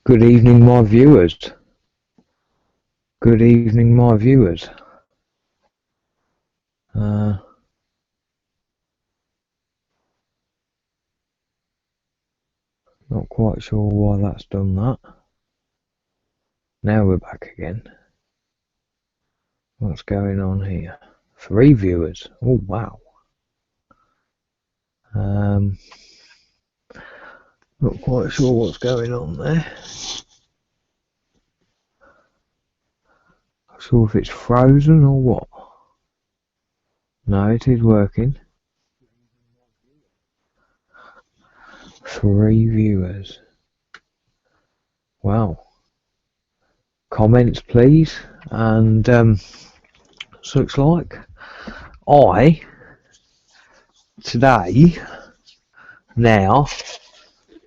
Good evening, my viewers. Good evening, my viewers. Not quite sure why that's done that. Now we're back again. What's going on here? 3 viewers. Oh wow. Not quite sure what's going on there. Not sure if it's frozen or what. No, it is working. 3 viewers. Wow. Comments please. And looks like today now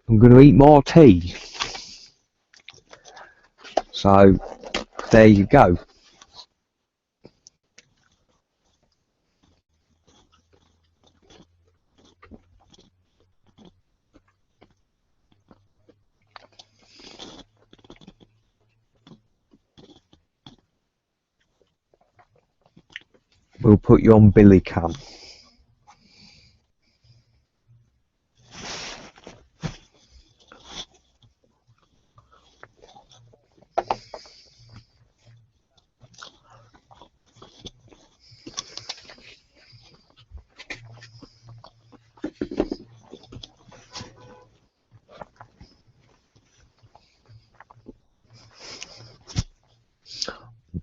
I'm going to eat more tea. So there you go. We'll put you on Billy Cam.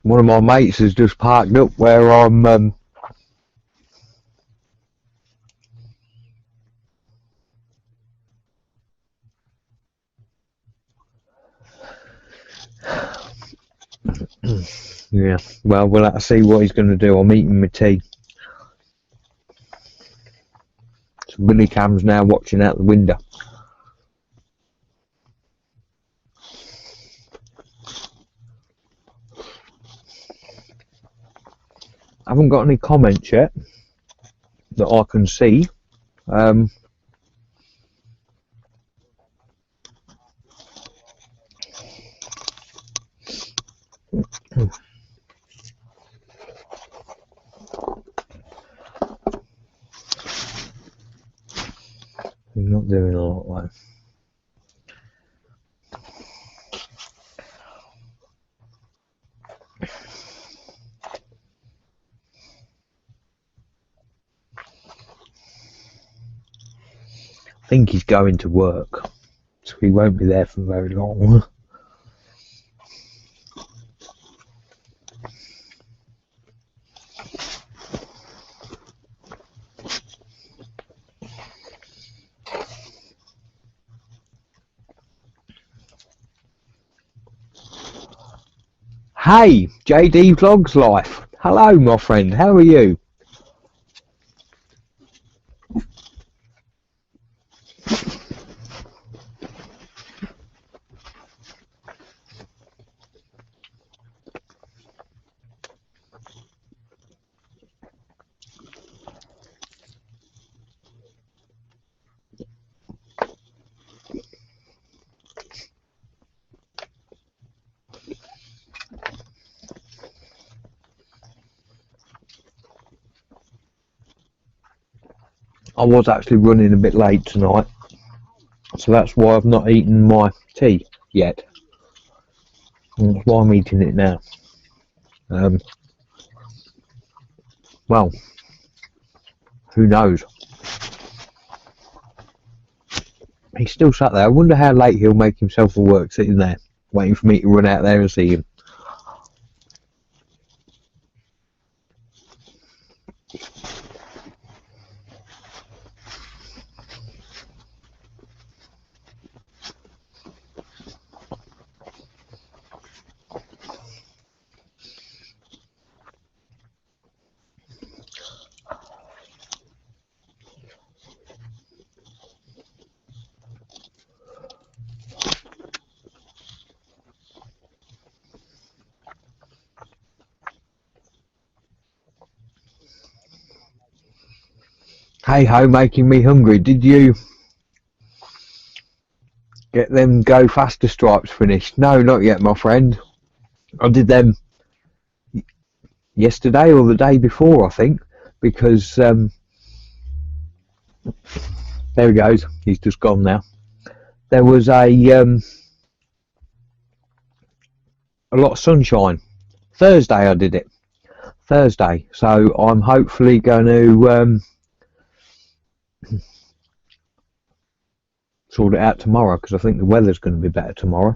One of my mates has just parked up where I'm yeah, well, we'll have to see what he's going to do. I'm eating my tea. So Billy Cam's now watching out the window. I haven't got any comments yet that I can see. I'm not doing a lot though. I think he's going to work, so he won't be there for very long. Hey, JD Vlogs Life. Hello, my friend. How are you? I was actually running a bit late tonight, so that's why I've not eaten my tea yet. And that's why I'm eating it now. Well, who knows? He's still sat there. I wonder how late he'll make himself for work, sitting there, waiting for me to run out there and see him. Hey ho, making me hungry. Did you get them Go Faster stripes finished? No, not yet, my friend. I did them yesterday or the day before, I think, because there he goes. He's just gone now. There was a lot of sunshine. Thursday I did it. Thursday, so I'm hopefully going to sort it out tomorrow, because I think the weather's going to be better tomorrow.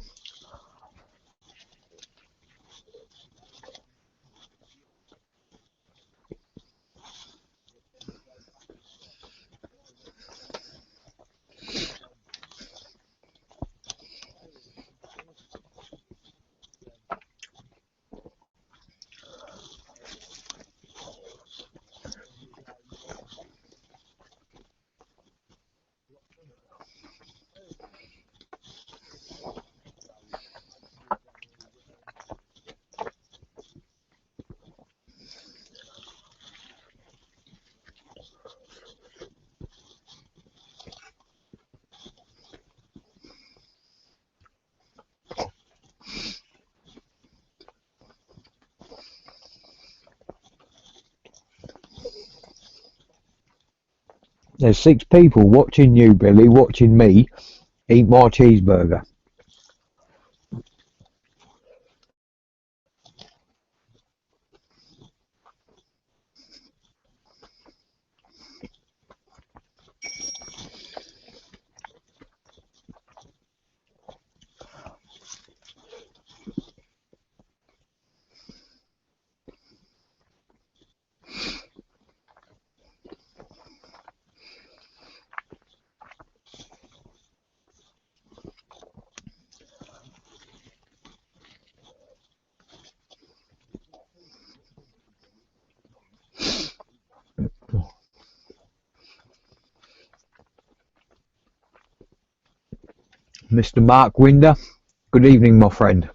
There's 6 people watching you, Billy, watching me eat my cheeseburger. Mr. Mark Winder, good evening, my friend.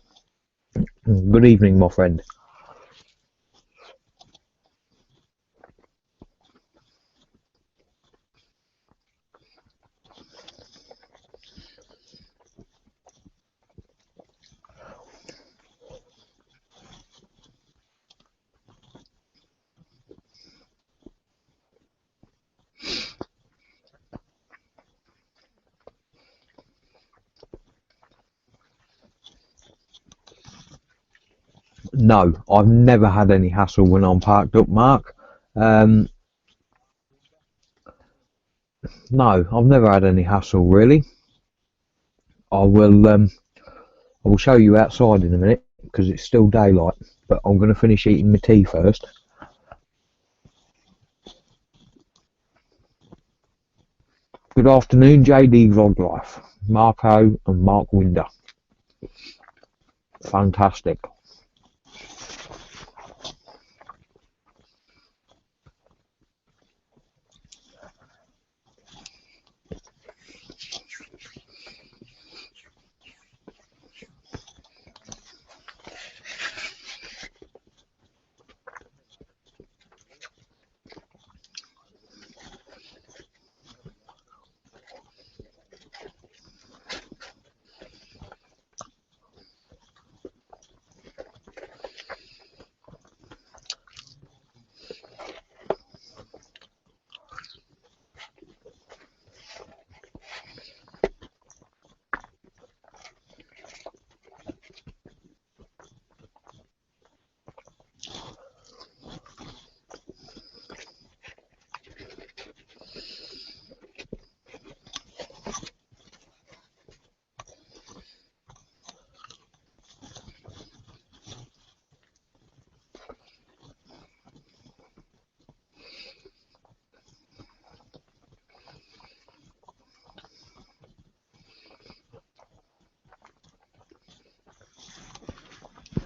Good evening, my friend. No, I've never had any hassle when I'm parked up, Mark. No, I've never had any hassle really. I will show you outside in a minute because it's still daylight, but I'm going to finish eating my tea first. Good afternoon, JD Vlog Life, Marco and Mark Winder. Fantastic.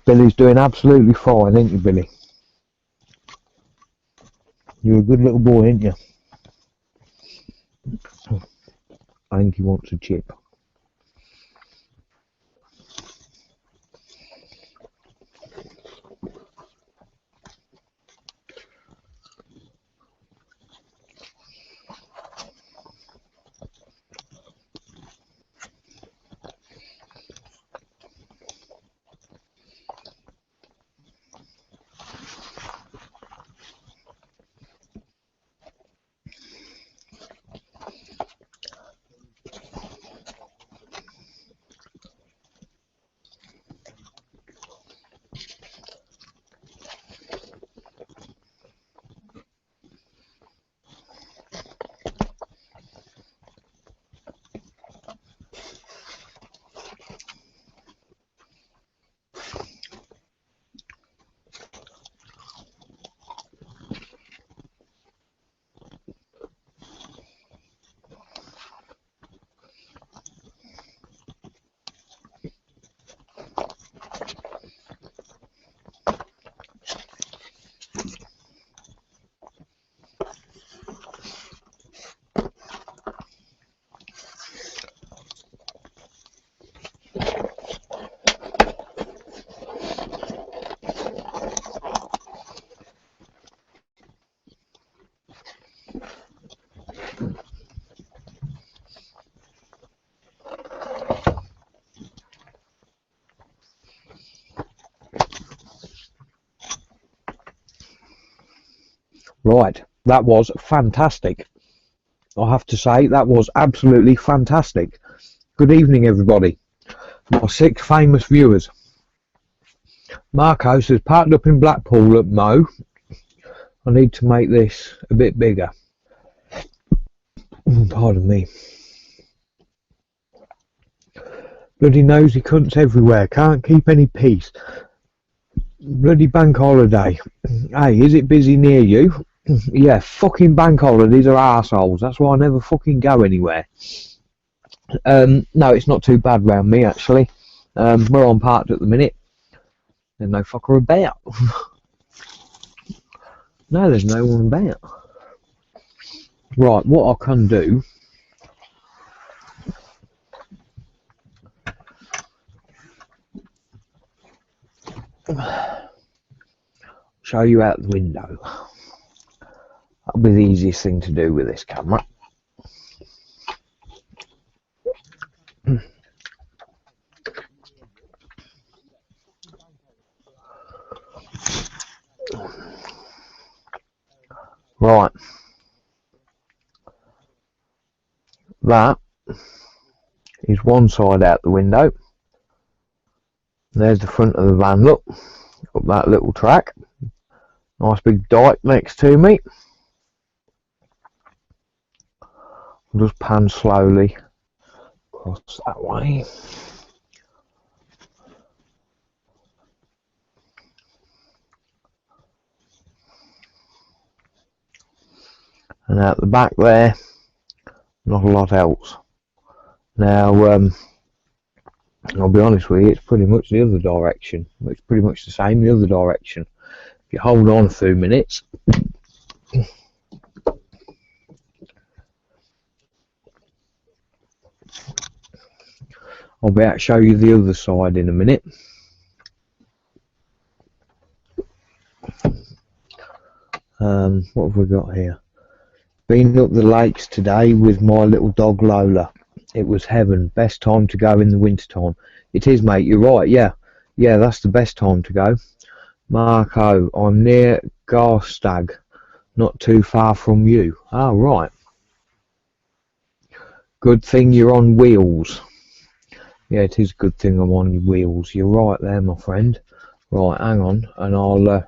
Billy's doing absolutely fine, ain't you, Billy? You're a good little boy, ain't you? I think he wants a chip. Right, that was fantastic. I have to say, that was absolutely fantastic. Good evening, everybody. My 6 famous viewers. Marcos has parked up in Blackpool at Mo. I need to make this a bit bigger. Pardon me. Bloody nosy cunts everywhere. Can't keep any peace. Bloody bank holiday. Hey, is it busy near you? Yeah, fucking bank holidays are arseholes. That's why I never fucking go anywhere. No, it's not too bad round me, actually. Where I'm parked at the minute, there's no fucker about. No, there's no one about. Right, what I can do... show you out the window. That'll be the easiest thing to do with this camera. Right. That is one side out the window. There's the front of the van, look. Up that little track. Nice big dike next to me. I'll just pan slowly across that way. And out the back there, not a lot else. Now, I'll be honest with you, it's pretty much the other direction. It's pretty much the same the other direction. If you hold on a few minutes, I'll be able to show you the other side in a minute. What have we got here? Been up the lakes today with my little dog Lola. It was heaven. Best time to go in the winter time. It is, mate, you're right. Yeah, that's the best time to go. Marco, I'm near Garstag, not too far from you. Oh, right. Good thing you're on wheels. Yeah, it is a good thing I'm on wheels. You're right there, my friend. Right, hang on, and I'll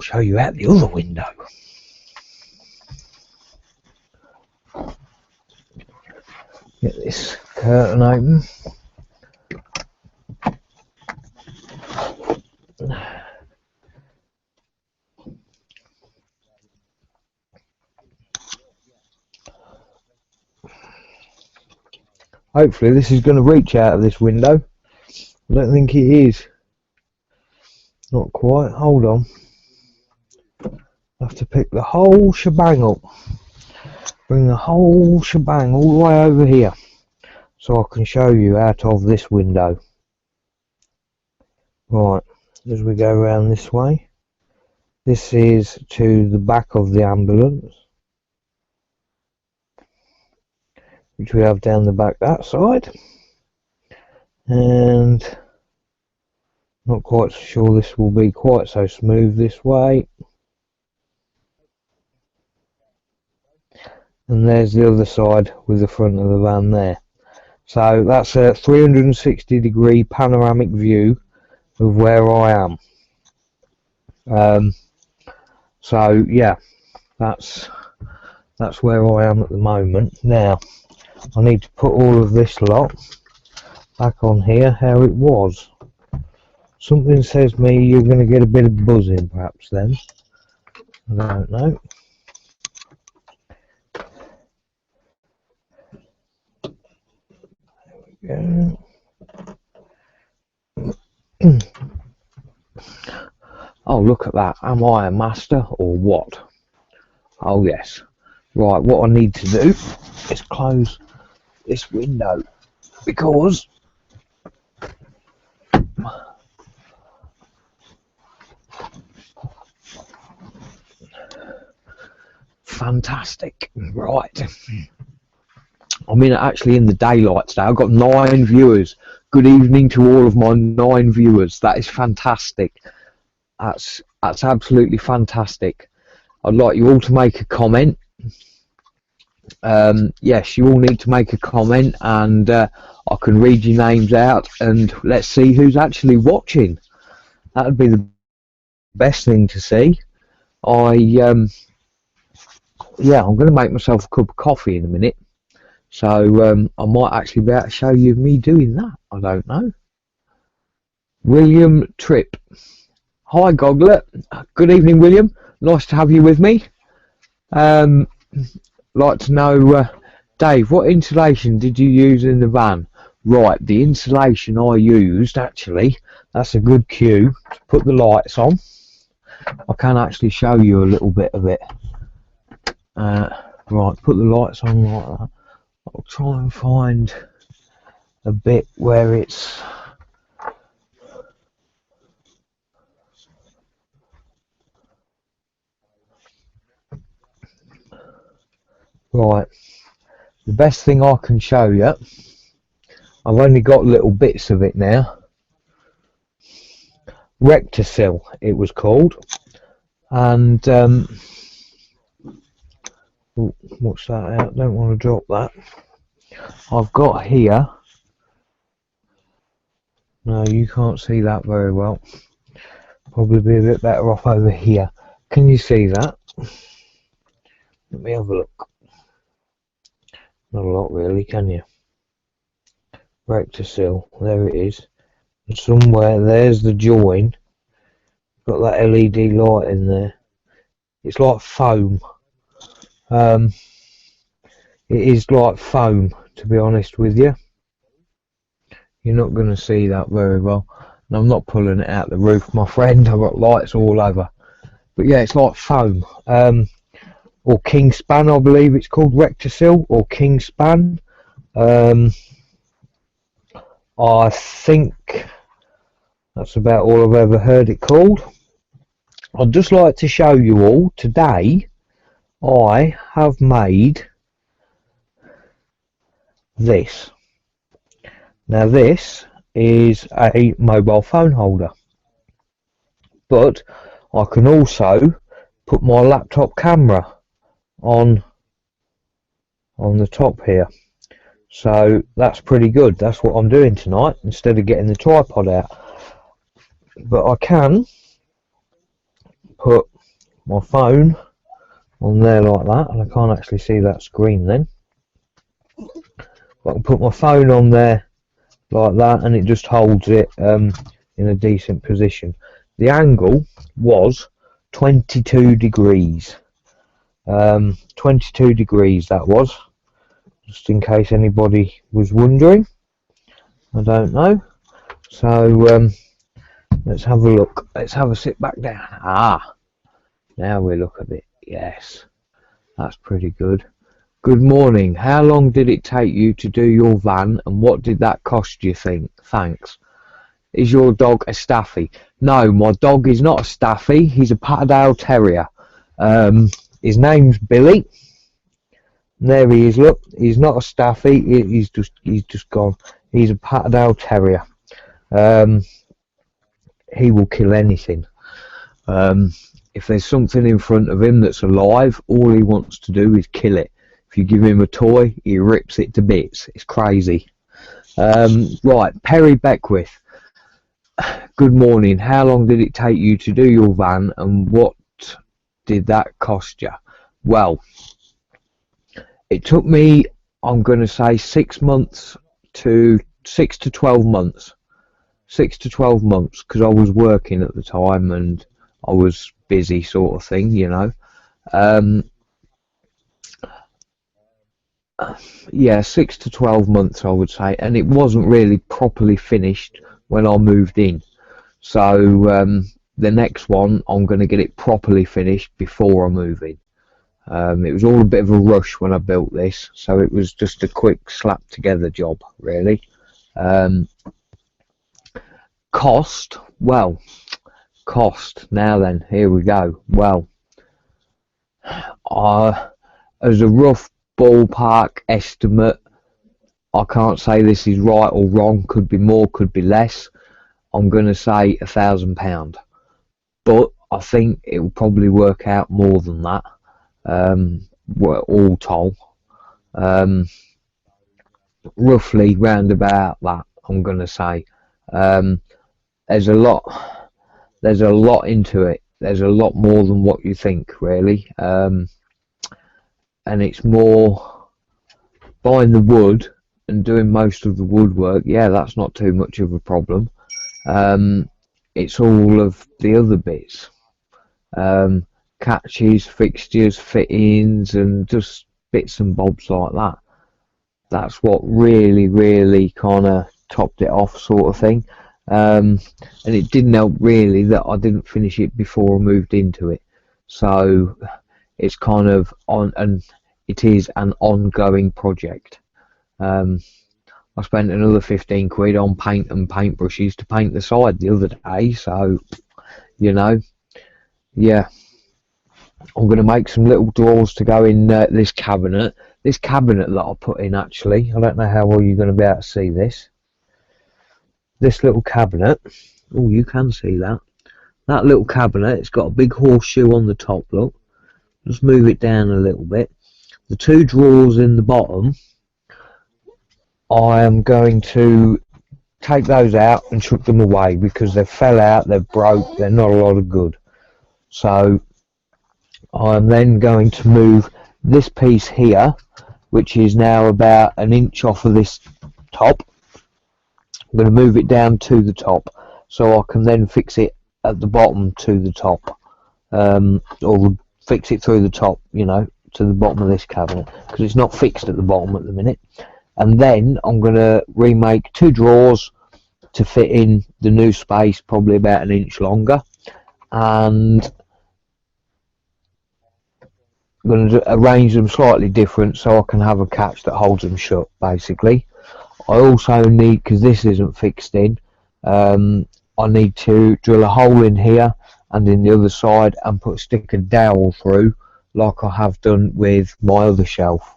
show you out the other window. Get this curtain open. Hopefully this is going to reach out of this window. I don't think it is. Not quite. Hold on. I have to pick the whole shebang up. Bring the whole shebang all the way over here, so I can show you out of this window. Right, as we go around this way, this is to the back of the ambulance, which we have down the back that side, and not quite sure this will be quite so smooth this way. And there's the other side with the front of the van there. So that's a 360-degree panoramic view of where I am. So yeah, that's where I am at the moment. Now I need to put all of this lot back on here how it was. Something says me you're going to get a bit of buzzing perhaps then. I don't know. There we go. Oh, look at that. Am I a master or what? Oh yes. Right, what I need to do is close this window because fantastic. Right. I'm actually in the daylight today. I've got 9 viewers. Good evening to all of my 9 viewers. That is fantastic. That's absolutely fantastic. I'd like you all to make a comment. Yes, you all need to make a comment, and I can read your names out, and let's see who's actually watching. That would be the best thing to see. Yeah, I'm going to make myself a cup of coffee in a minute. So I might actually be able to show you me doing that. I don't know. William Tripp. Hi Gogglet. Good evening, William. Nice to have you with me. Like to know, Dave, what insulation did you use in the van? Right, the insulation I used, actually, that's a good cue to put the lights on. I can actually show you a little bit of it. Right, put the lights on like that. I'll try and find a bit where it's right. The best thing I can show you, I've only got little bits of it now. Rectosil it was called, and what's that out? Don't want to drop that. I've got here, no you can't see that very well, probably be a bit better off over here. Can you see that? Let me have a look. Not a lot really, can you? Rectosil, there it is, and somewhere there's the join, got that LED light in there. It's like foam. It is like foam, to be honest with you. You're not going to see that very well. And I'm not pulling it out the roof, my friend. I've got lights all over. But yeah, it's like foam. Or Kingspan, I believe it's called. Rectosil or Kingspan. I think that's about all I've ever heard it called. I'd just like to show you all today I have made this. Now this is a mobile phone holder, but I can also put my laptop camera on the top here, so that's pretty good. That's what I'm doing tonight instead of getting the tripod out. But I can put my phone on there like that, and I can't actually see that screen then. I can put my phone on there like that, and it just holds it in a decent position. The angle was 22 degrees. 22 degrees that was, just in case anybody was wondering. I don't know. So let's have a look. Let's have a sit back down. Now we look at it. Yes, that's pretty good. Good morning. How long did it take you to do your van, and what did that cost you? Thanks. Is your dog a Staffy? No, my dog is not a Staffy. He's a Patterdale Terrier. His name's Billy. There he is. Look, he's not a Staffy. He's just gone. He's a Patterdale Terrier. He will kill anything. If there's something in front of him that's alive, all he wants to do is kill it. If you give him a toy, he rips it to bits. It's crazy. Right, Perry Beckwith. Good morning. How long did it take you to do your van, and what did that cost you? Well, it took me, I'm going to say 6 months to 6 to 12 months. 6 to 12 months, because I was working at the time and I was busy, sort of thing, you know. Yeah, 6 to 12 months, I would say, and it wasn't really properly finished when I moved in. So the next one, I'm going to get it properly finished before I move in. It was all a bit of a rush when I built this, so it was just a quick slap together job, really. Cost, well, cost. Now then, here we go. Well, as a rough ballpark estimate, I can't say this is right or wrong. Could be more, could be less. I'm going to say £1,000, but I think it will probably work out more than that. All told, roughly round about that, I'm going to say. There's a lot into it. There's a lot more than what you think, really. And it's more buying the wood and doing most of the woodwork. Yeah, that's not too much of a problem. It's all of the other bits, catches, fixtures, fittings, and just bits and bobs like that. That's what really kind of topped it off, sort of thing. And it didn't help really that I didn't finish it before I moved into it. So it's kind of on, and it is an ongoing project. I spent another 15 quid on paint and paintbrushes to paint the side the other day, so you know, yeah. I'm going to make some little drawers to go in this cabinet that I put in. Actually, I don't know how well you're going to be able to see this little cabinet. Oh, you can see that little cabinet. It's got a big horseshoe on the top. Look, just move it down a little bit. The two drawers in the bottom, I am going to take those out and chuck them away because they fell out, they're broke, they're not a lot of good. So I'm then going to move this piece here, which is now about an inch off of this top. I'm going to move it down to the top so I can then fix it at the bottom to the top, or fix it through the top, you know, to the bottom of this cabinet, because it's not fixed at the bottom at the minute. And then I'm going to remake two drawers to fit in the new space, probably about an inch longer, and I'm going to arrange them slightly different so I can have a catch that holds them shut, basically. I also need, because this isn't fixed in, I need to drill a hole in here and in the other side and stick a dowel through like I have done with my other shelf.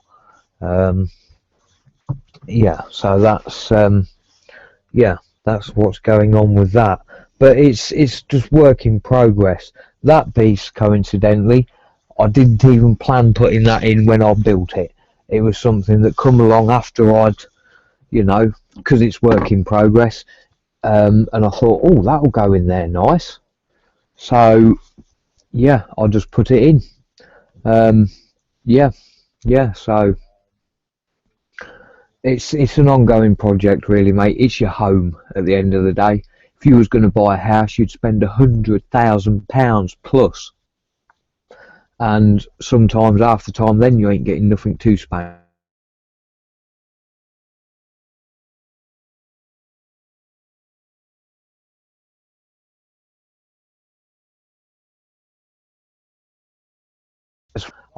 Yeah, so that's that's what's going on with that. But it's just work in progress. That piece, coincidentally, I didn't even plan putting that in when I built it. It was something that come along after I'd, you know, because it's work in progress. And I thought, oh, that'll go in there nice. So yeah, I'll just put it in. Yeah. So it's an ongoing project, really, mate. It's your home at the end of the day. If you was going to buy a house, you'd spend £100,000 plus, and sometimes half the time then you ain't getting nothing to spend.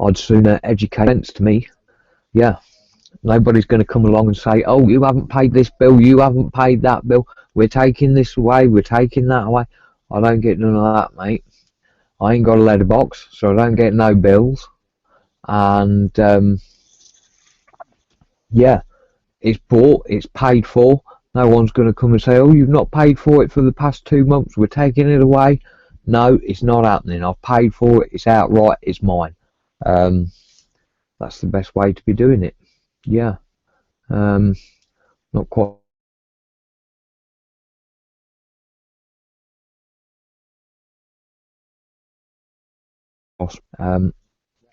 I'd sooner educate sense to me. Yeah, nobody's going to come along and say, oh, you haven't paid this bill, you haven't paid that bill, we're taking this away, we're taking that away. I don't get none of that, mate. I ain't got a letterbox, so I don't get no bills. And yeah, it's bought, it's paid for. No one's going to come and say, oh, you've not paid for it for the past 2 months, we're taking it away. No, it's not happening. I've paid for it, it's outright, it's mine. That's the best way to be doing it. Yeah. Not quite.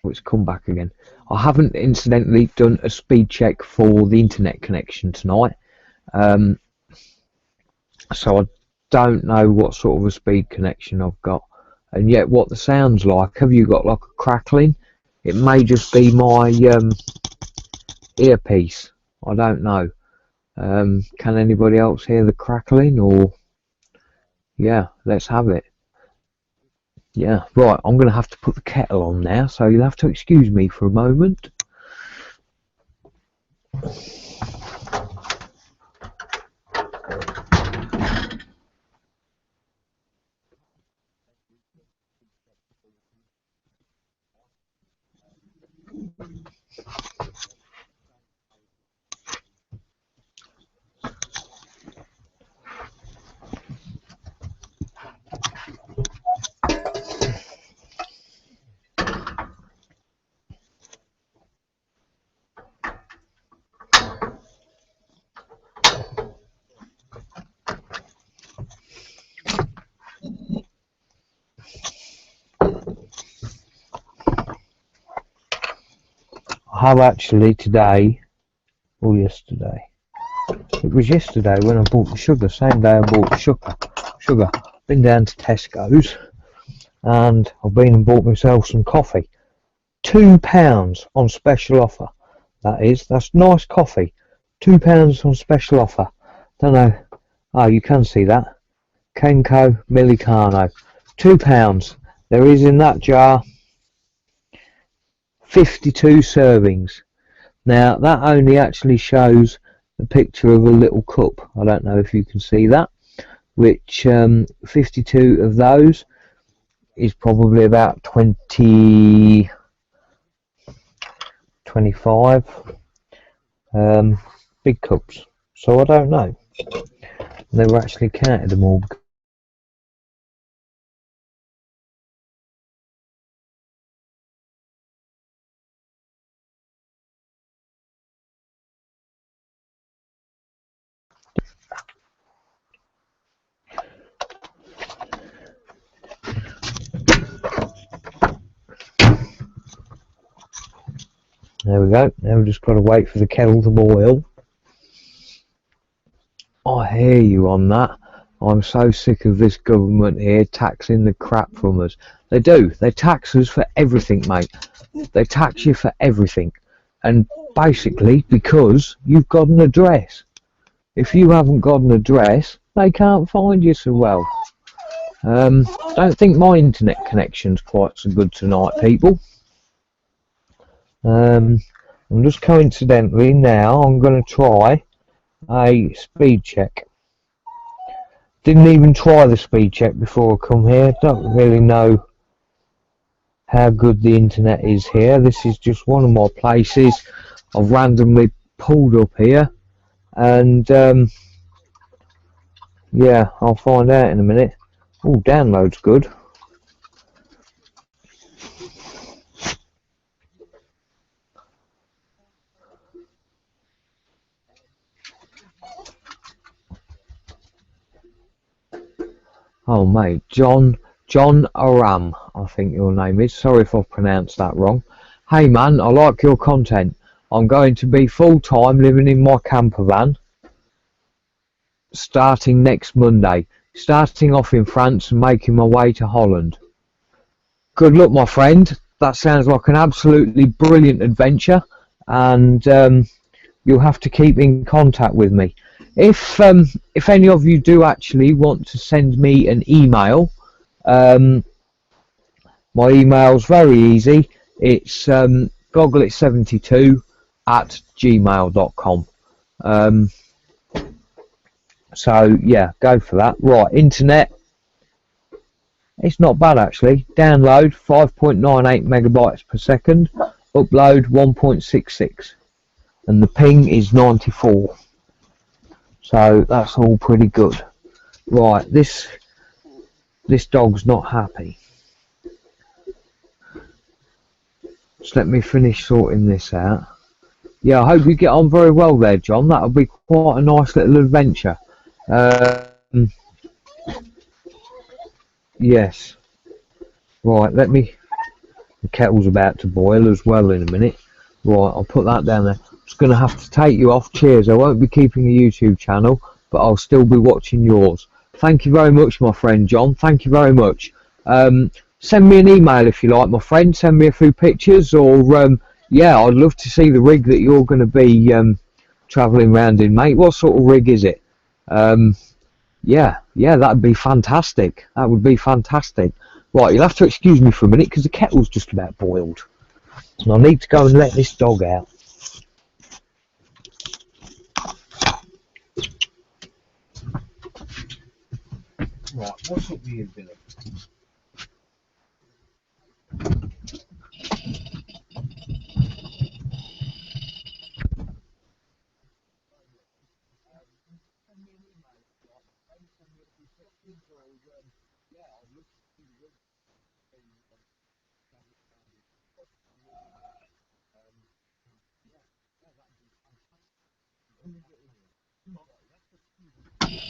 It's come back again. I haven't incidentally done a speed check for the internet connection tonight, so I don't know what sort of a speed connection I've got, and yet what the sound's like. Have you got like a crackling? It may just be my earpiece. I don't know. Can anybody else hear the crackling? Or yeah, let's have it. Yeah, right, I'm going to have to put the kettle on now, so you'll have to excuse me for a moment. I have actually today, or yesterday, it was yesterday when I bought the sugar, same day I bought the sugar. Been down to Tesco's and I've been and bought myself some coffee. £2 on special offer. That's nice coffee. £2 on special offer. Don't know. Oh, you can see that. Kenco Millicano. £2. There is in that jar 52 servings. Now that only actually shows a picture of a little cup. I don't know if you can see that, which 52 of those is probably about 25 big cups. So I don't know. Never actually counted them all. There we go. Now we've just got to wait for the kettle to boil. I hear you on that. I'm so sick of this government here taxing the crap from us. They do. They tax us for everything, mate. They tax you for everything. And basically because you've got an address. If you haven't got an address, they can't find you so well. Don't think my internet connection's quite so good tonight, people. I'm just coincidentally now I'm going to try a speed check. Didn't even try the speed check before I come here. Don't really know how good the internet is here. This is just one of my places I've randomly pulled up here, and yeah, I'll find out in a minute. Oh, download's good. Oh mate, John Aram, I think your name is. Sorry if I've pronounced that wrong. Hey man, I like your content. I'm going to be full-time living in my camper van starting next Monday. Starting off in France and making my way to Holland. Good luck, my friend. That sounds like an absolutely brilliant adventure, and you'll have to keep in contact with me. If any of you do actually want to send me an email, my email's very easy. It's gogglet72@gmail.com. So yeah, go for that. Right, internet. It's not bad actually. Download 5.98 megabytes per second. Upload 1.66, and the ping is 94. So that's all pretty good. Right, this dog's not happy. Just let me finish sorting this out. Yeah, I hope you get on very well there, John. That'll be quite a nice little adventure. Yes. Right, let me... The kettle's about to boil as well in a minute. Right, I'll put that down there. I'm just going to have to take you off. Cheers. I won't be keeping a YouTube channel, but I'll still be watching yours. Thank you very much, my friend John. Thank you very much. Send me an email if you like, my friend. Send me a few pictures, or yeah, I'd love to see the rig that you're going to be travelling around in, mate. What sort of rig is it? Yeah, that'd be fantastic. That would be fantastic. Right, you'll have to excuse me for a minute because the kettle's just about boiled, and I need to go and let this dog out. Right, what's up with you, Billy?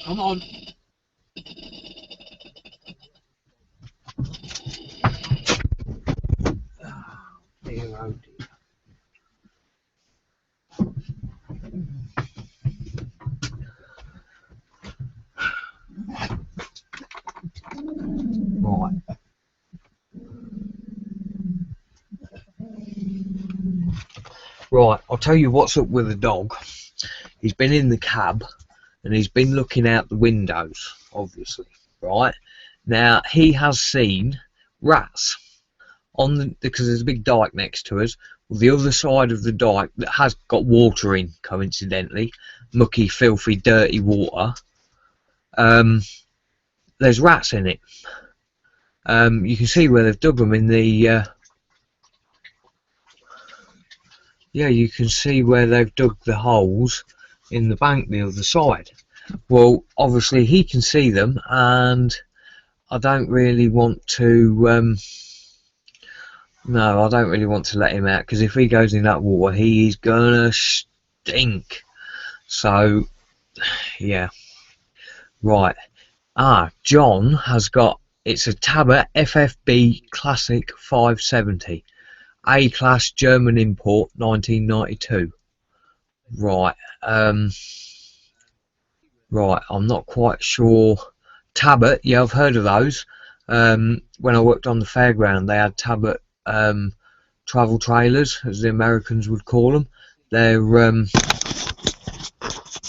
Come on. Dear, oh dear. Right. Right, I'll tell you what's up with the dog. He's been in the cab and he's been looking out the windows, obviously. Right now, he has seen rats on the, because there's a big dike next to us. The other side of the dike that has got water in, coincidentally, mucky, filthy, dirty water. There's rats in it. You can see where they've dug them in the. Yeah, you can see where they've dug the holes in the bank the other side. Well, obviously he can see them, and I don't really want to. No, I don't really want to let him out, because if he goes in that water, he is gonna stink. So, yeah. Right. John has got. It's a Tabber FFB Classic 570. A-class German import, 1992. Right, right, I'm not quite sure. Tabber, yeah, I've heard of those. When I worked on the fairground, they had Tabber travel trailers, as the Americans would call them. They're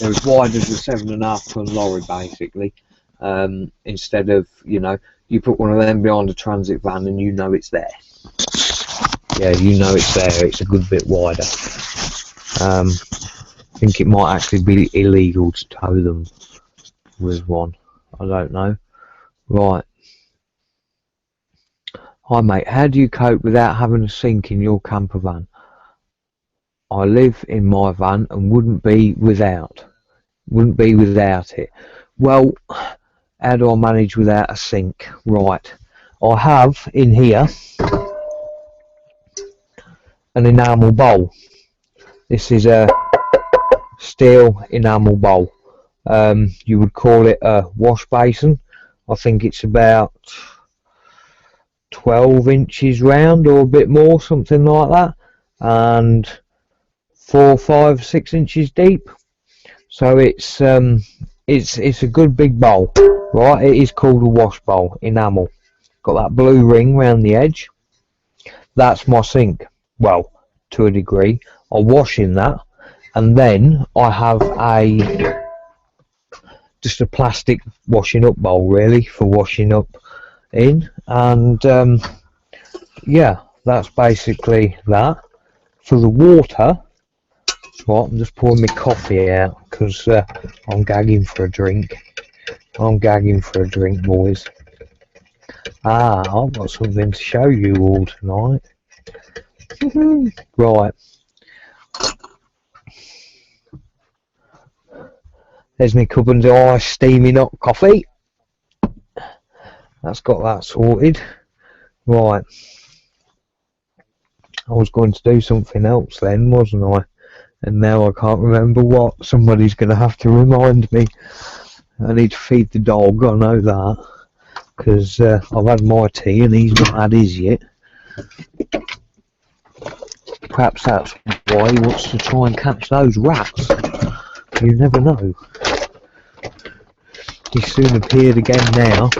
as wide as a 7.5 ton lorry, basically. Instead of, you know, you put one of them behind a transit van and you know it's there. Yeah, you know it's there. It's a good bit wider. I think it might actually be illegal to tow them with one. I don't know. Right. Hi mate, how do you cope without having a sink in your camper van? I live in my van and wouldn't be without it. Well, how do I manage without a sink? Right. I have in here an enamel bowl. This is a steel enamel bowl. You would call it a wash basin. I think it's about 12 inches round or a bit more, something like that, and 4, 5, 6 inches deep. So it's a good big bowl, right? It is called a wash bowl, enamel. Got that blue ring round the edge. That's my sink. Well, to a degree. I wash in that, and then I have just a plastic washing up bowl, really, for washing up in. And yeah, that's basically that. For the water, right, I'm just pouring my coffee out because I'm gagging for a drink. I'm gagging for a drink, boys. I've got something to show you all tonight. Right. There's my cup of ice steaming up coffee. That's got that sorted. Right. I was going to do something else then, wasn't I? And now I can't remember what. Somebody's going to have to remind me. I need to feed the dog, I know that. Because I've had my tea and he's not had his yet. Perhaps that's why he wants to try and catch those rats. You never know. He soon appeared again now.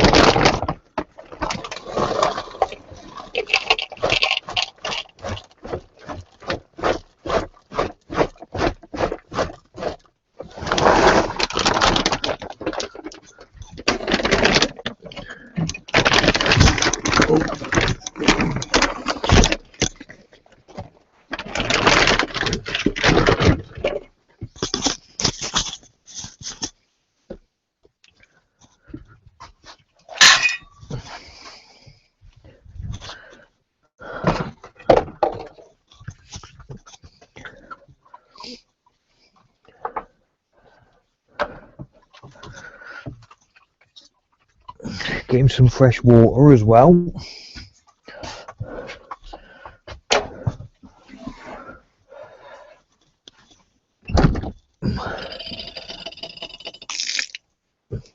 Get him some fresh water as well.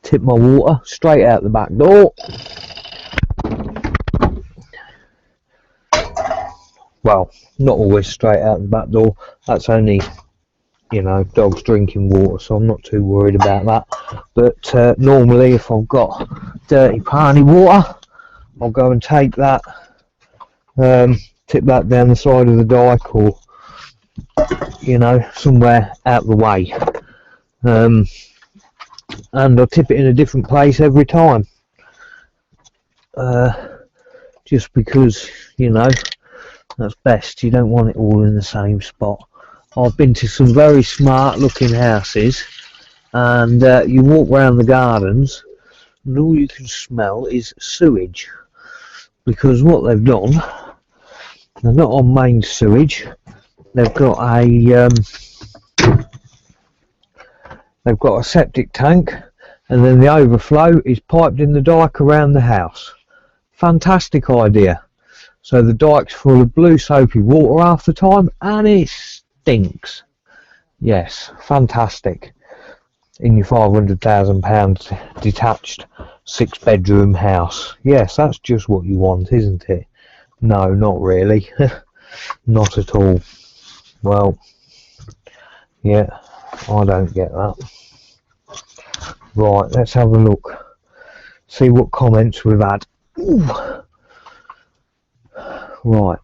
Tip my water straight out the back door. Well, not always straight out the back door. That's only, you know, dogs drinking water, so I'm not too worried about that. But normally if I've got dirty party water, I'll go and take that, tip that down the side of the dike, or, you know, somewhere out the way. And I'll tip it in a different place every time. Just because, you know, that's best. You don't want it all in the same spot. I've been to some very smart looking houses, and you walk around the gardens and all you can smell is sewage, because what they've done, they're not on main sewage, they've got a septic tank, and then the overflow is piped in the dike around the house. Fantastic idea. So the dike's full of blue soapy water half the time, and it stinks. Yes, fantastic. In your £500,000 detached 6-bedroom house. Yes, that's just what you want, isn't it? No, not really. Not at all. Well, yeah, I don't get that. Right, let's have a look. See what comments we've had. Ooh. Right.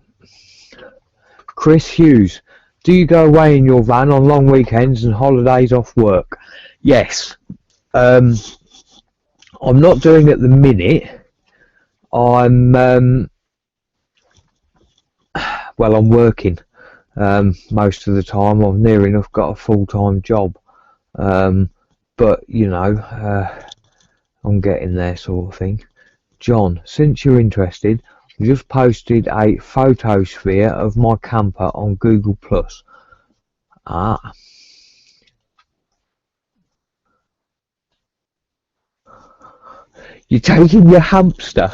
Chris Hughes. Do you go away in your van on long weekends and holidays off work? Yes. I'm not doing it at the minute. I'm working most of the time. I've near enough got a full-time job, but you know, I'm getting there, sort of thing. John, since you're interested, I just posted a photosphere of my camper on Google Plus. You're taking your hamster.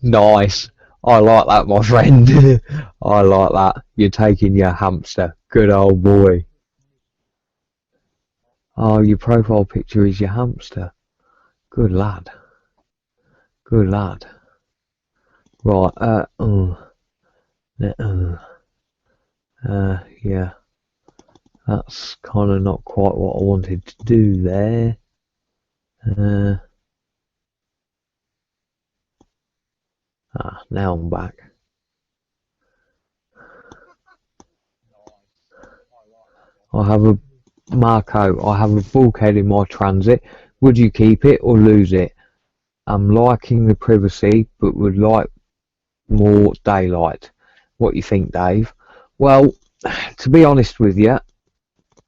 Nice. I like that, my friend. I like that. You're taking your hamster. Good old boy. Oh, your profile picture is your hamster. Good lad. Good lad. Right, yeah. That's kind of not quite what I wanted to do there. Now I'm back. I have a Marco. I have a bulkhead in my Transit. Would you keep it or lose it? I'm liking the privacy, but would like more daylight. What you think, Dave? Well, to be honest with you,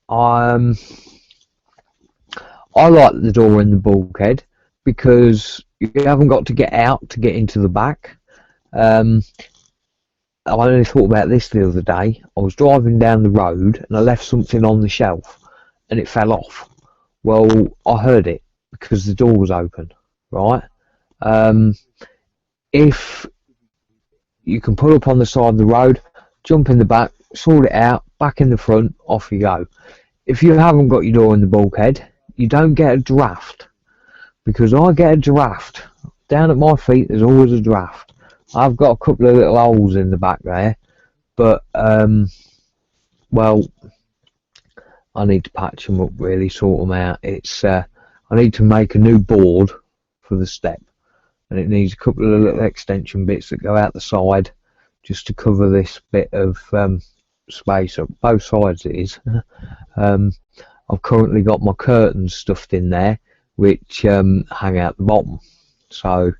I like the door in the bulkhead because you haven't got to get out to get into the back. I only thought about this the other day. I was driving down the road and I left something on the shelf and it fell off. Well, I heard it because the door was open, right? If you can pull up on the side of the road, jump in the back, sort it out, back in the front, off you go. If you haven't got your door in the bulkhead, you don't get a draft, because I get a draft. Down at my feet there's always a draft. I've got a couple of little holes in the back there, but well, I need to patch them up, really sort them out. It's I need to make a new board for the step, and it needs a couple of little extension bits that go out the side just to cover this bit of space up both sides. It is. I've currently got my curtains stuffed in there, which hang out the bottom, so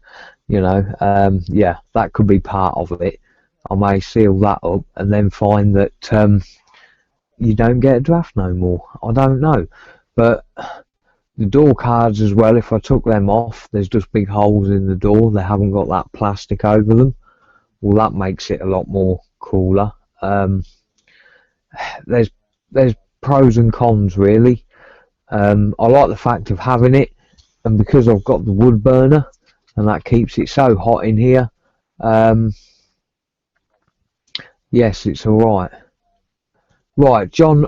you know, yeah, that could be part of it. I may seal that up and then find that you don't get a draft no more. I don't know, but the door cards as well, if I took them off, there's just big holes in the door. They haven't got that plastic over them. Well, that makes it a lot more cooler. There's pros and cons, really. I like the fact of having it, and because I've got the wood burner and that keeps it so hot in here, yes, it's all right. Right, John,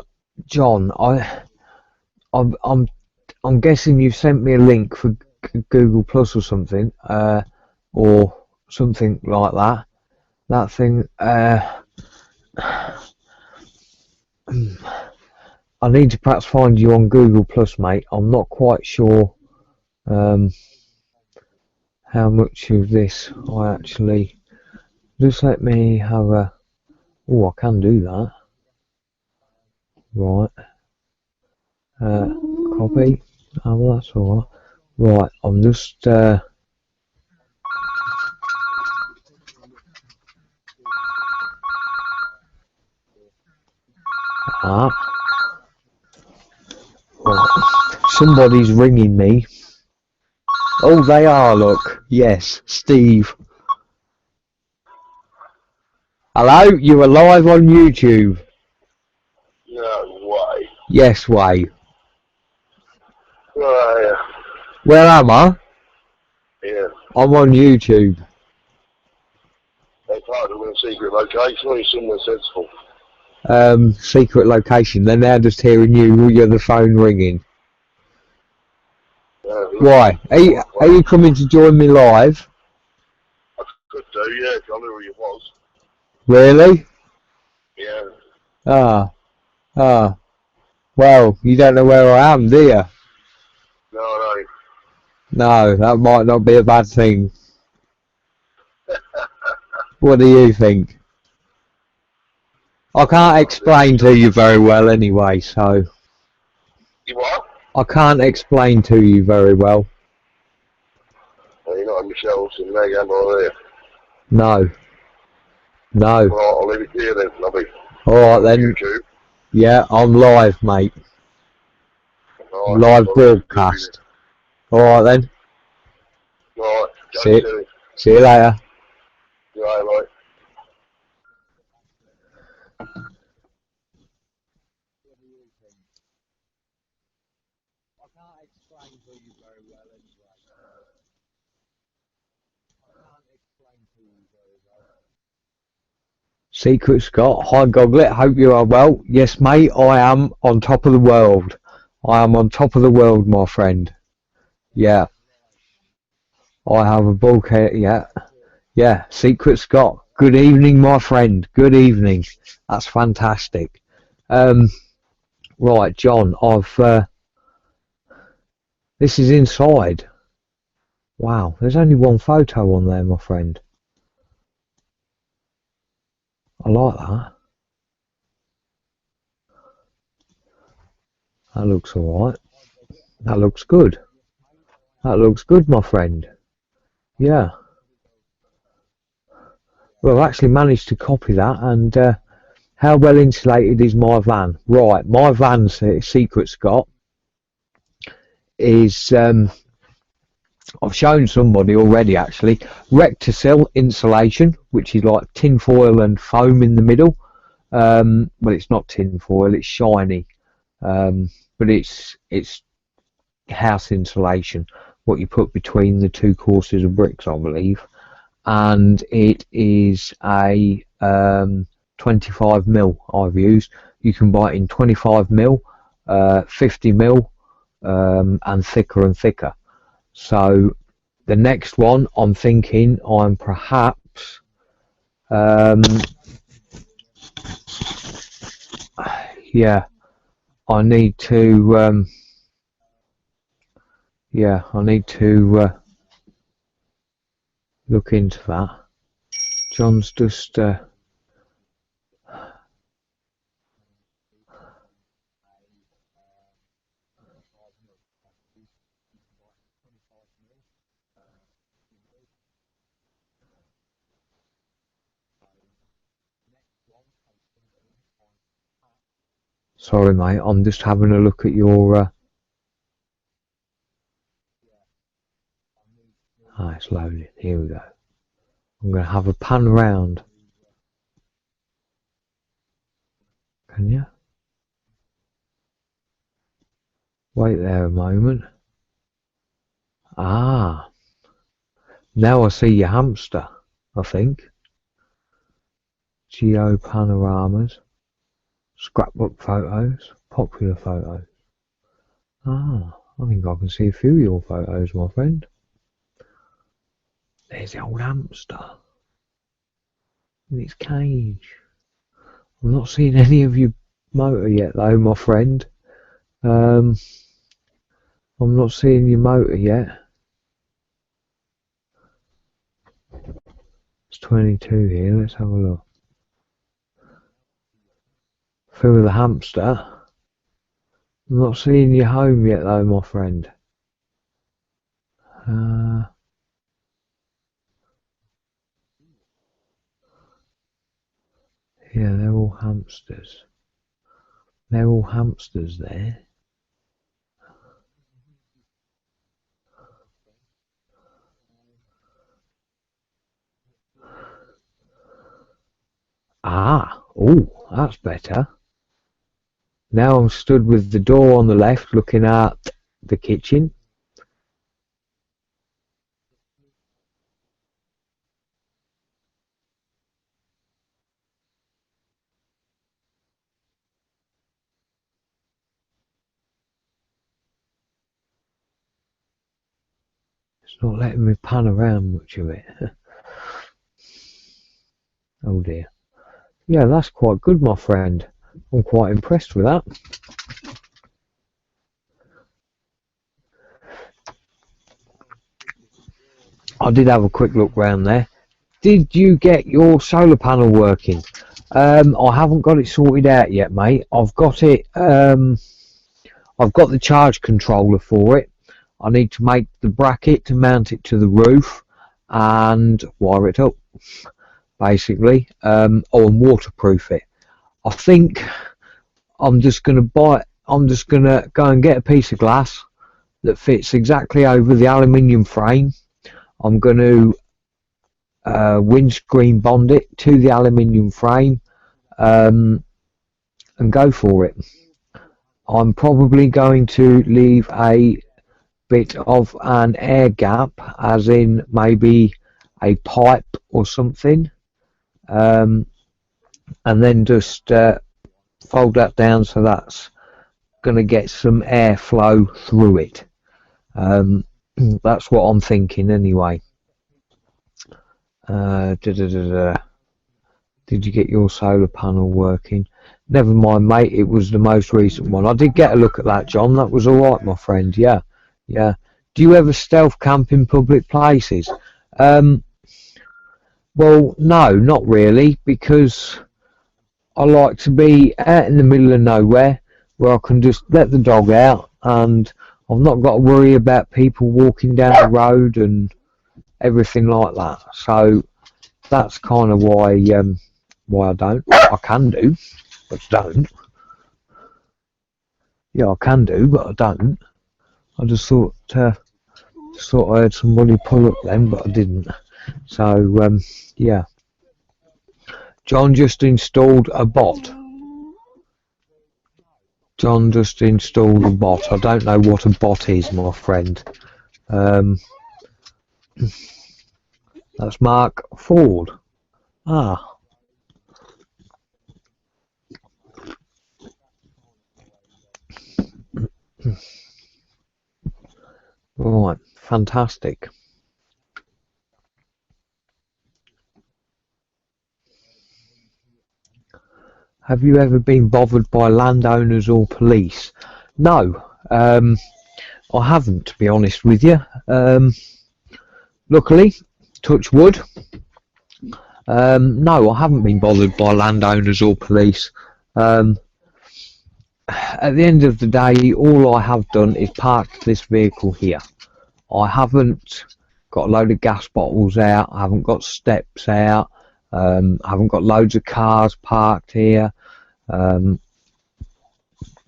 I'm guessing you sent me a link for Google Plus or something, or something like that. That thing. I need to perhaps find you on Google Plus, mate. I'm not quite sure how much of this I actually. Just let me have a. Oh, I can do that. Right. Copy. Oh, well, that's all right. Right, I'm just. Right. Somebody's ringing me. Oh, they are, look. Yes, Steve. Hello, you are live on YouTube. No way. Yes, way. Where are you? Where am I? Yeah. I'm on YouTube. They parked in a secret location or somewhere sensible? Secret location. They're now just hearing you're the phone ringing. Why? Are you coming to join me live? I could do, yeah, I knew where you was. Really? Yeah. Well, you don't know where I am, do you? No. No, that might not be a bad thing. What do you think? I can't explain to you very well anyway, so... You what? I can't explain to you very well. Well, you're not on Michelle's and Meg, am I there? No. No. Well, I'll leave it here then, lovely. Alright then. YouTube. Yeah, I'm live, mate. Right, live broadcast. Alright then. Right. See you later. Right, right. I can't explain to you very well anyway. Secret Scott, hi Goglet, hope you are well. Yes mate, I am on top of the world. I am on top of the world, my friend. Yeah. I have a bulkhead, yeah. Yeah, Secret Scott. Good evening, my friend. Good evening. That's fantastic. Right, John, this is inside. Wow, there's only one photo on there, my friend. I like that. That looks alright. That looks good. That looks good, my friend. Yeah. Well, I've actually managed to copy that. And how well insulated is my van? Right, my van's secret, Scott, is I've shown somebody already actually. Rectosil insulation, which is like tin foil and foam in the middle. Well, it's not tin foil; it's shiny, but it's house insulation. What you put between the two courses of bricks, I believe, and it is a 25mm I've used. You can buy it in 25mm, 50mm, and thicker. So the next one, I'm thinking I'm perhaps yeah, I need to look into that. John's just sorry mate, I'm just having a look at your it's loading. Here we go. I'm going to have a pan around. Can you? Wait there a moment. Ah, now I see your hamster, I think. Geo panoramas, scrapbook photos, popular photos. Ah, I think I can see a few of your photos, my friend. There's the old hamster in its cage. I'm not seeing any of your motor yet though, my friend. I'm not seeing your motor yet. It's 22 here, let's have a look. Through the hamster. I'm not seeing your home yet though, my friend. Yeah, they're all hamsters. They're all hamsters there. Ah, oh, that's better. Now I'm stood with the door on the left looking at the kitchen. It's not letting me pan around much of it. Oh dear. Yeah, that's quite good, my friend. I'm quite impressed with that. I did have a quick look round there. Did you get your solar panel working? I haven't got it sorted out yet, mate. I've got it. I've got the charge controller for it. I need to make the bracket to mount it to the roof and wire it up, basically, and waterproof it. I think I'm just going to go and get a piece of glass that fits exactly over the aluminium frame. I'm going to windscreen bond it to the aluminium frame and go for it. I'm probably going to leave a bit of an air gap, as in maybe a pipe or something, and then just fold that down so that's going to get some airflow through it. That's what I'm thinking anyway. Did you get your solar panel working? Never mind, mate, it was the most recent one. I did get a look at that, John. That was alright, my friend. Yeah. Do you ever stealth camp in public places? Well, no, not really, because I like to be out in the middle of nowhere where I can just let the dog out and I've not got to worry about people walking down the road and everything like that. So that's kind of why I don't. I can do, but don't. Yeah, I can do, but I don't. I just thought I heard somebody pull up then, but I didn't. So yeah. John just installed a bot. John just installed a bot. I don't know what a bot is, my friend. That's Mark Ford. Ah. Right, fantastic. Have you ever been bothered by landowners or police? No, I haven't, to be honest with you. Luckily, touch wood, no, I haven't been bothered by landowners or police. At the end of the day, all I have done is parked this vehicle here. I haven't got a load of gas bottles out, I haven't got steps out, I haven't got loads of cars parked here.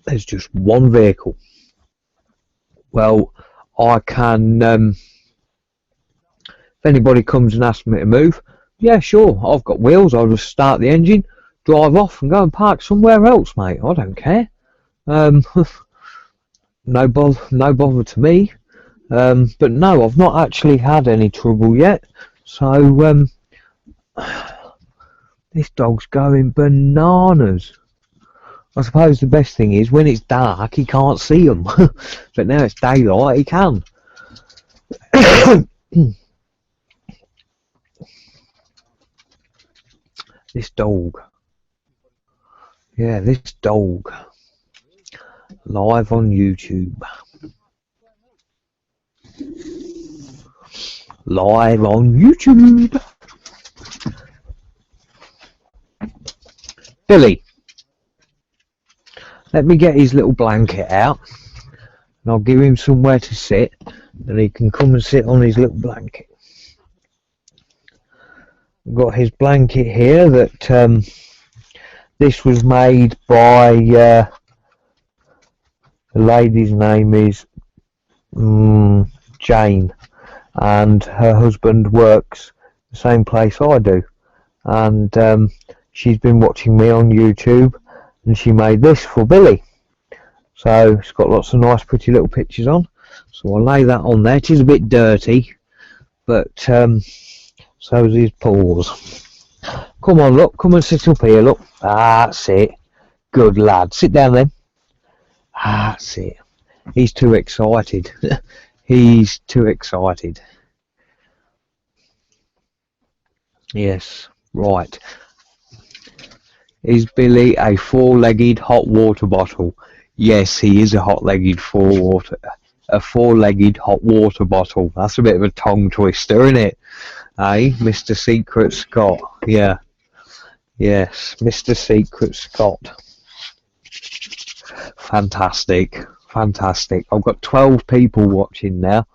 There's just one vehicle. Well, I can, if anybody comes and asks me to move, yeah, sure, I've got wheels, I'll just start the engine, drive off and go and park somewhere else, mate. I don't care. No bother to me. But no, I've not actually had any trouble yet. So this dog's going bananas. I suppose the best thing is when it's dark he can't see them, but now it's daylight he can. This dog. Yeah, this dog. Live on YouTube. Live on YouTube. Billy, let me get his little blanket out and I'll give him somewhere to sit and he can come and sit on his little blanket. I've got his blanket here that this was made by the lady's name is Jane, and her husband works the same place I do, and she's been watching me on YouTube and she made this for Billy. So it's got lots of nice pretty little pictures on, so I'll lay that on there. It is a bit dirty, but so is his paws. Come on, look, come and sit up here, look. That's it. Good lad. Sit down then. That's it. He's too excited. He's too excited. Yes, right. Is Billy a four-legged hot water bottle? Yes, he is a hot-legged four-legged hot water bottle. That's a bit of a tongue twister, isn't it? Eh, Mr. Secret Scott? Yeah. Yes, Mr. Secret Scott. Fantastic, fantastic. I've got 12 people watching now.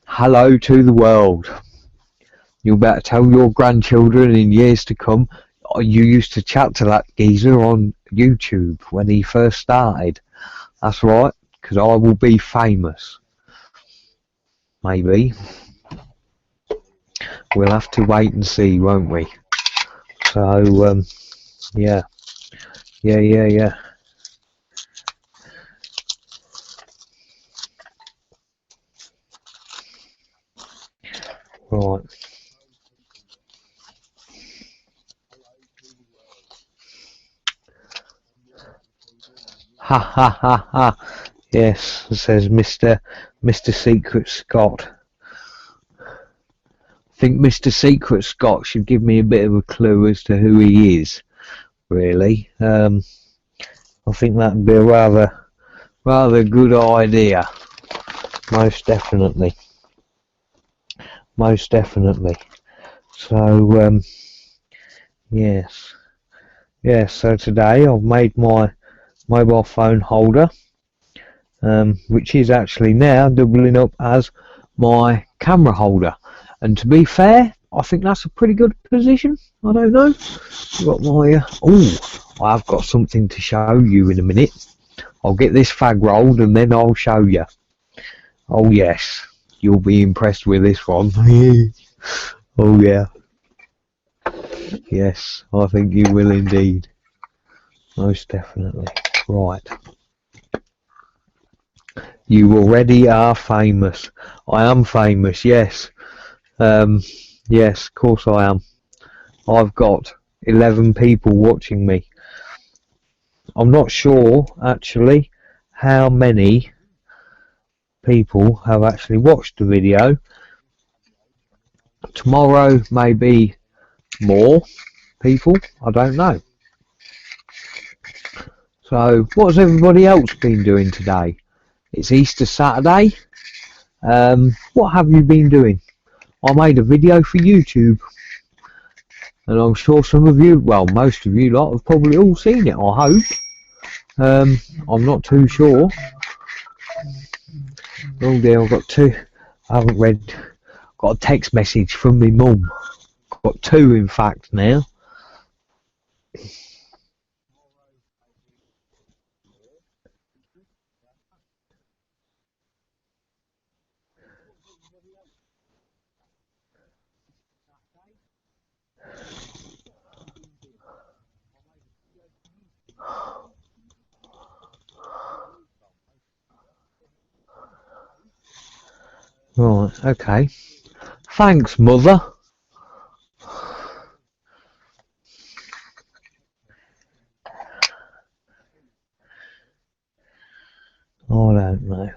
Hello to the world. You better tell your grandchildren in years to come, you used to chat to that geezer on YouTube when he first started. That's right, because I will be famous. Maybe. We'll have to wait and see, won't we? So, yeah. Yeah. Right. Ha ha ha ha. Yes, says Mr. Secret Scott. I think Mr. Secret Scott should give me a bit of a clue as to who he is, really. I think that would be a rather good idea. Most definitely. Most definitely. So, yes. Yes, so today I've made my mobile phone holder, which is actually now doubling up as my camera holder. And to be fair, I think that's a pretty good position. I don't know. I've got my I've got something to show you in a minute. I'll get this fag rolled and then I'll show you. Oh yes, you'll be impressed with this one. Oh yeah. Yes, I think you will indeed. Most definitely. Right. You already are famous. I am famous, yes. Yes, of course I am. I've got 11 people watching me. I'm not sure, actually, how many people have actually watched the video. Tomorrow may be more people, I don't know. So, what's everybody else been doing today? It's Easter Saturday. What have you been doing? I made a video for YouTube, and I'm sure some of you, well, most of you lot have probably all seen it, I hope. I'm not too sure. Oh dear, I've got two. I haven't read. Got a text message from my mum. Got two, in fact, now. Right, okay. Thanks, mother. I don't know.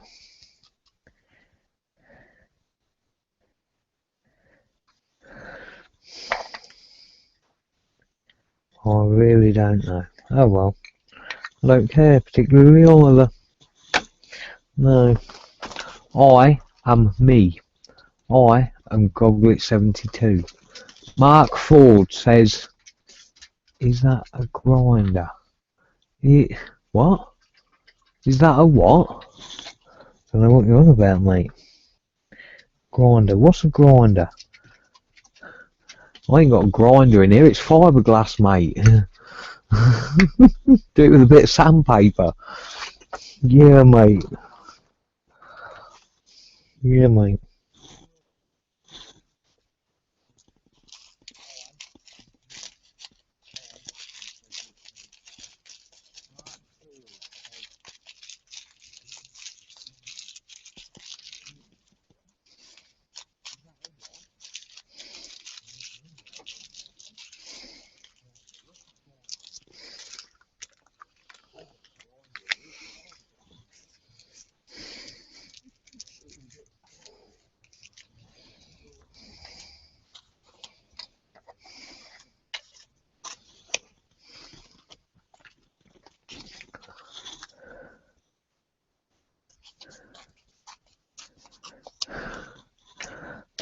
I really don't know. Oh well. I don't care particularly either. No. I am me. I am gogglet72. Mark Ford says, is that a grinder? What? Is that a what? I don't know what you're on about, mate. Grinder. What's a grinder? I ain't got a grinder in here. It's fiberglass, mate. Do it with a bit of sandpaper. Yeah, mate. Yeah, mate.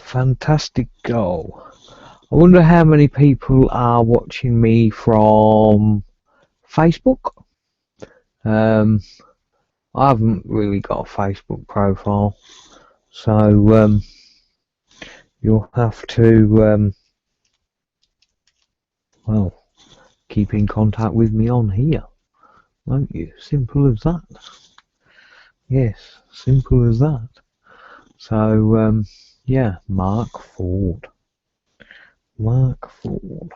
Fantastic goal. I wonder how many people are watching me from Facebook. I haven't really got a Facebook profile, so you'll have to well, keep in contact with me on here, won't you? Simple as that. Yes, simple as that. So yeah, Mark Ford. Mark Ford.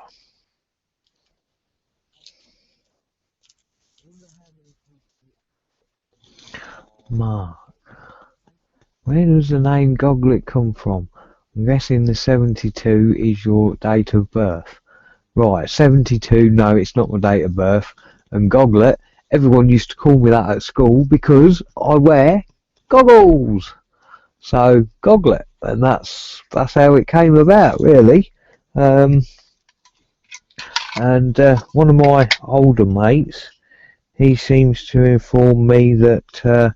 Mark. Where does the name Goglet come from? I'm guessing the 72 is your date of birth. Right, 72, no, it's not my date of birth. And Goglet, everyone used to call me that at school because I wear goggles. So, Goglet, and that's how it came about, really. And one of my older mates, he seems to inform me that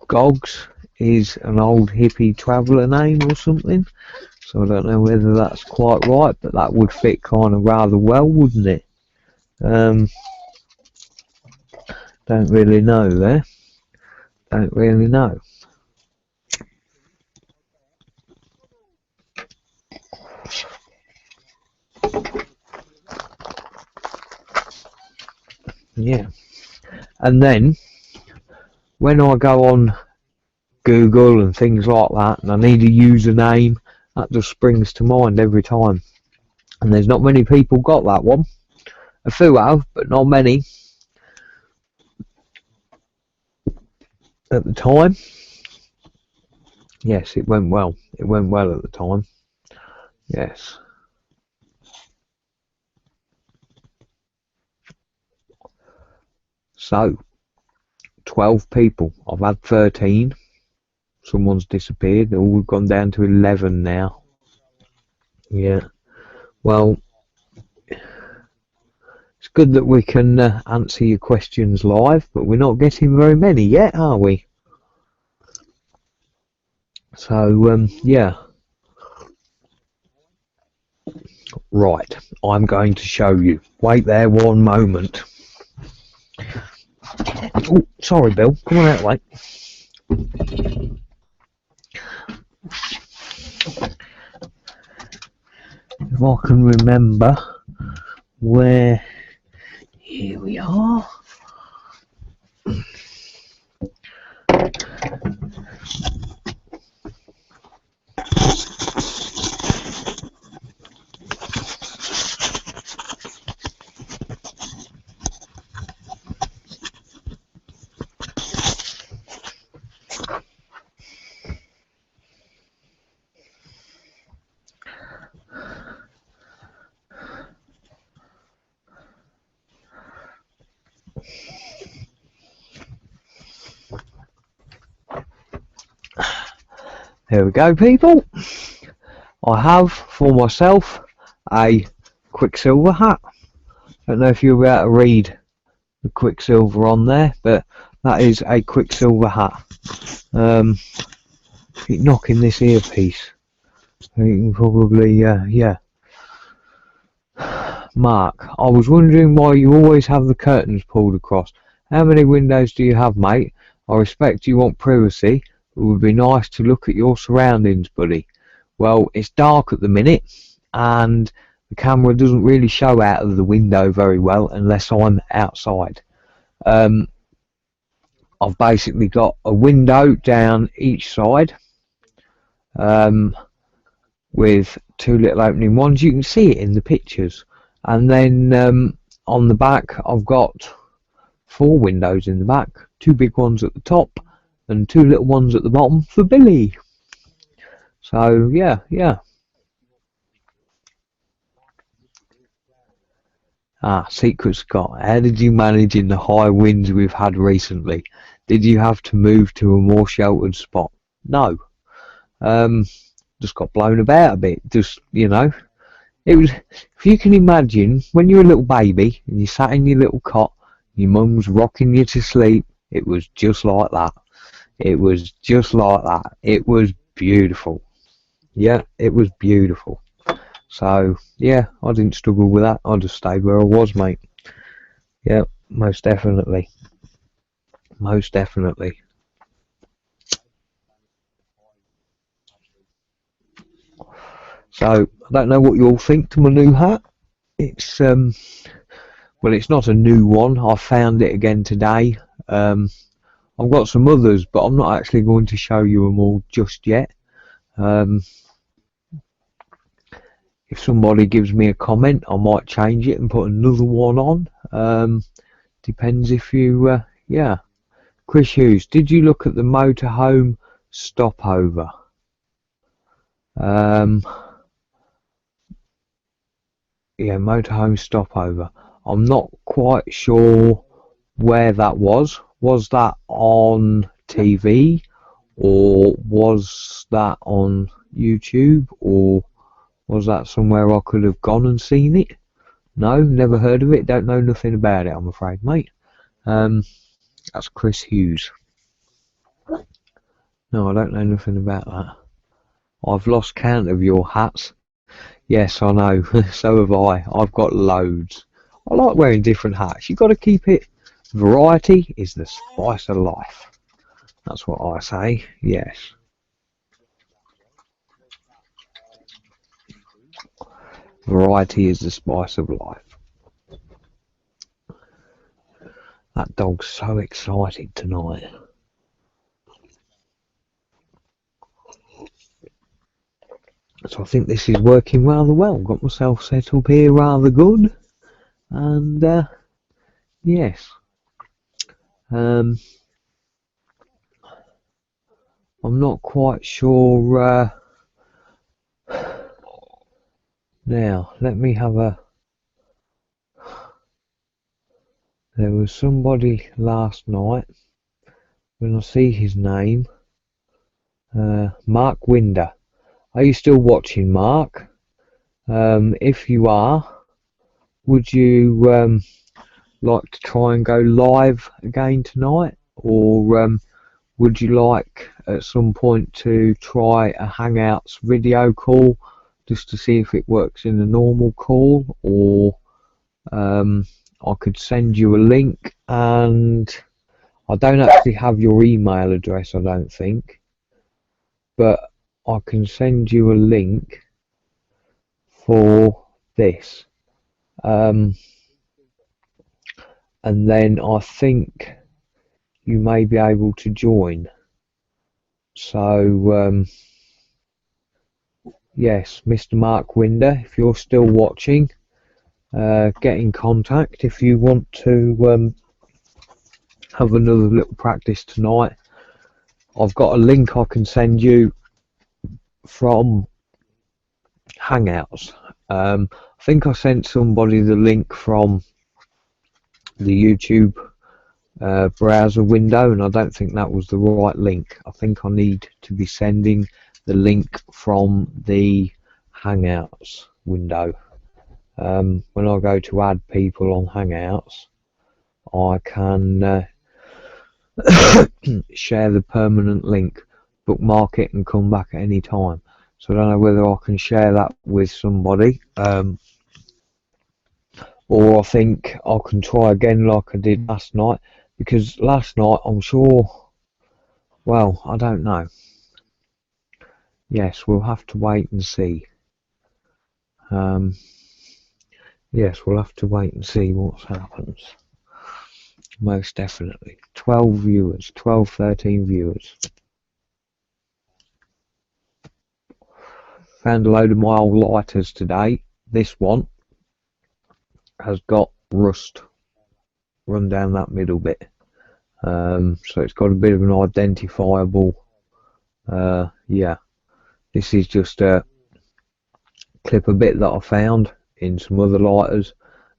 Gogs is an old hippie traveller name or something. So I don't know whether that's quite right, but that would fit kind of rather well, wouldn't it? Don't really know there. Don't really know. Yeah. And then when I go on Google and things like that, and I need a username, that just springs to mind every time. And there's not many people got that one. A few have, but not many at the time. Yes, it went well. It went well at the time. Yes. So, 12 people. I've had 13. Someone's disappeared. Oh, we've gone down to 11 now. Yeah. Well, it's good that we can answer your questions live, but we're not getting very many yet, are we? So, yeah. Right. I'm going to show you. Wait there one moment. Oh, sorry, Bill. Come on out, way. If I can remember where... Here we are. There we go, people. I have for myself a Quicksilver hat. Don't know if you'll be able to read the Quicksilver on there, but that is a Quicksilver hat. Keep knocking this earpiece. You can probably, yeah. Mark, I was wondering why you always have the curtains pulled across. How many windows do you have, mate? I respect you want privacy. It would be nice to look at your surroundings, buddy. Well, it's dark at the minute, and the camera doesn't really show out of the window very well unless I'm outside. I've basically got a window down each side, with two little opening ones. You can see it in the pictures. And then on the back, I've got 4 windows in the back, 2 big ones at the top and 2 little ones at the bottom for Billy. So yeah. Secret Scott, how did you manage in the high winds we've had recently? Did you have to move to a more sheltered spot? No. Just got blown about a bit. Just, you know, it was, if you can imagine when you're a little baby and you sat in your little cot, your mum's rocking you to sleep, it was just like that. It was just like that. It was beautiful. Yeah, it was beautiful. So yeah, I didn't struggle with that. I just stayed where I was, mate. Yeah, most definitely. Most definitely. So I don't know what you all think to my new hat. It's well, it's not a new one. I found it again today. I've got some others, but I'm not actually going to show you them all just yet. If somebody gives me a comment, I might change it and put another one on. Depends if you, yeah. Chris Hughes, did you look at the motorhome stopover? Yeah, motorhome stopover. I'm not quite sure where that was. Was that on TV, or was that on YouTube, or was that somewhere I could have gone and seen it? No, never heard of it. Don't know nothing about it, I'm afraid, mate. That's Chris Hughes. No, I don't know nothing about that. I've lost count of your hats. Yes, I know. So have I. I've got loads. I like wearing different hats. You've got to keep it. Variety is the spice of life. That's what I say. Yes. Variety is the spice of life. That dog's so excited tonight. So I think this is working rather well. Got myself set up here rather good. And yes. I'm not quite sure. Now, let me have a... There was somebody last night, when I see his name, Mark Winder. Are you still watching, Mark? If you are, would you like to try and go live again tonight? Or would you like at some point to try a Hangouts video call just to see if it works in a normal call? Or I could send you a link, and I don't actually have your email address, I don't think, but I can send you a link for this, and then I think you may be able to join. So yes, Mr. Mark Winder, if you're still watching, get in contact if you want to have another little practice tonight. I've got a link I can send you from Hangouts. I think I sent somebody the link from the YouTube browser window, and I don't think that was the right link. I think I need to be sending the link from the Hangouts window. When I go to add people on Hangouts, I can share the permanent link, bookmark it, and come back at any time. So I don't know whether I can share that with somebody, or I think I can try again like I did last night, because last night I'm sure, well, I don't know. Yes, we'll have to wait and see. Yes, we'll have to wait and see what happens. Most definitely. 12 viewers, 12, 13 viewers. Found a load of my old lighters today. This one has got rust run down that middle bit. So it's got a bit of an identifiable, yeah. This is just a clipper bit that I found in some other lighters,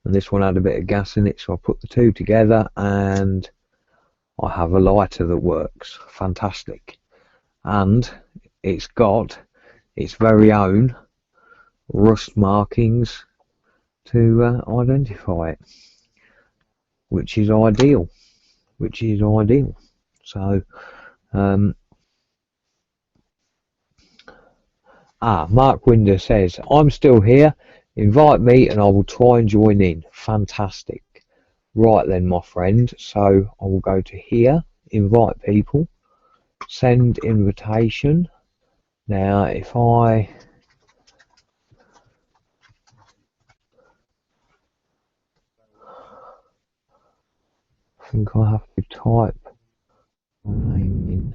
and this one had a bit of gas in it, so I put the two together and I have a lighter that works fantastic. And it's got its very own rust markings to identify it, which is ideal. So Mark Winder says, I'm still here, invite me and I will try and join in. Fantastic. Right then, my friend, so I will go to here, invite people, send invitation. Now if I think I have to type my name in.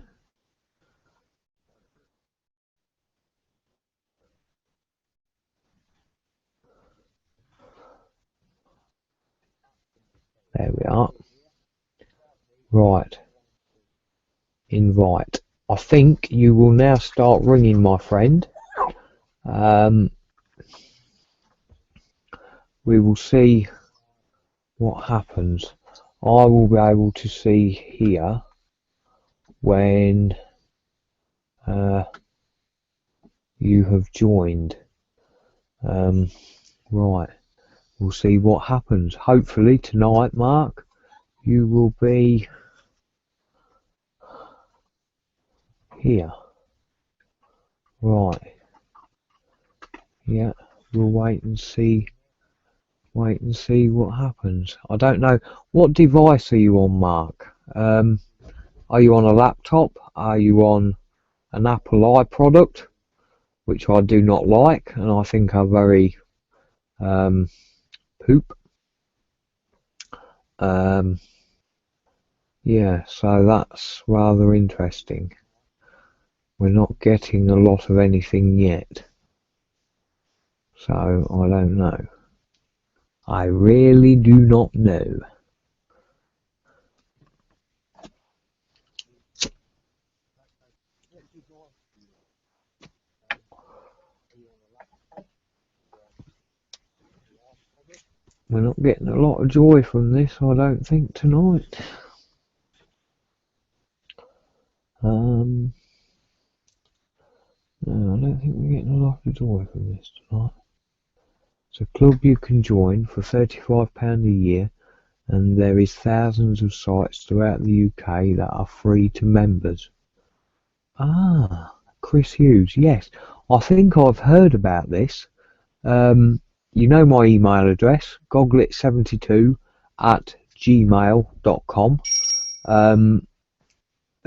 There we are. Right. Invite. I think you will now start ringing, my friend. We will see what happens. I will be able to see here when you have joined. Right. We'll see what happens. Hopefully tonight, Mark, you will be here. Right. Yeah, we'll wait and see what happens. I don't know. What device are you on, Mark? Are you on a laptop? Are you on an Apple iProduct, which I do not like and I think are very poop? yeah, so that's rather interesting. We're not getting a lot of anything yet, so I don't know. I really do not know. We're not getting a lot of joy from this, I don't think, tonight. No, I don't think we're getting a lot of joy from this tonight. It's a club you can join for £35 a year, and there is thousands of sites throughout the UK that are free to members. Ah, Chris Hughes, yes. I think I've heard about this. You know my email address, gogglet72@gmail.com.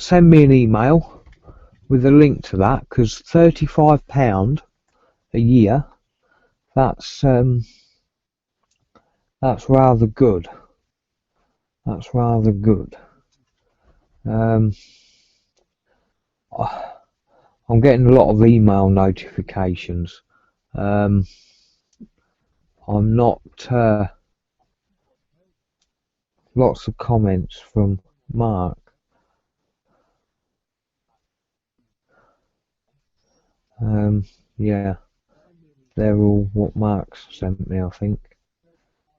Send me an email with a link to that, because £35 a year, that's rather good. That's rather good. I'm getting a lot of email notifications. I'm not lots of comments from Mark. Yeah, they're all what Mark's sent me, I think.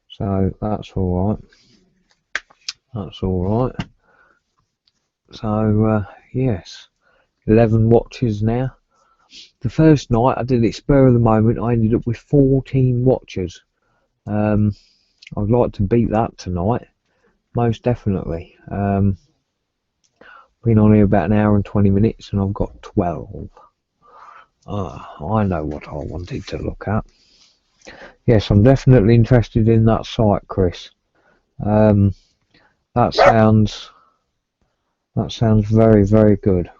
So that's all right. That's all right. So yes, 11 watches now. The first night I did it spur of the moment. I ended up with 14 watches. I'd like to beat that tonight, most definitely. Been on here about an hour and 20 minutes, and I've got 12. I know what I wanted to look at. Yes, I'm definitely interested in that site, Chris. That sounds very, very good.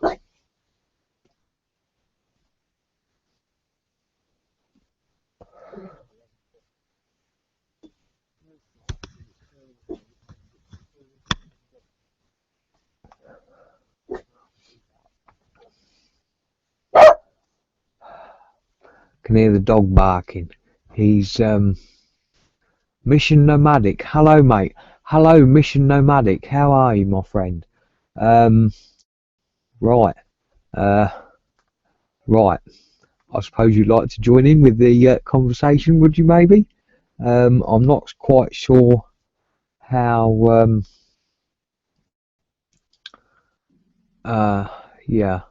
Can hear the dog barking. He's Mission Nomadic. Hello, mate. Hello, Mission Nomadic. How are you, my friend? Right. Right. I suppose you'd like to join in with the conversation, would you, maybe? I'm not quite sure how, yeah,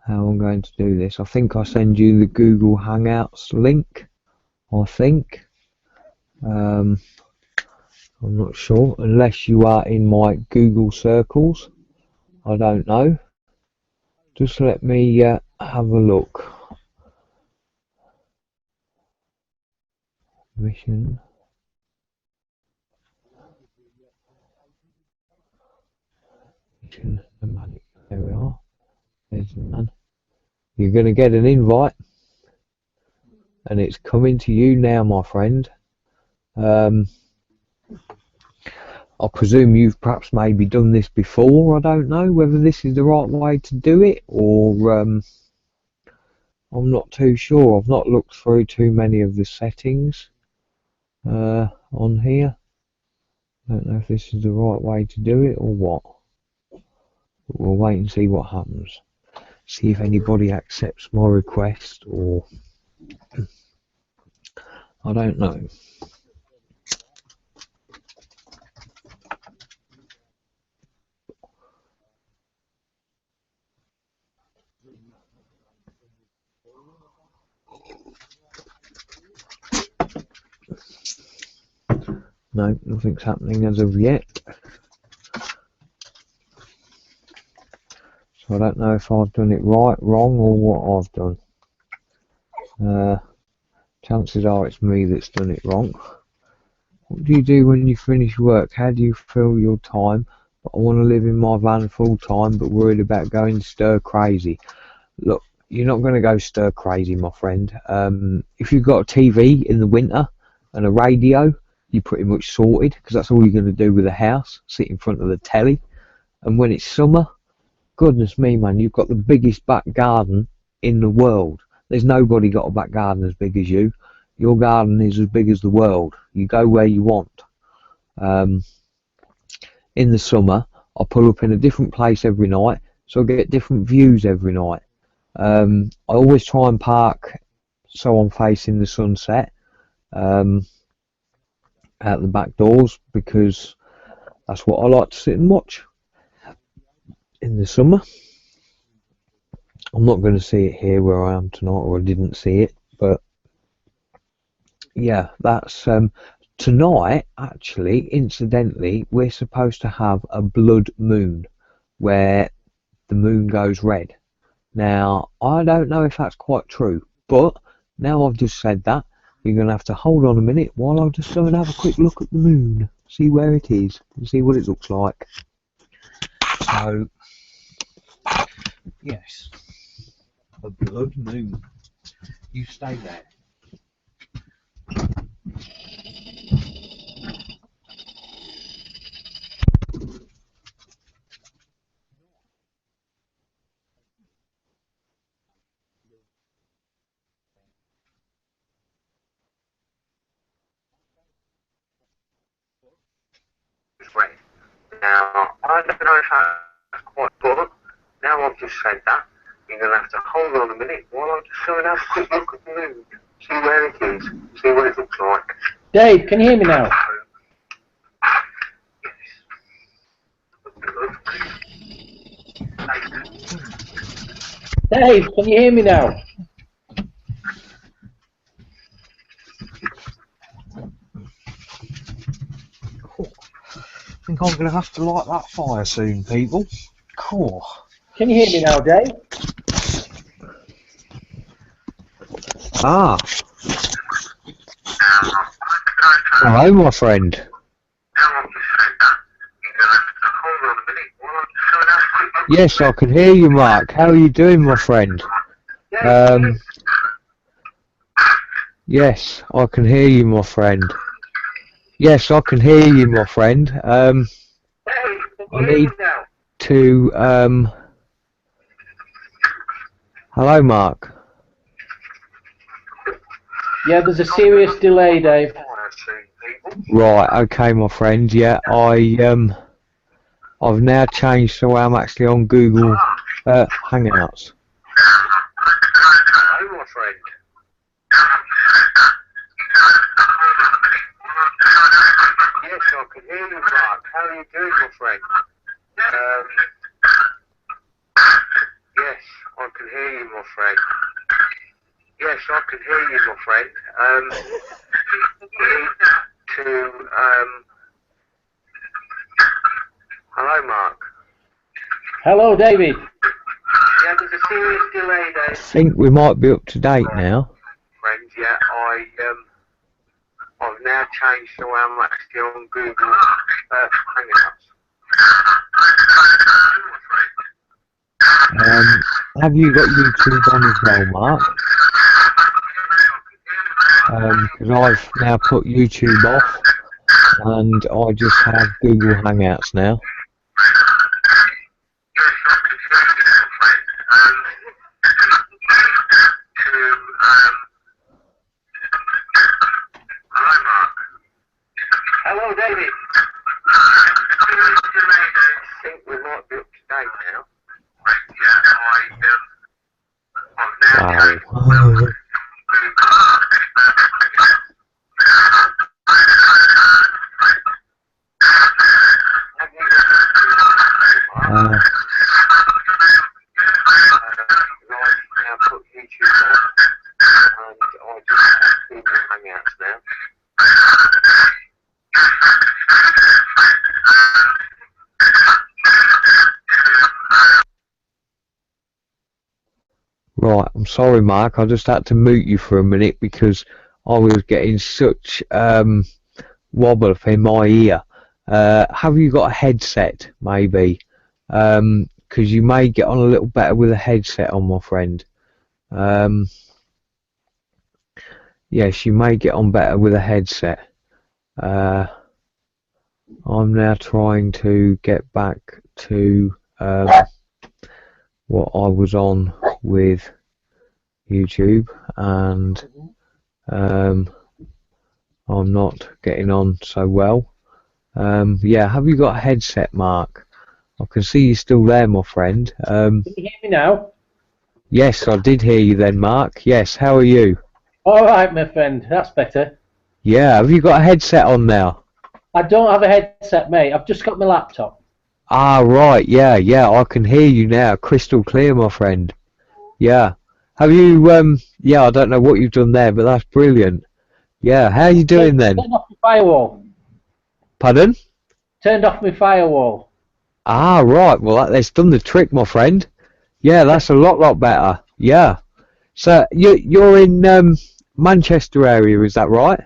how I'm going to do this. I think I send you the Google Hangouts link, I think. I'm not sure, unless you are in my Google circles. I don't know. Just let me have a look. Mission. There we are. There's the man. You're going to get an invite, and it's coming to you now, my friend. I presume you've perhaps maybe done this before. I don't know whether this is the right way to do it, or I'm not too sure. I've not looked through too many of the settings on here. I don't know if this is the right way to do it or what. But we'll wait and see what happens. See if anybody accepts my request, or I don't know. No, nothing's happening as of yet. So I don't know if I've done it right, wrong, or what I've done. Chances are it's me that's done it wrong. What do you do when you finish work? How do you fill your time? I want to live in my van full time, but worried about going stir crazy. Look, you're not going to go stir crazy, my friend. If you've got a TV in the winter and a radio, you're pretty much sorted, because that's all you're going to do with a house, sit in front of the telly. And when it's summer, goodness me, man, you've got the biggest back garden in the world. There's nobody got a back garden as big as you. Your garden is as big as the world. You go where you want. In the summer, I pull up in a different place every night, so I get different views every night. I always try and park so I'm facing the sunset out the back doors, because that's what I like to sit and watch in the summer. I'm not going to see it here where I am tonight, or I didn't see it, but yeah, that's tonight. Actually, incidentally, we're supposed to have a blood moon where the moon goes red. Now, I don't know if that's quite true, but now I've just said that, you're going to have to hold on a minute while I just go and have a quick look at the moon, see where it is, and see what it looks like. So, yes, a blood moon. You stay there. Right. Now, I don't know if that's quite good. Now I've just said that, you're going to have to hold on a minute while I just go and have a quick look at the moon, see where it is, see what it looks like. Dave, can you hear me now? Dave, can you hear me now? I think I'm going to have to light that fire soon, people. Cool. Can you hear me now, Dave? Ah. Hello, my friend. Yes, I can hear you, Mark. How are you doing, my friend? Yes, I can hear you, my friend. Yes, I can hear you, my friend. I need to, hello, Mark. Yeah, there's a serious delay, Dave. Right, okay, my friend. Yeah, I've now changed so I'm actually on Google Hangouts. Hello, my friend. Yes, I can hear you, Mark. How are you doing, my friend? Yes, I can hear you, my friend. Yes, I can hear you, my friend. You need to, hello, Mark. Hello, David. Yeah, there's a serious delay, Dave. I think we might be up to date now. Friends, yeah, I've now changed so I'm actually on Google Hangouts. Have you got YouTube on as well, Mark? Because I've now put YouTube off and I just have Google Hangouts now. Hello, David. I think we might be up to date now. Wow. Right, I'm sorry, Mark. I just had to mute you for a minute because I was getting such wobble up in my ear. Have you got a headset, maybe? Because you may get on a little better with a headset on, my friend. Yes, you may get on better with a headset. I'm now trying to get back to what I was on with YouTube, and I'm not getting on so well. Yeah, have you got a headset, Mark? I can see you still there, my friend. Can you hear me now? Yes, I did hear you then, Mark. Yes, how are you? All right, my friend. That's better. Yeah, have you got a headset on now? I don't have a headset, mate. I've just got my laptop. Ah, right. Yeah, yeah, I can hear you now, crystal clear, my friend. Yeah. Have you? Yeah, I don't know what you've done there, but that's brilliant. Yeah, how are you doing then? Turned off my firewall. Pardon? Turned off my firewall. Ah, right. Well, that's done the trick, my friend. Yeah, that's a lot better. Yeah. So you're in Manchester area, is that right?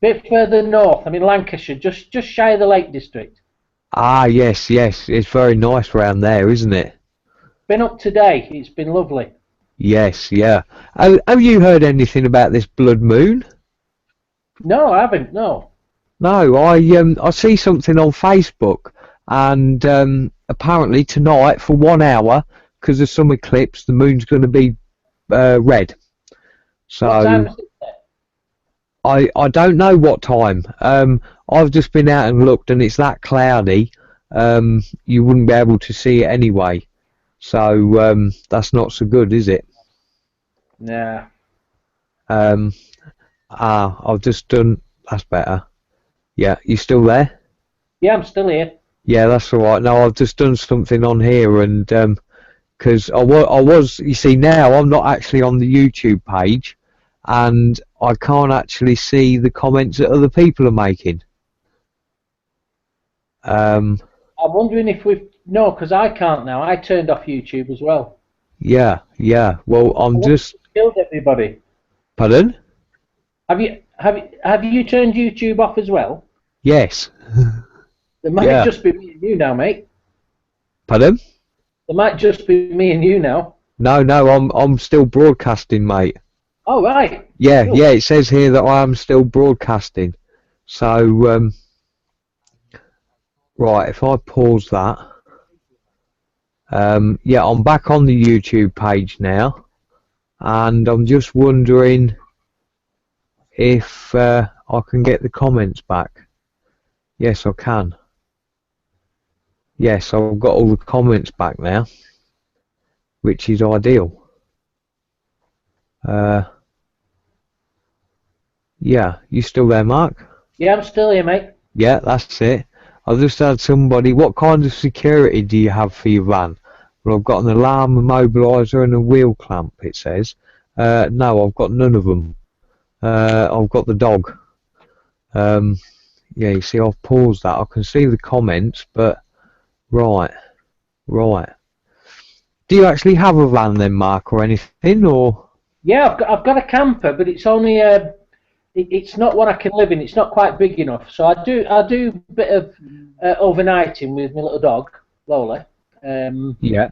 Bit further north. I'm in Lancashire, just shy of the Lake District. Ah, yes, yes. It's very nice around there, isn't it? Been up today. It's been lovely. Yes, yeah. Have you heard anything about this blood moon? No, I haven't. No. No, I see something on Facebook, and apparently tonight for 1 hour, because of some eclipse, the moon's going to be red. So What time is it there? I don't know what time. I've just been out and looked, and it's that cloudy. You wouldn't be able to see it anyway. So that's not so good, is it? Nah. I've just done. That's better. Yeah, you still there? Yeah, I'm still here. Yeah, that's all right. No, I've just done something on here, and because I was, you see, now I'm not actually on the YouTube page, and I can't actually see the comments that other people are making. I'm wondering if we've... No, because I can't now. I turned off YouTube as well. Yeah, yeah. Well, I'm just... Killed everybody. Pardon? Have you turned YouTube off as well? Yes. There might just be me and you now, mate. Pardon? There might just be me and you now. No, I'm still broadcasting, mate. Oh, right. Yeah, Cool. yeah. It says here that I am still broadcasting. So, right. If I pause that, yeah, I'm back on the YouTube page now, and I'm just wondering if I can get the comments back. Yes, I can. Yes, I've got all the comments back now, which is ideal. Yeah, you still there, Mark? Yeah, I'm still here, mate. Yeah, that's it. I just had somebody, what kind of security do you have for your van? Well, I've got an alarm immobiliser and a wheel clamp, it says. No, I've got none of them. I've got the dog. Yeah, you see, I've paused that. I can see the comments, but right. Do you actually have a van then, Mark, or anything, or? Yeah, I've got a camper, but it's only it's not what I can live in. It's not quite big enough. So I do a bit of overnighting with my little dog, Lola. Yeah.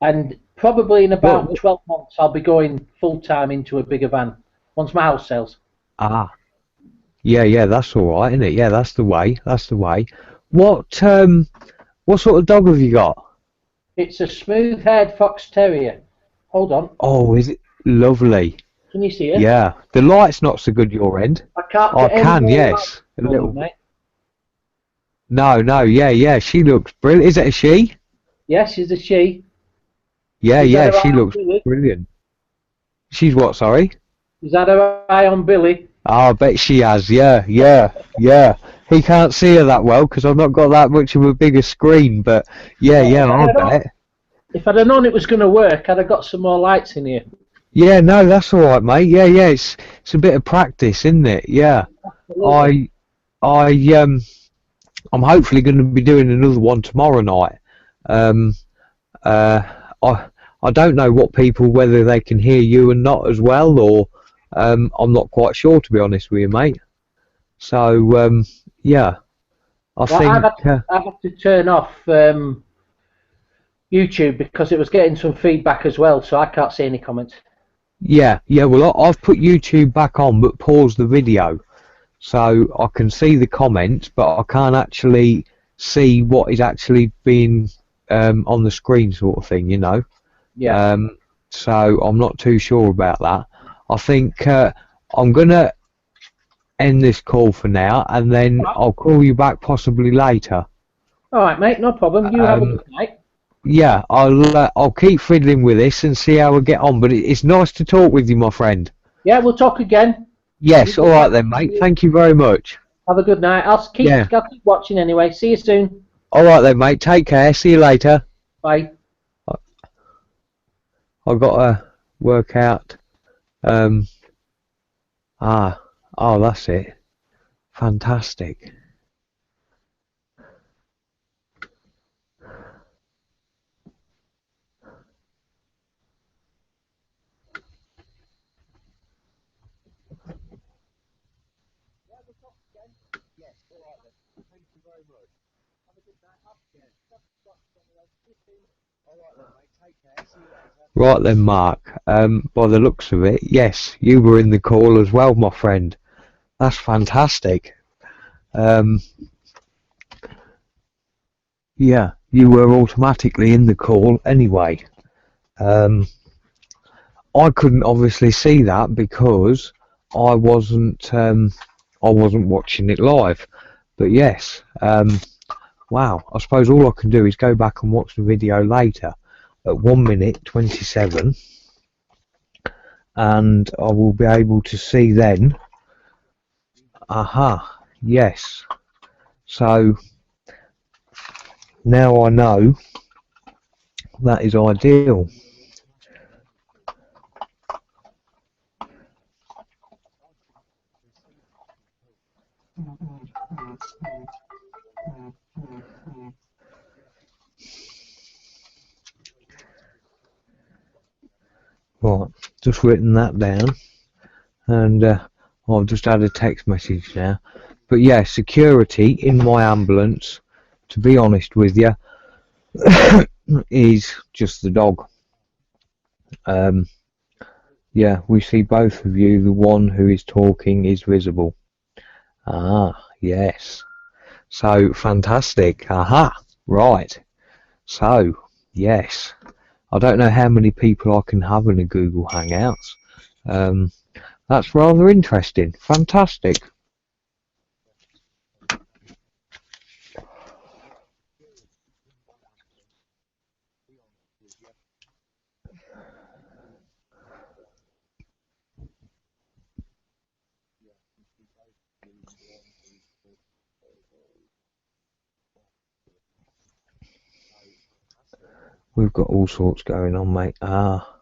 And probably in about 12 months, I'll be going full time into a bigger van once my house sells. Ah. Yeah, that's all right, isn't it? Yeah, that's the way. What sort of dog have you got? It's a smooth-haired fox terrier. Hold on. Oh, is it lovely? Can you see it? Yeah. The light's not so good your end. I can't. I can, yes. A little. Mate. No, yeah. She looks brilliant. Is it a she? Yes, she's a she. Yeah, she looks brilliant. She's what? Sorry. Is that her eye on Billy? Oh, I bet she has. Yeah. He can't see her that well because I've not got that much of a bigger screen. But yeah, I bet. If I'd have known it was going to work, I'd have got some more lights in here. Yeah, no, that's all right, mate. Yeah. It's a bit of practice, isn't it? Yeah. Absolutely. I'm hopefully going to be doing another one tomorrow night. I don't know what people, whether they can hear you and not as well, or I'm not quite sure, to be honest with you, mate. So yeah, I think I have to turn off YouTube because it was getting some feedback as well, so I can't see any comments. yeah. Well, I've put YouTube back on, but paused the video. so I can see the comments, but I can't actually see what is actually being on the screen, sort of thing, you know. Yeah. So I'm not too sure about that. I think I'm gonna end this call for now, and then I'll call you back possibly later. All right, mate. No problem. You have a good night. Yeah, I'll keep fiddling with this and see how we get on. But it's nice to talk with you, my friend. Yeah, we'll talk again. Yes, all right then, mate. Thank you very much. Have a good night. I'll keep watching anyway. See you soon. All right then, mate. Take care. See you later. Bye. I've got to work out. Oh, that's it. Fantastic. Right then, Mark. By the looks of it, yes, you were in the call as well, my friend. That's fantastic. Yeah, you were automatically in the call anyway. I couldn't obviously see that because I wasn't watching it live. But yes, wow. I suppose all I can do is go back and watch the video later at 1 minute 27, and I will be able to see then. Aha, yes. So now I know that is ideal. Right, just written that down, and I've just had a text message now. But yeah, security in my ambulance, to be honest with you, is just the dog. Yeah, we see both of you. The one who is talking is visible. Ah, yes. So fantastic. Aha, right. So yes, I don't know how many people I can have in a Google Hangouts. That's rather interesting. Fantastic. We've got all sorts going on, mate. Ah.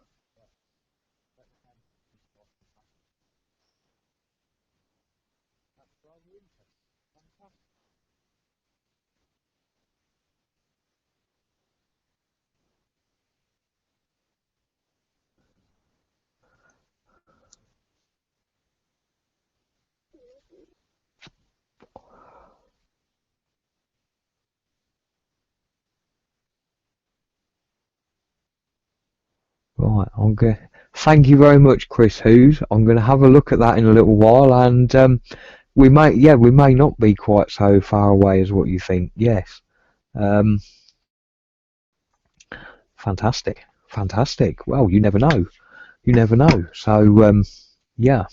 Right, thank you very much, Chris Hughes. I'm going to have a look at that in a little while, and we may not be quite so far away as what you think. Yes, fantastic, fantastic. Well, you never know, you never know. So yeah,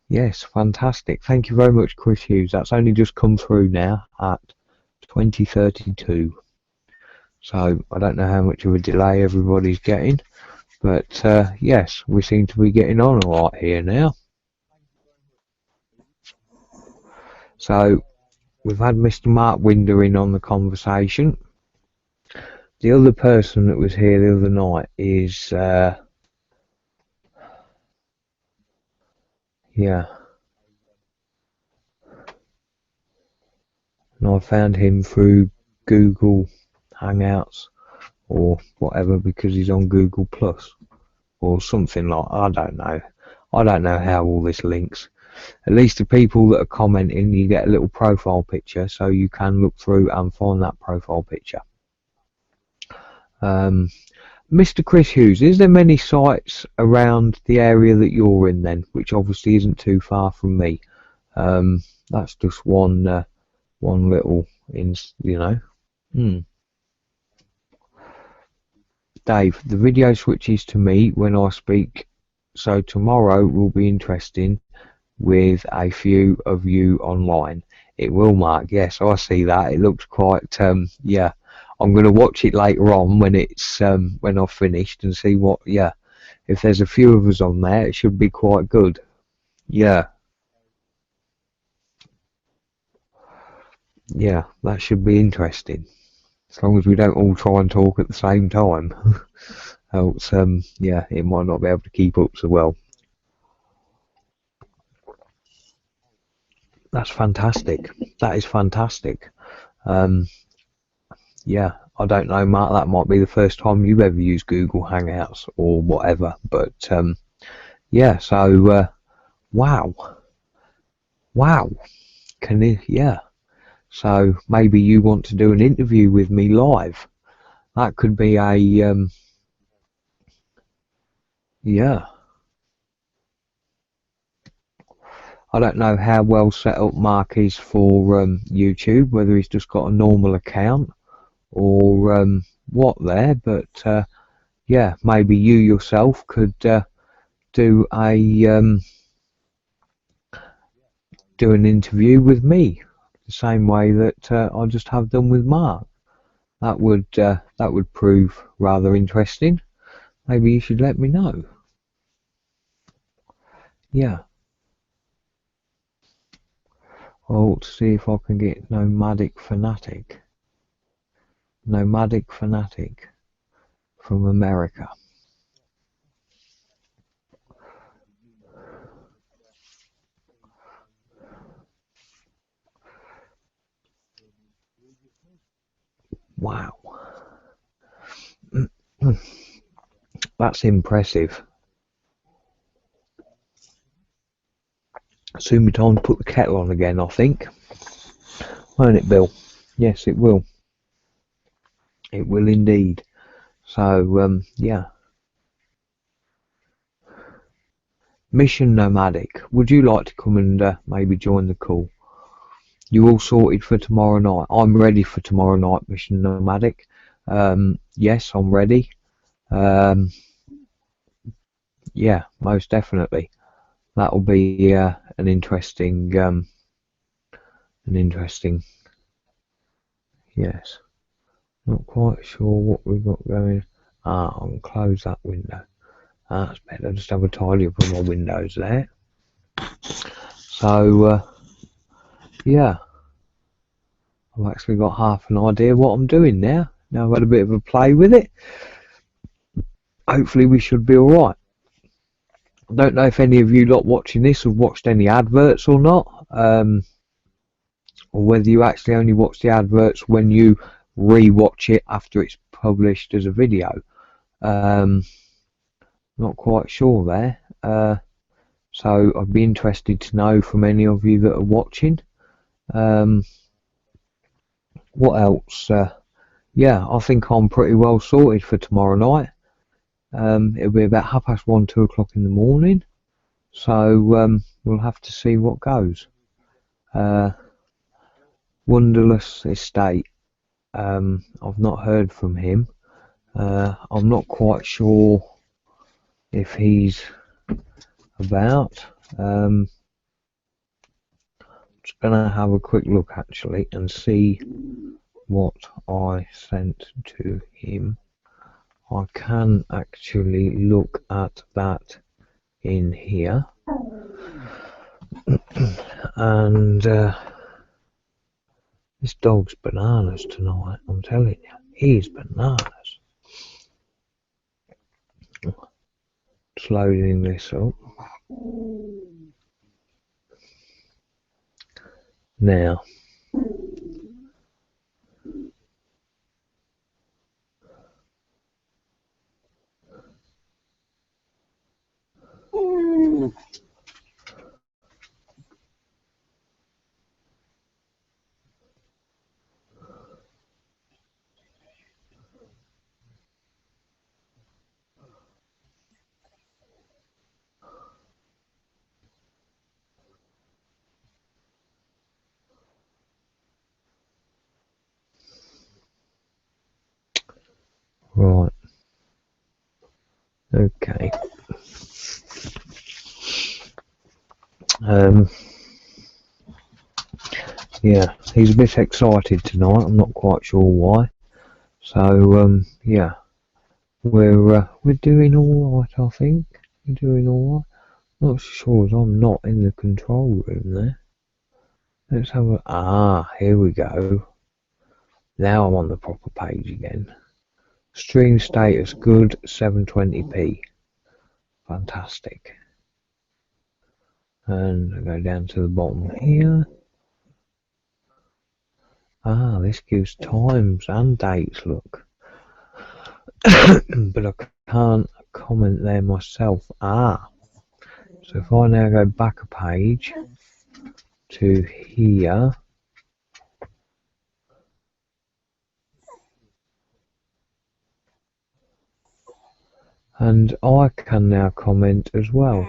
yes, fantastic. Thank you very much, Chris Hughes. That's only just come through now at 20:32. So I don't know how much of a delay everybody's getting. But yes, we seem to be getting on a lot here now. So we've had Mr. Mark Winder in on the conversation. The other person that was here the other night is yeah, and I found him through Google Hangouts or whatever, because he's on Google Plus or something like. I don't know how all this links. At least the people that are commenting, you get a little profile picture, so you can look through and find that profile picture. Mr. Chris Hughes, is there many sites around the area that you're in then, which obviously isn't too far from me? That's just one little Dave, the video switches to me when I speak, so tomorrow will be interesting with a few of you online. It will, Mark. Yes, I see that. It looks quite yeah. I'm going to watch it later on when it's when I've finished and see what, yeah, if there's a few of us on there, it should be quite good. Yeah, yeah, that should be interesting. As long as we don't all try and talk at the same time. Else, yeah, it might not be able to keep up so well. That's fantastic. That is fantastic. Yeah, I don't know, Mark, that might be the first time you've ever used Google Hangouts or whatever, but yeah, so wow, wow, can you, yeah, so maybe you want to do an interview with me live. That could be a yeah, I don't know how well set up Mark is for YouTube, whether he's just got a normal account or what there, but yeah, maybe you yourself could do a do an interview with me, the same way that I just have done with Mark. That would prove rather interesting. Maybe you should let me know. Yeah, I ought to see if I can get Nomadic Fanatic from America. Wow, that's impressive. Soon be time to put the kettle on again, I think. Won't it, Bill? Yes, it will. It will indeed. So, yeah. Mission Nomadic, would you like to come and maybe join the call? You all sorted for tomorrow night? I'm ready for tomorrow night, Mission Nomadic. Yes, I'm ready. Yeah, most definitely. That'll be an interesting, yes. Not quite sure what we've got going. I'll close that window. That's better. Just have a tidy up on my windows there. So, yeah, I've actually got half an idea what I'm doing now. Now I've had a bit of a play with it. Hopefully we should be alright. I don't know if any of you lot watching this have watched any adverts or not, or whether you actually only watch the adverts when you re-watch it after it's published as a video. Not quite sure there. So I'd be interested to know from any of you that are watching. What else? Yeah, I think I'm pretty well sorted for tomorrow night. It'll be about 1:30, 2 o'clock in the morning. So we'll have to see what goes. Wonderless Estate. I've not heard from him. I'm not quite sure if he's about. Just gonna have a quick look actually and see what I sent to him. I can actually look at that in here. And this dog's bananas tonight, I'm telling you. He's bananas. Just loading this up. Now, Right. Okay. Yeah, he's a bit excited tonight. I'm not quite sure why. So yeah, we're doing all right. I think we're doing all right. Not sure as I'm not in the control room there. Let's have a here we go. Now I'm on the proper page again. Stream status good, 720p. Fantastic. And I go down to the bottom here. This gives times and dates, look. But I can't comment there myself. So if I now go back a page to here, and I can now comment as well.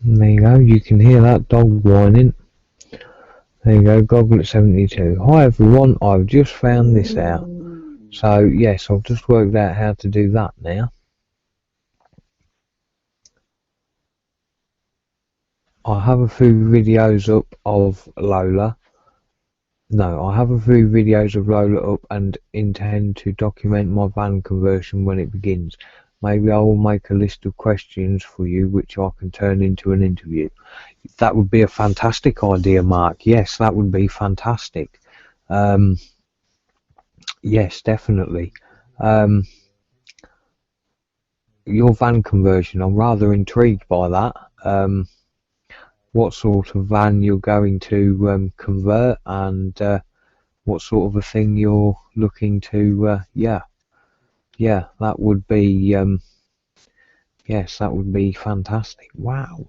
And there you go, you can hear that dog whining. There you go, gogglet72. Hi everyone, I've just found this out. So yes, I've just worked out how to do that now. I have a few videos up of Lola. No, I have a few videos of Lola up and intend to document my van conversion when it begins. Maybe I will make a list of questions for you which I can turn into an interview. That would be a fantastic idea, Mark. Yes, that would be fantastic. Yes, definitely. Your van conversion, I'm rather intrigued by that. What sort of van you're going to convert, and what sort of a thing you're looking to yeah, that would be yes, that would be fantastic. Wow,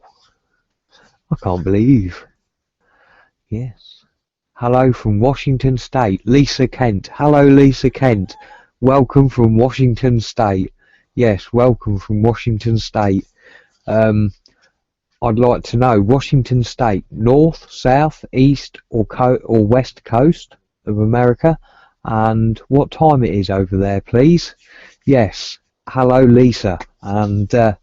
I can't believe. Yes, hello from Washington State, Lisa Kent. Hello Lisa Kent, welcome from Washington State. Yes, welcome from Washington State. I'd like to know, Washington State, north, south, east, or west coast of America, and what time it is over there, please. Yes, hello Lisa, and do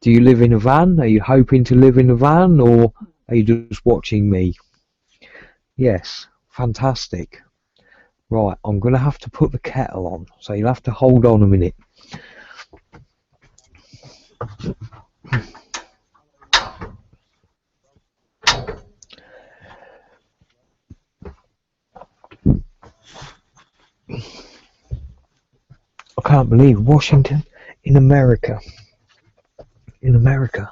you live in a van? Are you hoping to live in a van, or are you just watching me? Yes, fantastic. Right, I'm going to have to put the kettle on, so you'll have to hold on a minute. I can't believe Washington in America. In America.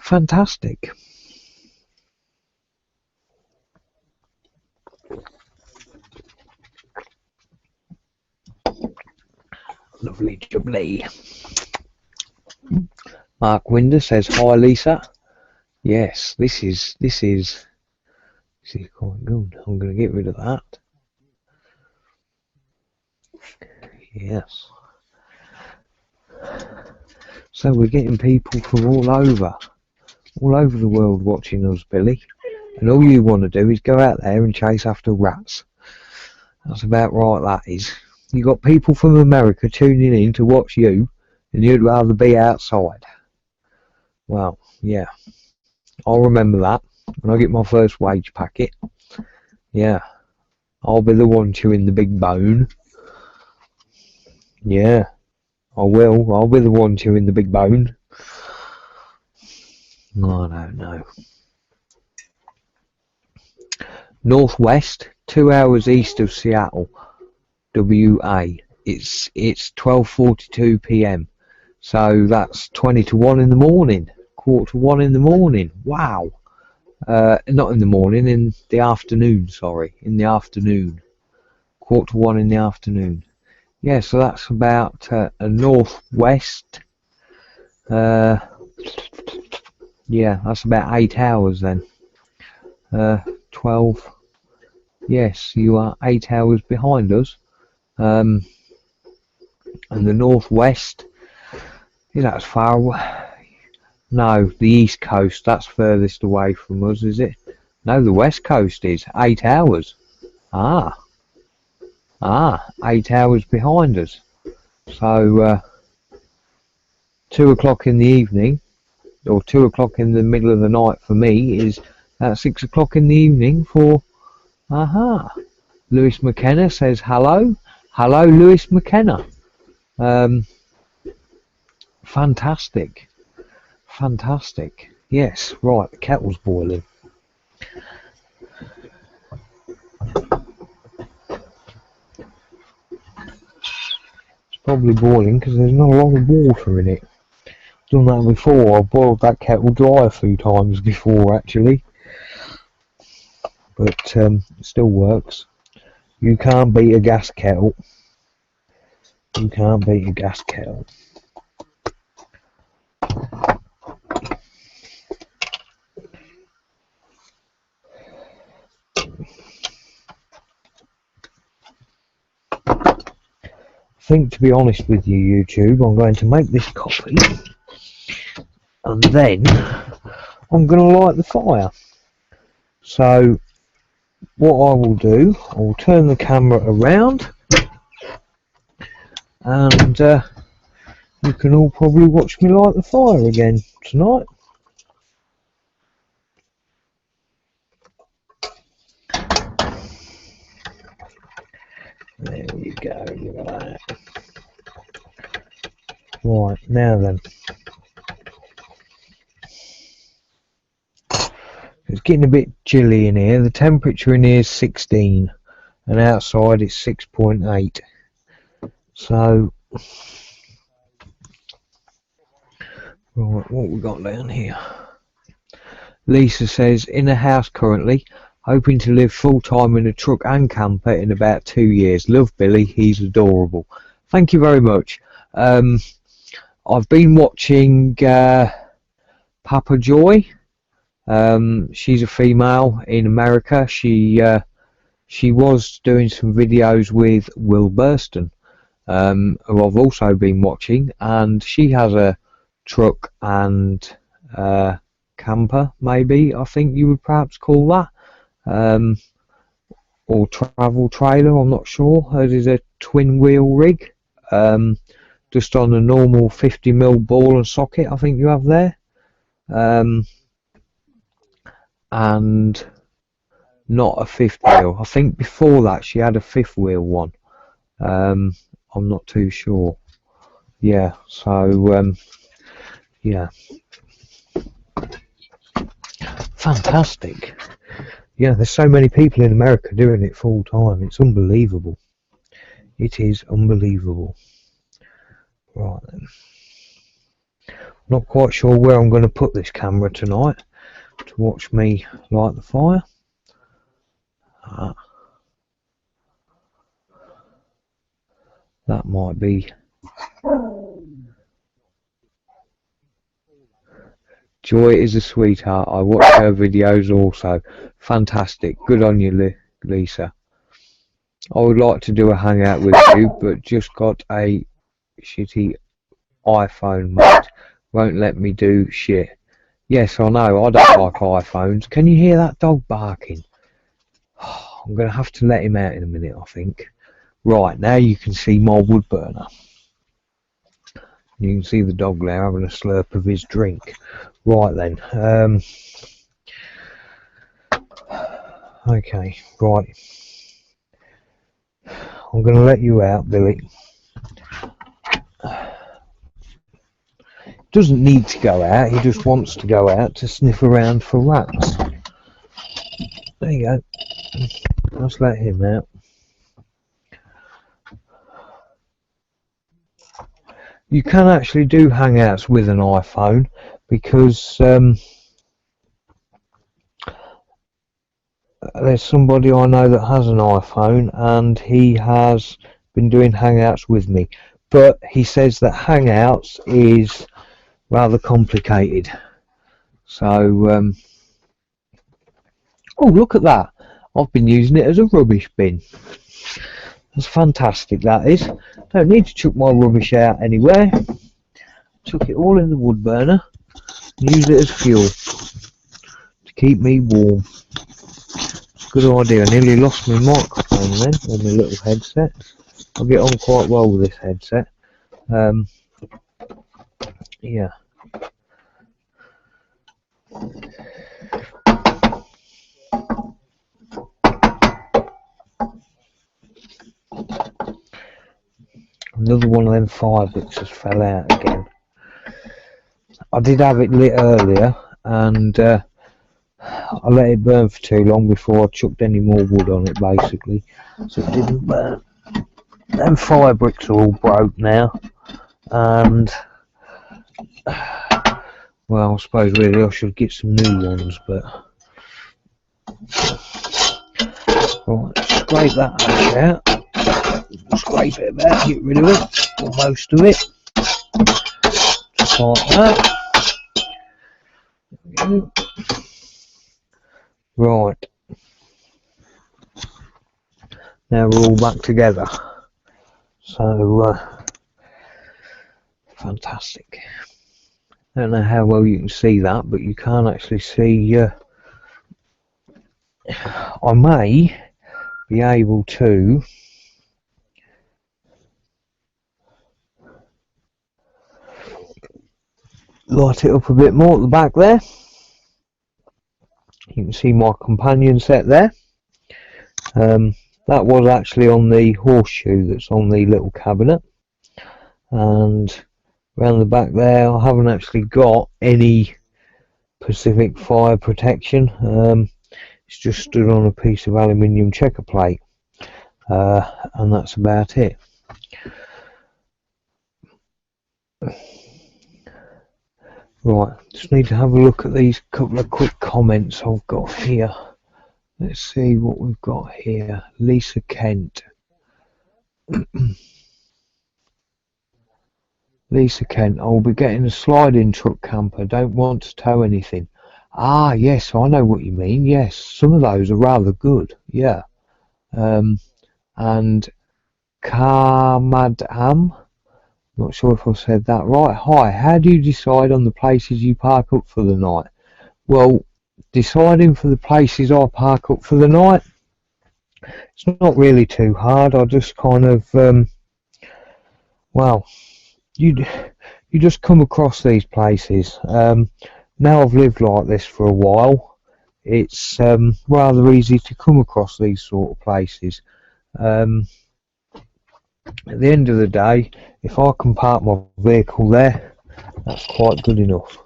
Fantastic. Lovely jubbly. Mark Winder says hi Lisa. Yes, this is quite good. I'm going to get rid of that. Yes. So we're getting people from all over the world watching us, Billy. And all you want to do is go out there and chase after rats. That's about right, that is. You got people from America tuning in to watch you, and you'd rather be outside. Well, yeah. I'll remember that when I get my first wage packet. Yeah. I'll be the one chewing the big bone. Yeah. I will. I'll be the one chewing the big bone. I don't know. northwest, 2 hours east of Seattle, WA. It's 12:42 p.m. So that's 20 to 1 in the morning, quarter to 1 in the morning. Wow. Not in the morning, in the afternoon, sorry, in the afternoon. Quarter to 1 in the afternoon. Yeah, so that's about a northwest. Yeah, that's about 8 hours then. 12. Yes, you are 8 hours behind us. And the northwest, is that as far away? No, the east coast, that's furthest away from us, is it? No, the west coast is 8 hours. 8 hours behind us. So 2 o'clock in the evening, or 2 o'clock in the middle of the night for me, is 6 o'clock in the evening for Lewis McKenna says hello. Hello, Lewis McKenna. Fantastic. Fantastic. Yes, right, the kettle's boiling. It's probably boiling because there's not a lot of water in it. Done that before. I've boiled that kettle dry a few times before actually. But it still works. You can't beat a gas kettle. You can't beat a gas kettle. I think, to be honest with you, YouTube, I'm going to make this coffee and then I'm going to light the fire. So what I will do, I will turn the camera around and you can all probably watch me light the fire again tonight. There you go, look at that. Right, now then. It's getting a bit chilly in here. The temperature in here is 16 and outside it's 6.8. So, right, what we got down here? Lisa says, in a house currently, hoping to live full-time in a truck and camper in about 2 years. Love Billy, he's adorable. Thank you very much. I've been watching Papa Joy. She's a female in America. She was doing some videos with Will Burston, who I've also been watching, and she has a truck and camper, maybe, I think you would perhaps call that, or travel trailer, I'm not sure. Hers is a twin wheel rig, just on a normal 50mm ball and socket, I think you have there, and not a fifth wheel. I think before that she had a fifth wheel one. I'm not too sure. Yeah, so yeah, fantastic. Yeah, there's so many people in America doing it full time. It's unbelievable. It is unbelievable. Right then, not quite sure where I'm going to put this camera tonight to watch me light the fire. That might be. Joy is a sweetheart. I watch her videos also. Fantastic. Good on you, Lisa. I would like to do a hangout with you, but just got a shitty iPhone, mate. Won't let me do shit. Yes, I know. I don't like iPhones. Can you hear that dog barking? I'm going to have to let him out in a minute, I think. Right, now you can see my wood burner. You can see the dog there having a slurp of his drink. Right then. Okay, right. I'm going to let you out, Billy. Doesn't need to go out, he just wants to go out to sniff around for rats. There you go. Let's let him out. You can actually do Hangouts with an iPhone because there's somebody I know that has an iPhone and he has been doing Hangouts with me. But he says that Hangouts is rather complicated. So, oh, look at that. I've been using it as a rubbish bin. That's fantastic, that is. Don't need to chuck my rubbish out anywhere. Chuck it all in the wood burner. Use it as fuel to keep me warm. Good idea. I nearly lost my microphone then, or my little headset. I get on quite well with this headset. Yeah. Another one of them fire bits just fell out again. I did have it lit earlier and I let it burn for too long before I chucked any more wood on it, basically, so it didn't burn. Them fire bricks are all broke now, and well, I suppose really I should get some new ones, but right, scrape that ash out, scrape it about, get rid of it, or most of it, just like that. There we go. Right, now we're all back together, so fantastic. I don't know how well you can see that, but you can actually see, I may be able to light it up a bit more at the back there. You can see my companion set there. That was actually on the horseshoe that's on the little cabinet, and around the back there I haven't actually got any Pacific fire protection. It's just stood on a piece of aluminium checker plate, and that's about it. Right, just need to have a look at these couple of quick comments I've got here. Let's see what we've got here. Lisa Kent. Lisa Kent, I'll be getting a sliding truck camper. Don't want to tow anything. Ah, yes, I know what you mean. Yes, some of those are rather good. Yeah. And Karmadam, not sure if I said that right. Hi, how do you decide on the places you park up for the night? Well, deciding for the places I park up for the night, it's not really too hard. I just kind of, well, you just come across these places. Now I've lived like this for a while, it's rather easy to come across these sort of places. At the end of the day, if I can park my vehicle there, that's quite good enough.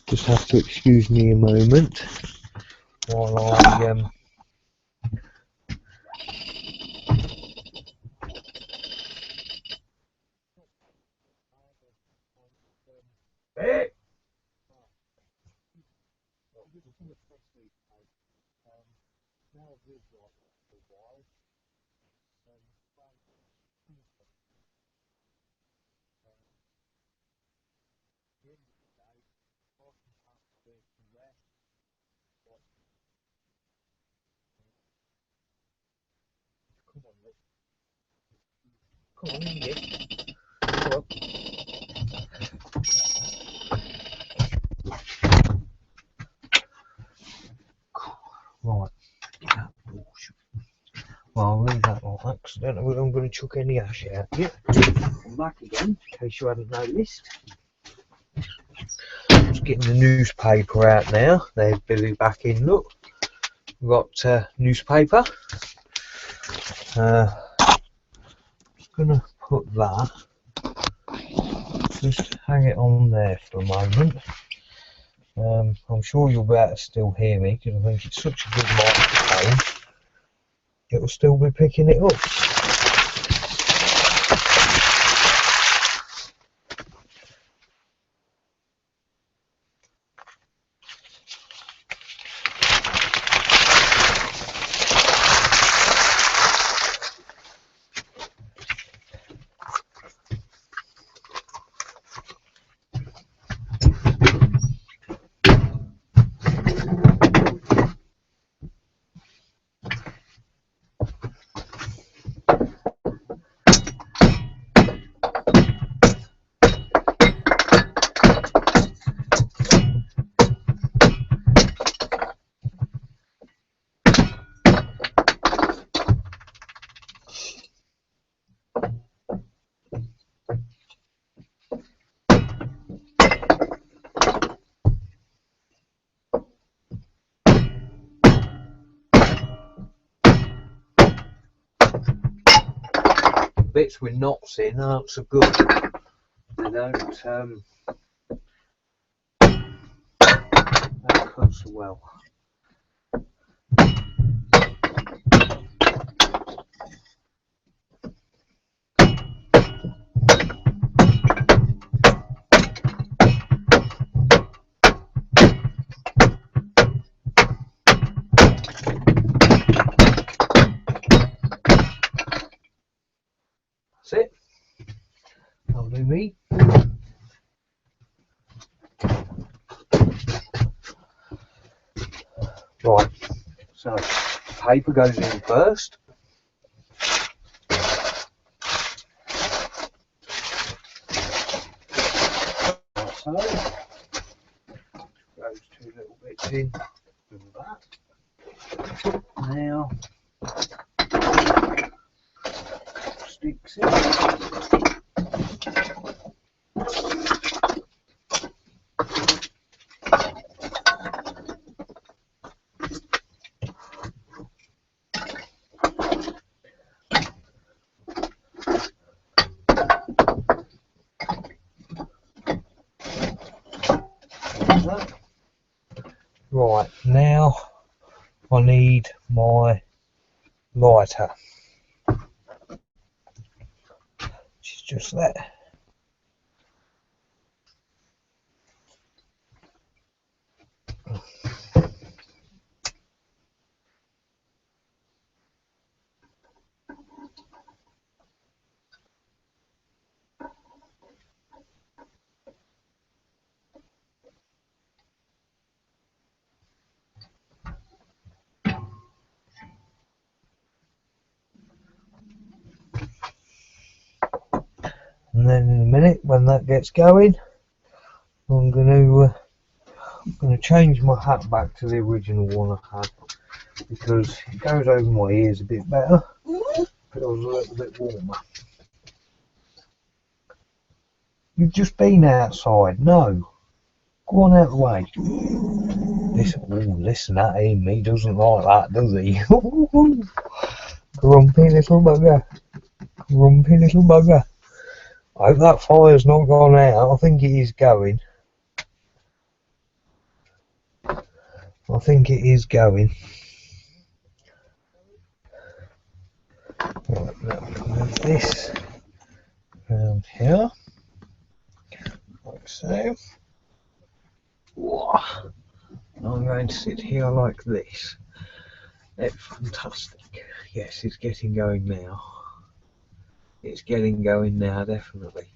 Just have to excuse me a moment while I come on in here. Right. Well, I'll leave that like that because I don't know whether I'm going to chuck any ash out yet. I'm back again, in case you hadn't noticed. Just getting the newspaper out now. There's Billy back in, look. We've got newspaper. Just going to put that, just hang it on there for a moment. I'm sure you'll be able to still hear me because I think it's such a good microphone. It'll still be picking it up. Bits with knots in aren't so good. They don't cut so well. That's it. That'll do me. Right, so paper goes in first. Like so. Goes 2 little bits in with that. Now sticks in. Right, now I need my lighter, which is just that. And then in a minute, when that gets going, I'm going to change my hat back to the original one I had because it goes over my ears a bit better. Feels a little bit warmer. You've just been outside. No, go on out of the way. Listen at him. He doesn't like that, does he? Grumpy little bugger. Grumpy little bugger. I hope that fire's not gone out. I think it is going. I think it is going. Right, now move this around here, like so. I'm going to sit here like this. That's fantastic. Yes, it's getting going now. It's getting going now, definitely.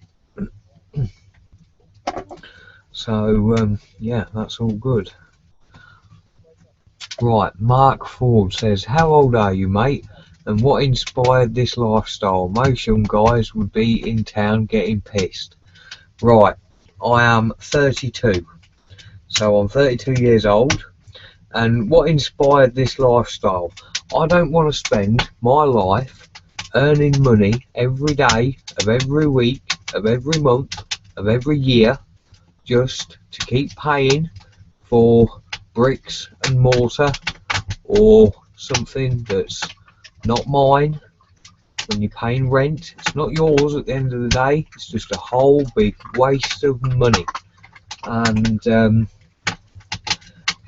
So, yeah, that's all good. Right, Mark Ford says, how old are you, mate? And what inspired this lifestyle? Most young guys would be in town getting pissed. Right, I am 32. So I'm 32 years old. And what inspired this lifestyle? I don't want to spend my life earning money every day of every week, of every month, of every year, just to keep paying for bricks and mortar or something that's not mine. When you're paying rent, it's not yours at the end of the day. It's just a whole big waste of money. And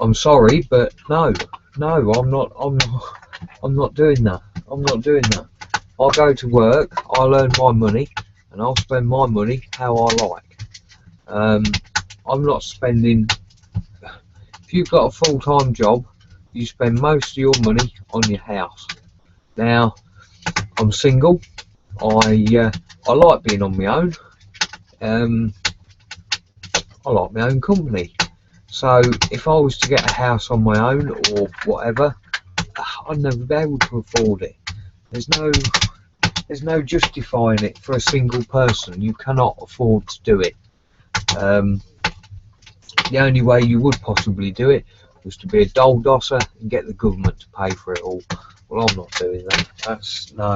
I'm sorry, but no, I'm not doing that. I'm not doing that. I go to work, I'll earn my money, and I'll spend my money how I like. I'm not spending. If you've got a full-time job, you spend most of your money on your house. Now, I'm single. I like being on my own. I like my own company. So if I was to get a house on my own or whatever, I'd never be able to afford it. There's no justifying it for a single person. You cannot afford to do it. The only way you would possibly do it was to be a dole dosser and get the government to pay for it all. Well, I'm not doing that. That's no.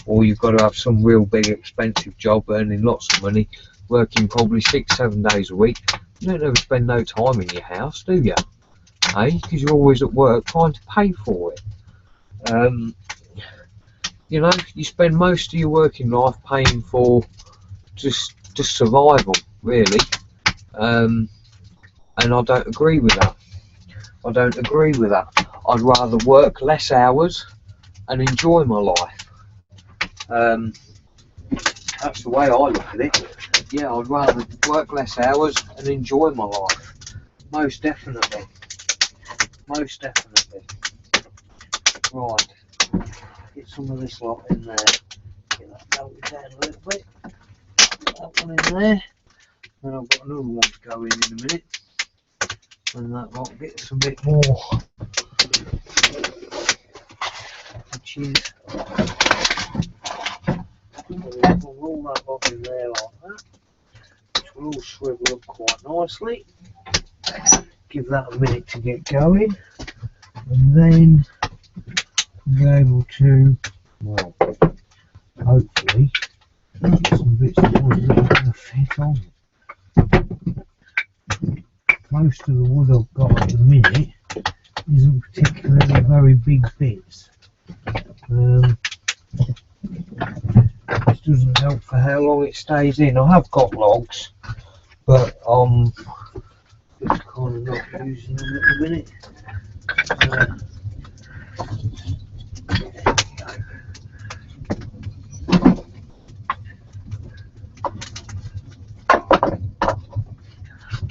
Or you've got to have some real big expensive job, earning lots of money, working probably 6-7 days a week. You don't ever spend no time in your house, do you? Hey, because you're always at work trying to pay for it. You know, you spend most of your working life paying for just survival, really. And I don't agree with that. I don't agree with that. I'd rather work less hours and enjoy my life. That's the way I look at it. Yeah, I'd rather work less hours and enjoy my life. Most definitely. Most definitely. Right. Get some of this lot in there. Get that melted down a little bit. Get that one in there. Then I've got another one to go in a minute. And that lot gets a bit more. Which is. We'll roll that lot in there like that. Which will all swivel up quite nicely. Give that a minute to get going. And then be able to, well, hopefully, get some bits of wood that are going to fit on. Most of the wood I've got at the minute isn't particularly very big bits. This doesn't help for how long it stays in. I have got logs, but I'm just kind of not using them at the minute.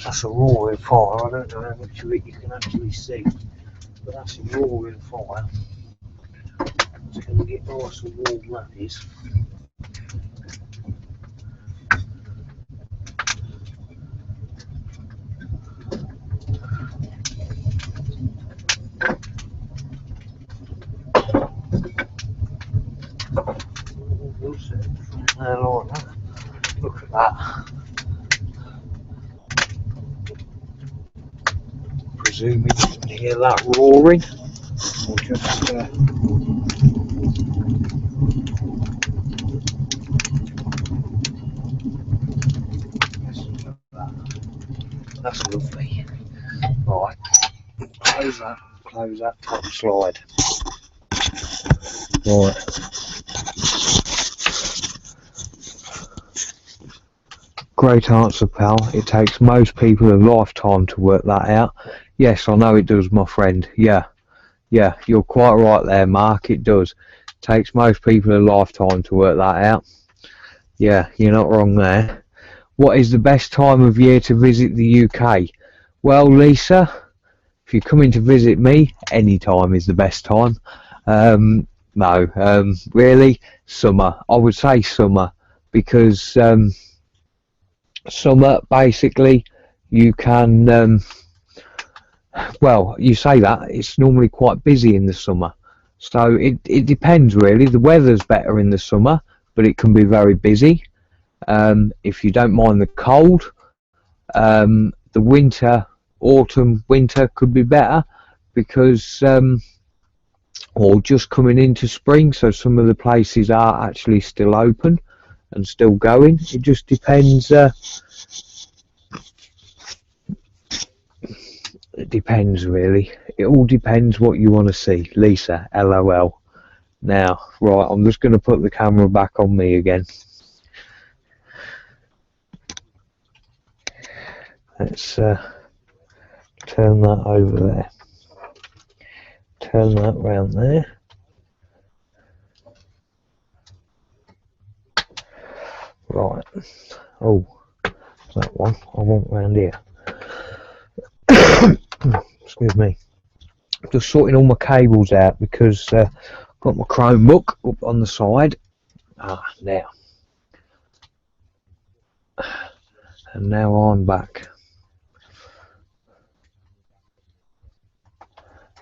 That's a roaring fire. I don't know how much of it you can actually see, but that's a roaring fire. It's going to get nice and warm, that is. There like that. Look at that. Presuming you can hear that roaring. We'll just that's lovely. Right, close that top slide. Right. Great answer, pal. It takes most people a lifetime to work that out. Yes, I know it does, my friend. Yeah, you're quite right there, Mark. It does. It takes most people a lifetime to work that out. Yeah, you're not wrong there. What is the best time of year to visit the UK? Well, Lisa, if you're coming to visit me, any time is the best time. No, really, summer. I would say summer, because summer, basically, you can, well, you say that, it's normally quite busy in the summer. So it depends, really. The weather's better in the summer, but it can be very busy. If you don't mind the cold, the winter, autumn, winter could be better, because or just coming into spring, so some of the places are actually still open and still going. It just depends. It depends, really. It all depends what you want to see. Lisa, LOL. Now, right, I'm just going to put the camera back on me again. Let's turn that over there. Turn that round there. Right. Oh, that one. I want round here. Excuse me. Just sorting all my cables out because I've got my Chromebook up on the side. Now. And now I'm back.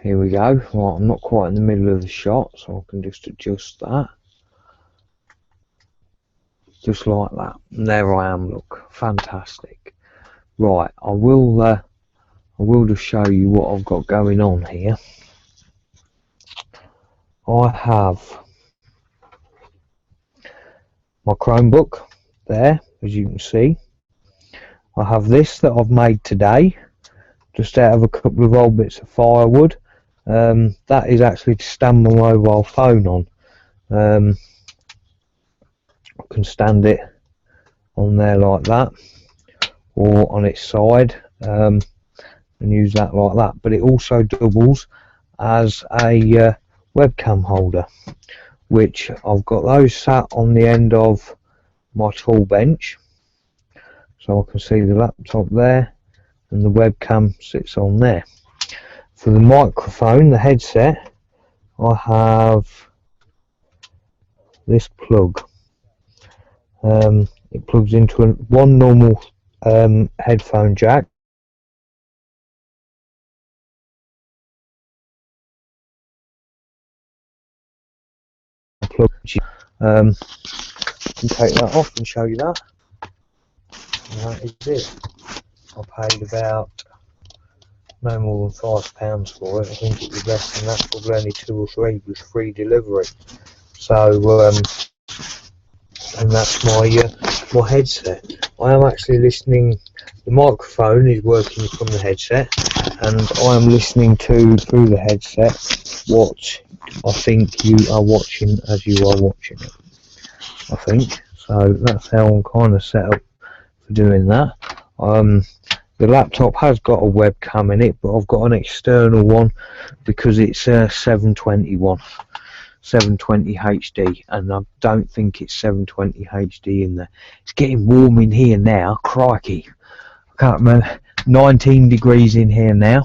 Here we go. Right, I'm not quite in the middle of the shot, so I can just adjust that. Just like that. And there I am, look. Fantastic. Right, I will just show you what I've got going on here. I have my Chromebook there, as you can see. I have this that I've made today, just out of a couple of old bits of firewood. That is actually to stand my mobile phone on. I can stand it on there like that, or on its side, and use that like that. But it also doubles as a webcam holder, which I've got those sat on the end of my tool bench, so I can see the laptop there and the webcam sits on there. For the microphone, the headset, I have this plug. It plugs into one normal headphone jack. I can take that off and show you that. And that is it. I paid about no more than £5 for it. I think it was less than that, probably only 2 or 3 with free delivery. So and that's my headset. I am actually listening. The microphone is working from the headset, and I am listening through the headset what I think you are watching as you are watching it. I think so. That's how I'm kind of set up for doing that. The laptop has got a webcam in it, but I've got an external one because it's a 720 HD, and I don't think it's 720 HD in there. It's getting warm in here now. Crikey, I can't remember. 19 degrees in here now.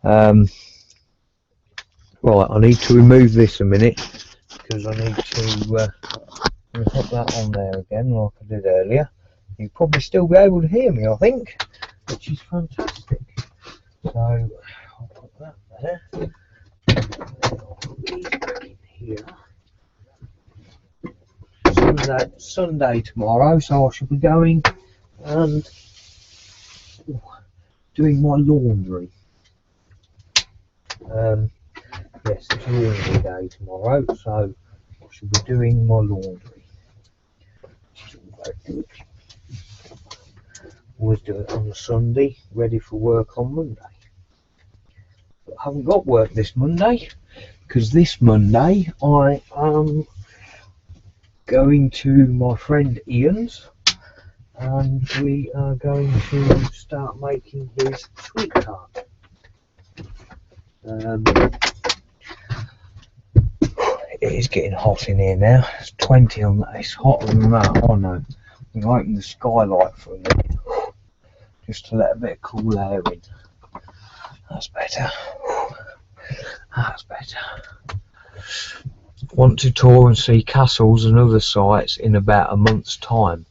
Right, I need to remove this a minute because I need to put that on there again like I did earlier. You'll probably still be able to hear me, I think, which is fantastic. So I'll put that there. I'll put these back in here. Sunday tomorrow, so I shall be going and doing my laundry. Yes, it's laundry day tomorrow, so I shall be doing my laundry. Which is all very good. Always do it on a Sunday, ready for work on Monday. But I haven't got work this Monday, because this Monday I am going to my friend Ian's, and we are going to start making his sweet tart. It is getting hot in here now. It's 20 on that. It's hotter than that. Oh no. I'm going to open the skylight for a minute just to let a bit of cool air in. That's better. That's better. Want to tour and see castles and other sites in about a month's time.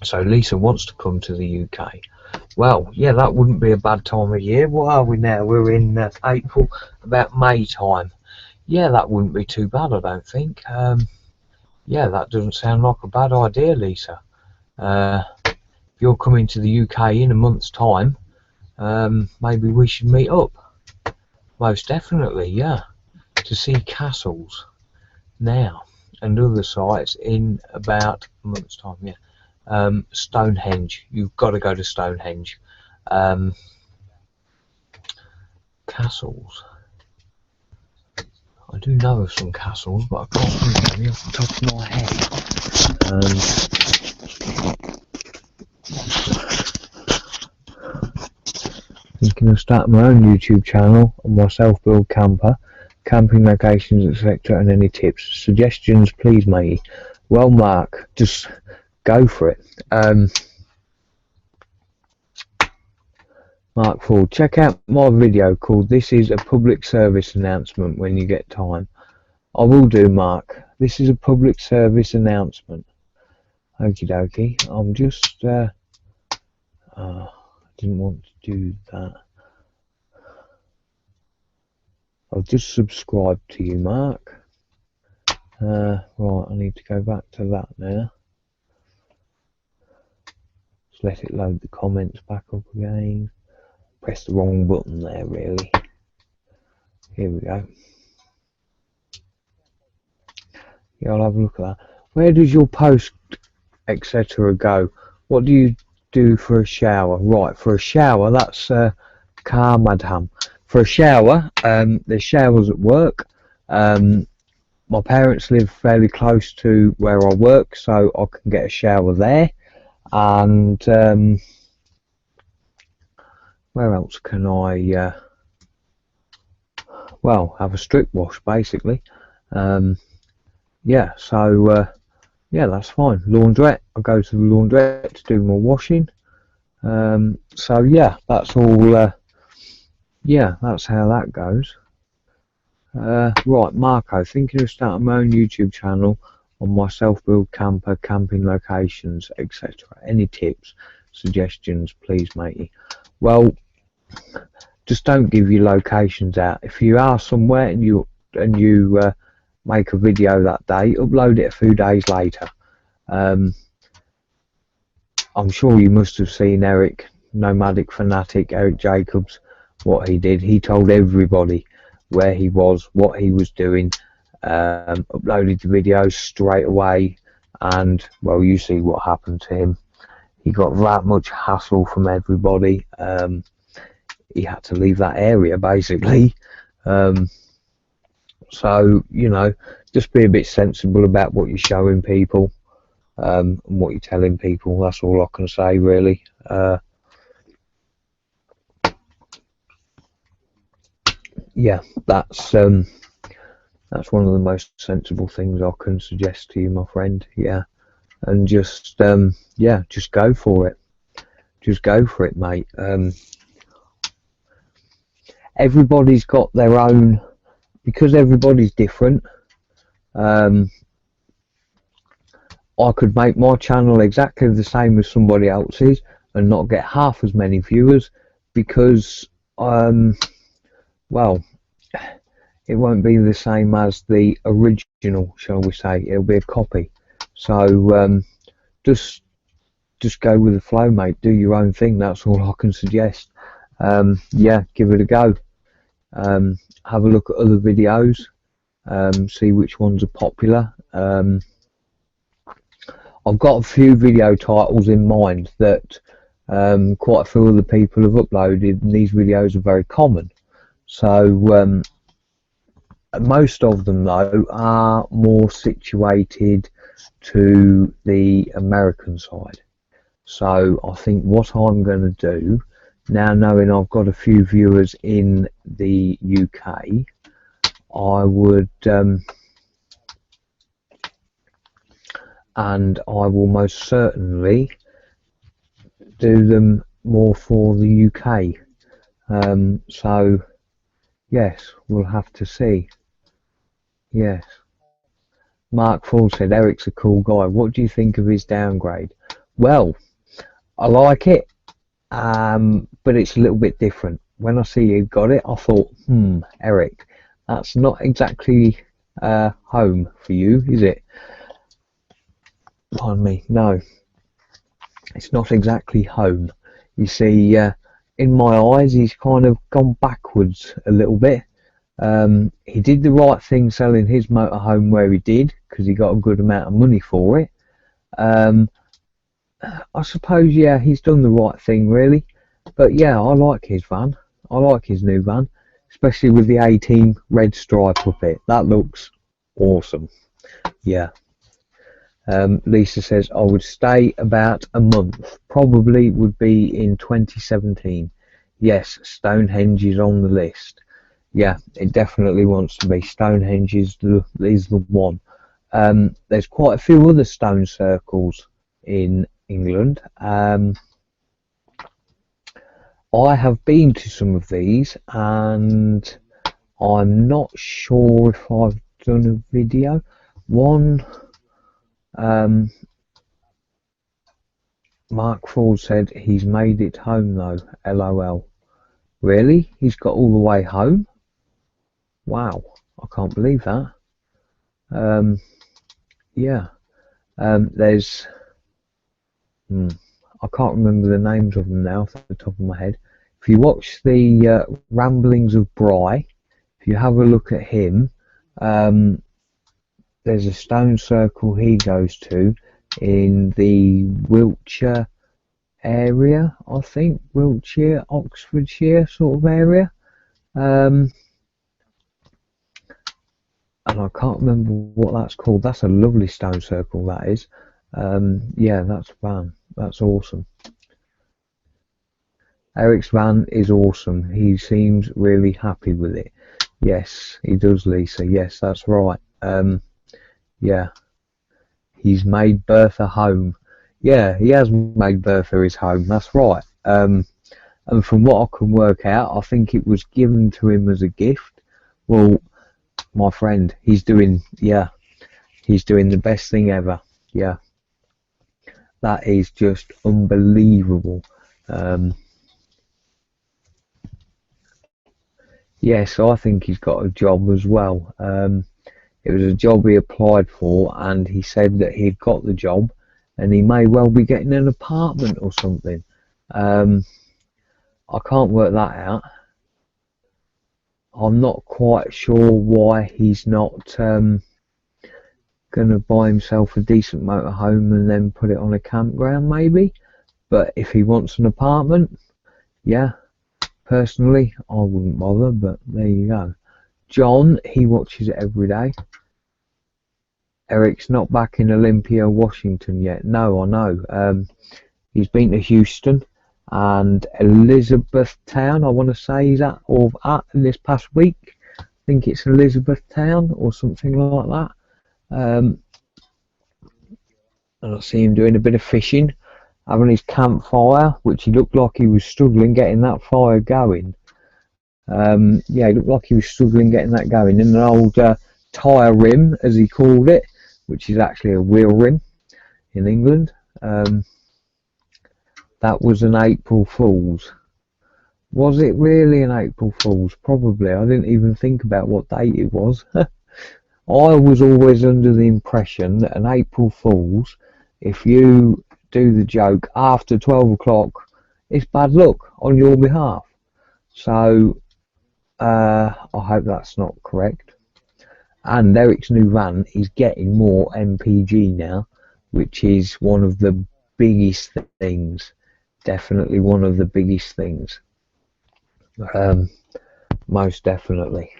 So Lisa wants to come to the UK. Well, yeah, that wouldn't be a bad time of year. What are we now? We're in April, about May time. Yeah, that wouldn't be too bad, I don't think. Yeah, that doesn't sound like a bad idea, Lisa. If you're coming to the UK in a month's time, maybe we should meet up. Most definitely, yeah. To see castles now and other sites in about a month's time, yeah. Stonehenge, you've got to go to Stonehenge. Castles, I do know of some castles, but I can't think of any off the top of my head. Thinking of starting my own YouTube channel on my self-build camper, camping locations, etc. and any tips, suggestions, please, matey. Well, Mark, just go for it. Mark Ford, check out my video called "This is a public service announcement" when you get time. I will do, Mark. This is a public service announcement. Okie dokie. I'm just didn't want to do that. I've just subscribed to you, Mark. Right, I need to go back to that now. Just let it load the comments back up again. Press the wrong button there, really. Here we go. Yeah, I'll have a look at that. Where does your post, etc. go? What do you do for a shower? Right, for a shower, that's car madham. For a shower, there's showers at work. My parents live fairly close to where I work, so I can get a shower there. And where else can I well, have a strip wash, basically. Yeah, so yeah, that's fine. Laundrette, I go to the laundrette to do my washing. So yeah, that's all. Yeah, that's how that goes. Right, Marco, thinking of starting my own YouTube channel on my self-build camper, camping locations, etc. Any tips, suggestions, please, matey? Well, just don't give your locations out. If you are somewhere and you make a video that day, upload it a few days later. I'm sure you must have seen Eric, Nomadic Fanatic, Eric Jacobs, what he did. He told everybody where he was, what he was doing, uploaded the videos straight away, and well, you see what happened to him. He got that much hassle from everybody. He had to leave that area, basically. So, you know, just be a bit sensible about what you're showing people, and what you're telling people. That's all I can say, really. Yeah, that's one of the most sensible things I can suggest to you, my friend. Yeah, and just yeah, just go for it. Just go for it, mate. Everybody's got their own, because everybody's different. I could make my channel exactly the same as somebody else's and not get half as many viewers, because well, it won't be the same as the original, shall we say. It'll be a copy. So just go with the flow, mate. Do your own thing. That's all I can suggest. Yeah, give it a go. Have a look at other videos, see which ones are popular. I've got a few video titles in mind that quite a few other people have uploaded, and these videos are very common. So most of them, though, are more situated to the American side. So I think what I'm going to do, now knowing I've got a few viewers in the UK, I would and I will most certainly do them more for the UK. So yes, we'll have to see. Yes. Mark Ford said Eric's a cool guy. What do you think of his downgrade? Well, I like it, but it's a little bit different. When I see you got it, I thought, Eric, that's not exactly home for you, is it? Pardon me. No, it's not exactly home. You see, in my eyes, he's kind of gone backwards a little bit. He did the right thing selling his motorhome where he did, because he got a good amount of money for it. I suppose, yeah, he's done the right thing, really. But yeah, I like his van. I like his new van, especially with the 18 red stripe up it. That looks awesome. Yeah. Lisa says, I would stay about a month. Probably would be in 2017. Yes, Stonehenge is on the list. Yeah, it definitely wants to be. Stonehenge is the one. There's quite a few other stone circles in England. I have been to some of these, and I'm not sure if I've done a video. One, Mark Ford said he's made it home though, LOL. Really? He's got all the way home? Wow, I can't believe that. Yeah, there's, I can't remember the names of them now off the top of my head. If you watch the Ramblings of Bry, if you have a look at him, there's a stone circle he goes to in the Wiltshire area, I think, Wiltshire, Oxfordshire sort of area. And I can't remember what that's called. That's a lovely stone circle, that is. Yeah, that's fun. That's awesome. Eric's van is awesome. He seems really happy with it. Yes, he does, Lisa. Yes, that's right. Yeah, he's made Bertha home. Yeah, he has made Bertha his home. That's right. And from what I can work out, I think it was given to him as a gift. Well, my friend, he's doing the best thing ever. Yeah, that is just unbelievable. Yes, I think he's got a job as well. It was a job he applied for, and he said that he'd got the job, and he may well be getting an apartment or something. I can't work that out. I'm not quite sure why he's not going to buy himself a decent motorhome and then put it on a campground, maybe. But if he wants an apartment, yeah, personally, I wouldn't bother, but there you go. John, he watches it every day. Eric's not back in Olympia, Washington yet. No, I know. He's been to Houston and Elizabethtown, I want to say he's at this past week. I think it's Elizabethtown or something like that. And I see him doing a bit of fishing, having his campfire, which he looked like he was struggling getting that fire going. Yeah, he looked like he was struggling getting that going. In an old tyre rim, as he called it, which is actually a wheel rim in England. That was an April Fool's. Was it really an April Fool's? Probably. I didn't even think about what date it was. I was always under the impression that an April Fool's, if you do the joke after 12 o'clock, it's bad luck on your behalf. So I hope that's not correct. And Eric's new van is getting more MPG now, which is one of the biggest things. Definitely one of the biggest things. Most definitely.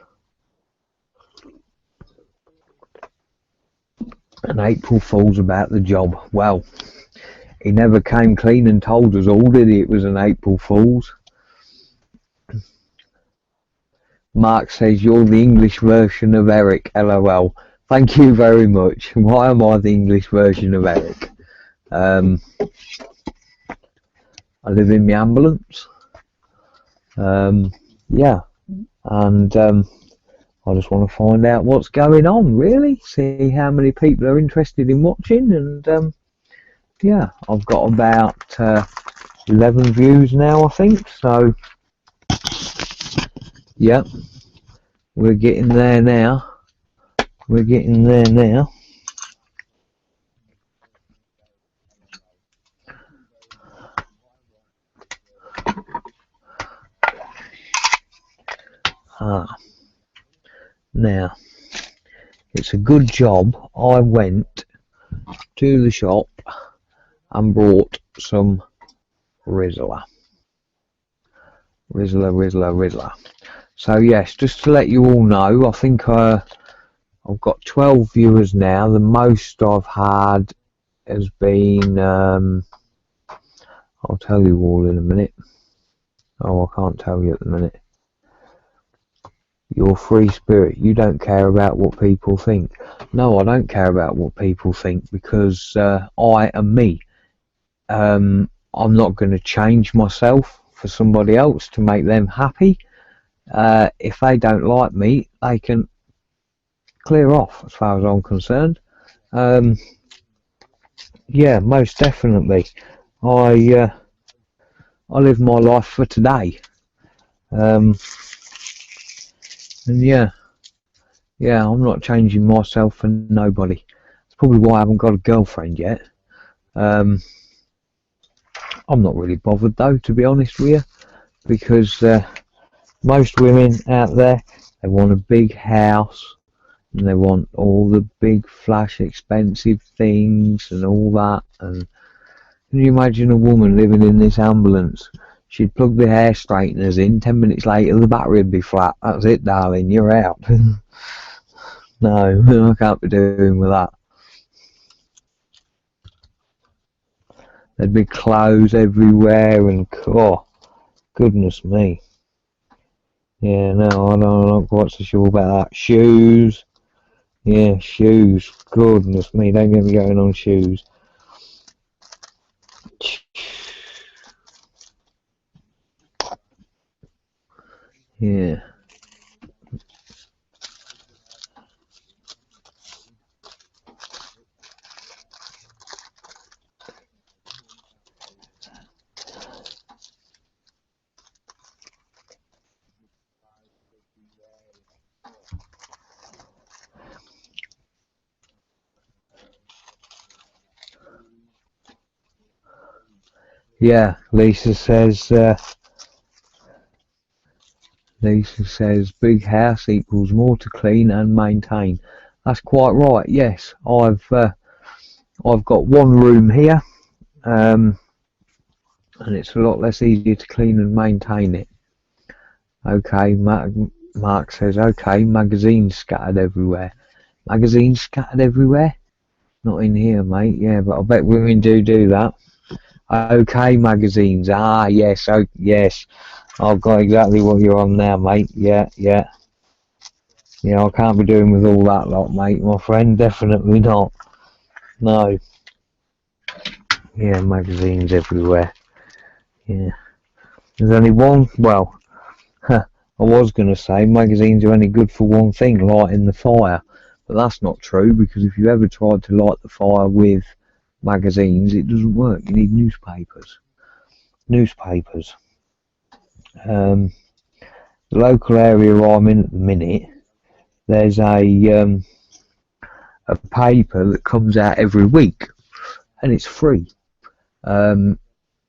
And April Fool's about the job. Well, he never came clean and told us all, did he? It was an April Fool's. Mark says, you're the English version of Eric, LOL. Thank you very much. Why am I the English version of Eric? I live in the ambulance. Yeah, and I just want to find out what's going on, really. See how many people are interested in watching, and yeah, I've got about 11 views now, I think. So yeah, we're getting there now. We're getting there now. Now, it's a good job I went to the shop and bought some Rizzler. So yes, just to let you all know, I think I've got 12 viewers now. The most I've had has been, I'll tell you all in a minute. Oh, I can't tell you at the minute. You're free spirit. You don't care about what people think. No, I don't care about what people think because I am me. I'm not going to change myself for somebody else to make them happy. If they don't like me, they can clear off as far as I'm concerned. Yeah, most definitely. I live my life for today. And yeah, I'm not changing myself for nobody. That's probably why I haven't got a girlfriend yet. I'm not really bothered though, to be honest with you, because most women out there, they want a big house and they want all the big flash expensive things and all that. And can you imagine a woman living in this ambulance? She'd plug the hair straighteners in, 10 minutes later the battery would be flat. That's it, darling, you're out. No, I can't be doing with that. There'd be clothes everywhere and, oh, goodness me. Yeah, no, I'm not quite so sure about that. Shoes. Yeah, shoes. Goodness me, don't get me going on shoes. Yeah. Yeah, Lisa says big house equals more to clean and maintain. That's quite right. Yes, I've got one room here, and it's a lot less easier to clean and maintain it. Okay, Mark says, okay, magazines scattered everywhere. Magazines scattered everywhere? Not in here, mate. Yeah, but I bet women do that. Okay, magazines. Ah, yes, oh, yes. I've got exactly what you're on now, mate. Yeah. Yeah, I can't be doing with all that lot, mate, my friend. Definitely not. No. Yeah, magazines everywhere. Yeah. There's only one, well, I was going to say magazines are only good for one thing, lighting the fire. But that's not true, because if you ever tried to light the fire with magazines, it doesn't work. You need newspapers. The local area I'm in at the minute, there's a paper that comes out every week, and it's free. A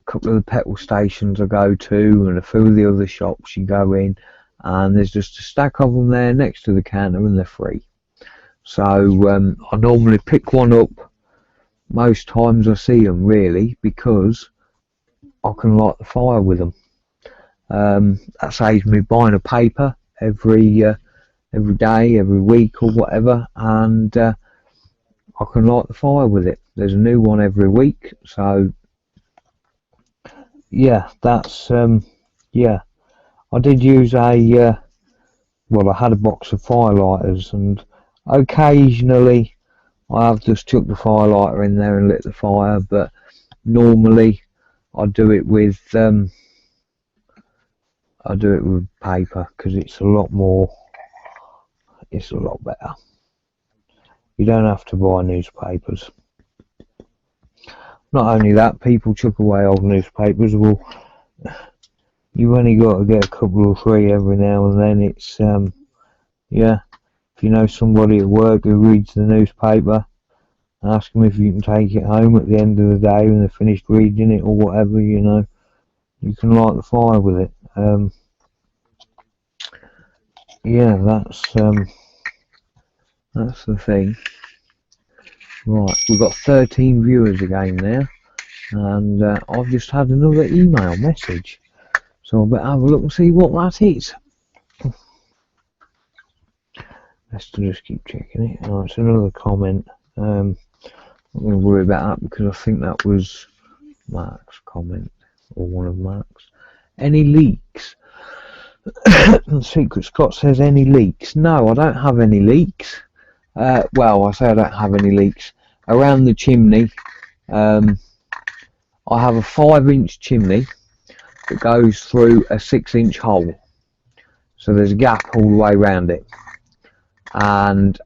couple of the petrol stations I go to, and a few of the other shops you go in, and there's just a stack of them there next to the counter, and they're free. So I normally pick one up most times I see them, really, because I can light the fire with them. That saves me buying a paper every day, every week or whatever, and I can light the fire with it. There's a new one every week, so yeah, that's yeah. I did use well, I had a box of firelighters, and occasionally I have just took the firelighter in there and lit the fire, but normally I do it with paper, because it's a lot better. You don't have to buy newspapers. Not only that, people chuck away old newspapers. Well, you've only got to get a couple or three every now and then. It's yeah, if you know somebody at work who reads the newspaper, ask them if you can take it home at the end of the day when they're finished reading it or whatever, you know. You can light the fire with it. Yeah, that's the thing. Right, we've got 13 viewers again now, and I've just had another email message, so I better have a look and see what that is. Let's just keep checking it. Oh, it's another comment. I'm not going to worry about that, because I think that was Mark's comment, or one of Mark's. Any leaks Secret Scott says, any leaks? No, I don't have any leaks. Well, I say I don't have any leaks. Around the chimney, I have a 5-inch chimney that goes through a 6-inch hole. So there's a gap all the way around it. And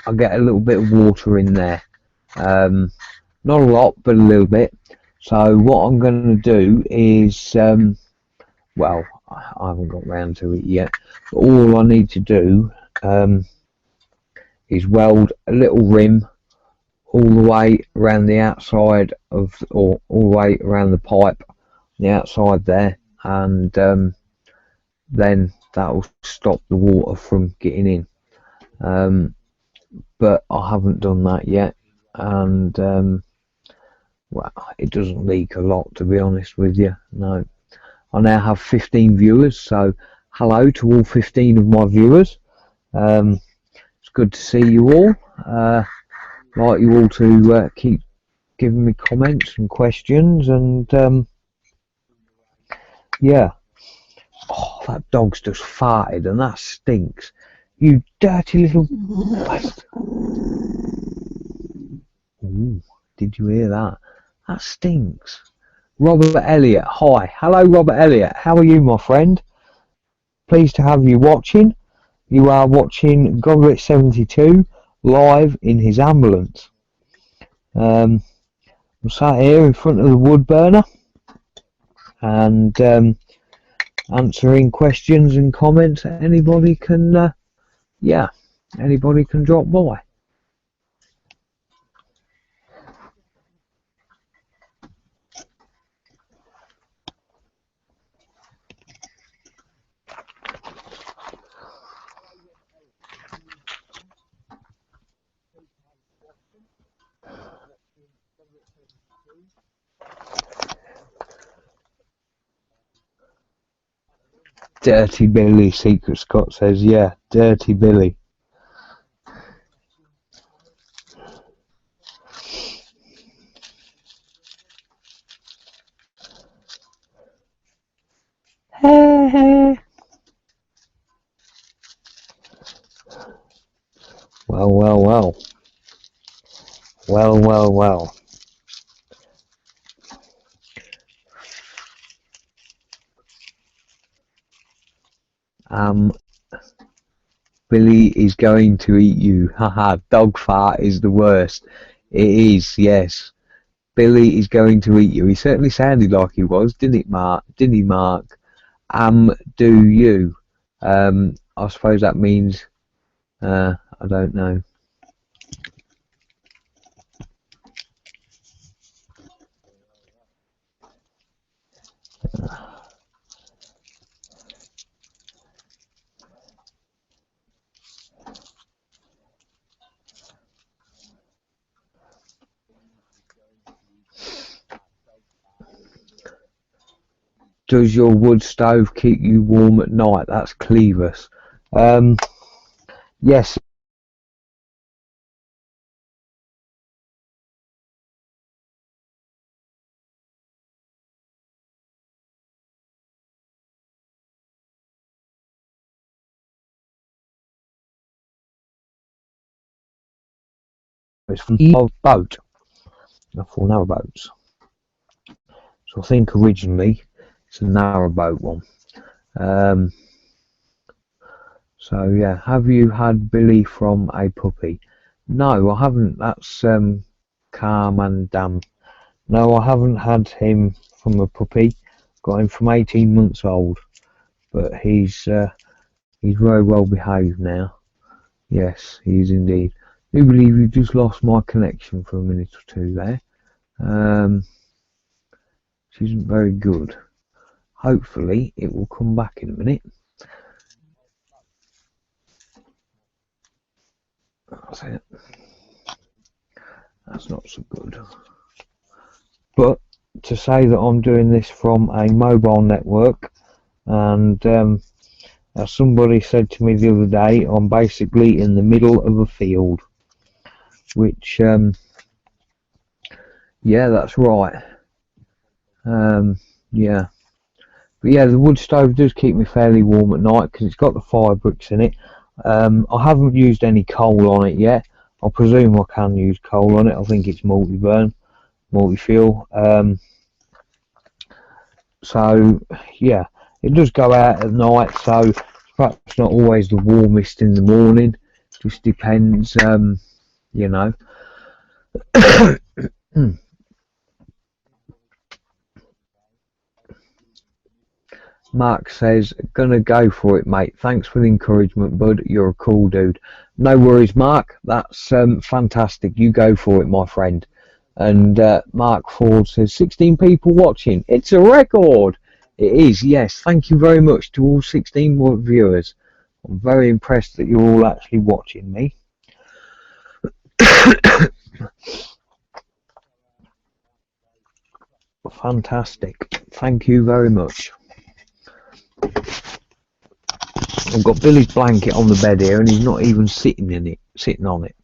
I get a little bit of water in there. Not a lot, but a little bit. So what I'm going to do is, well, I haven't got round to it yet. But all I need to do is weld a little rim all the way around the outside of, or all the way around the pipe, the outside there, and then that will stop the water from getting in. But I haven't done that yet, and well, it doesn't leak a lot, to be honest with you. No, I now have 15 viewers, so hello to all 15 of my viewers. It's good to see you all. Like you all to keep giving me comments and questions, and yeah. Oh, that dog's just farted, and that stinks. You dirty little bastard. Ooh, did you hear that? That stinks. Robert Elliott, hi. Hello, Robert Elliott. How are you, my friend? Pleased to have you watching. You are watching gogglet72 live in his ambulance. I'm sat here in front of the wood burner and answering questions and comments that anybody can, yeah, anybody can drop by. Dirty Billy, Secret Scott says, yeah, Dirty Billy. Well, well, well. Well, well, well. Billy is going to eat you. Haha, dog fart is the worst. It is, yes. Billy is going to eat you. He certainly sounded like he was, didn't it, Mark? Didn't he, Mark? Do you? I suppose that means, I don't know. Does your wood stove keep you warm at night? That's Clevis. Yes. It's from a boat. For narrowboats. So I think originally it's a narrowboat one. So yeah, have you had Billy from a puppy? No, I haven't. That's Calm and Dam. No, I haven't had him from a puppy. Got him from 18 months old, but he's very well behaved now. Yes, he is indeed. I do believe you just lost my connection for a minute or two there. Which isn't very good. Hopefully it will come back in a minute. That's it. That's not so good. But to say that I'm doing this from a mobile network, and as somebody said to me the other day, I'm basically in the middle of a field, which yeah, that's right. Yeah, But yeah, the wood stove does keep me fairly warm at night because it's got the fire bricks in it. I haven't used any coal on it yet. I presume I can use coal on it. I think it's multi-burn, multi-fuel. So yeah, it does go out at night, so perhaps not always the warmest in the morning. Just depends, you know. Mark says, gonna go for it, mate. Thanks for the encouragement, bud. You're a cool dude. No worries, Mark. That's fantastic. You go for it, my friend. And Mark Ford says, 16 people watching. It's a record. It is, yes. Thank you very much to all 16 viewers. I'm very impressed that you're all actually watching me. Fantastic. Thank you very much. I've got Billy's blanket on the bed here and he's not even sitting on it.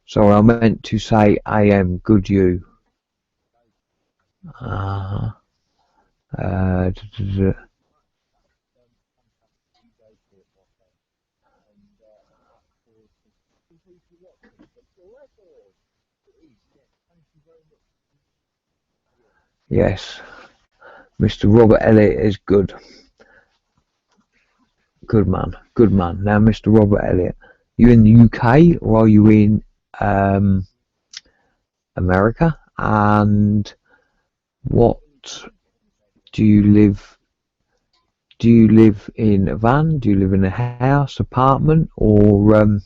Sorry, I meant to say AM, good you. Yes, Mr. Robert Elliott is good. Good man, good man. Now, Mr. Robert Elliott, you in the UK or are you in America? And what do you live? Do you live in a van? Do you live in a house, apartment, or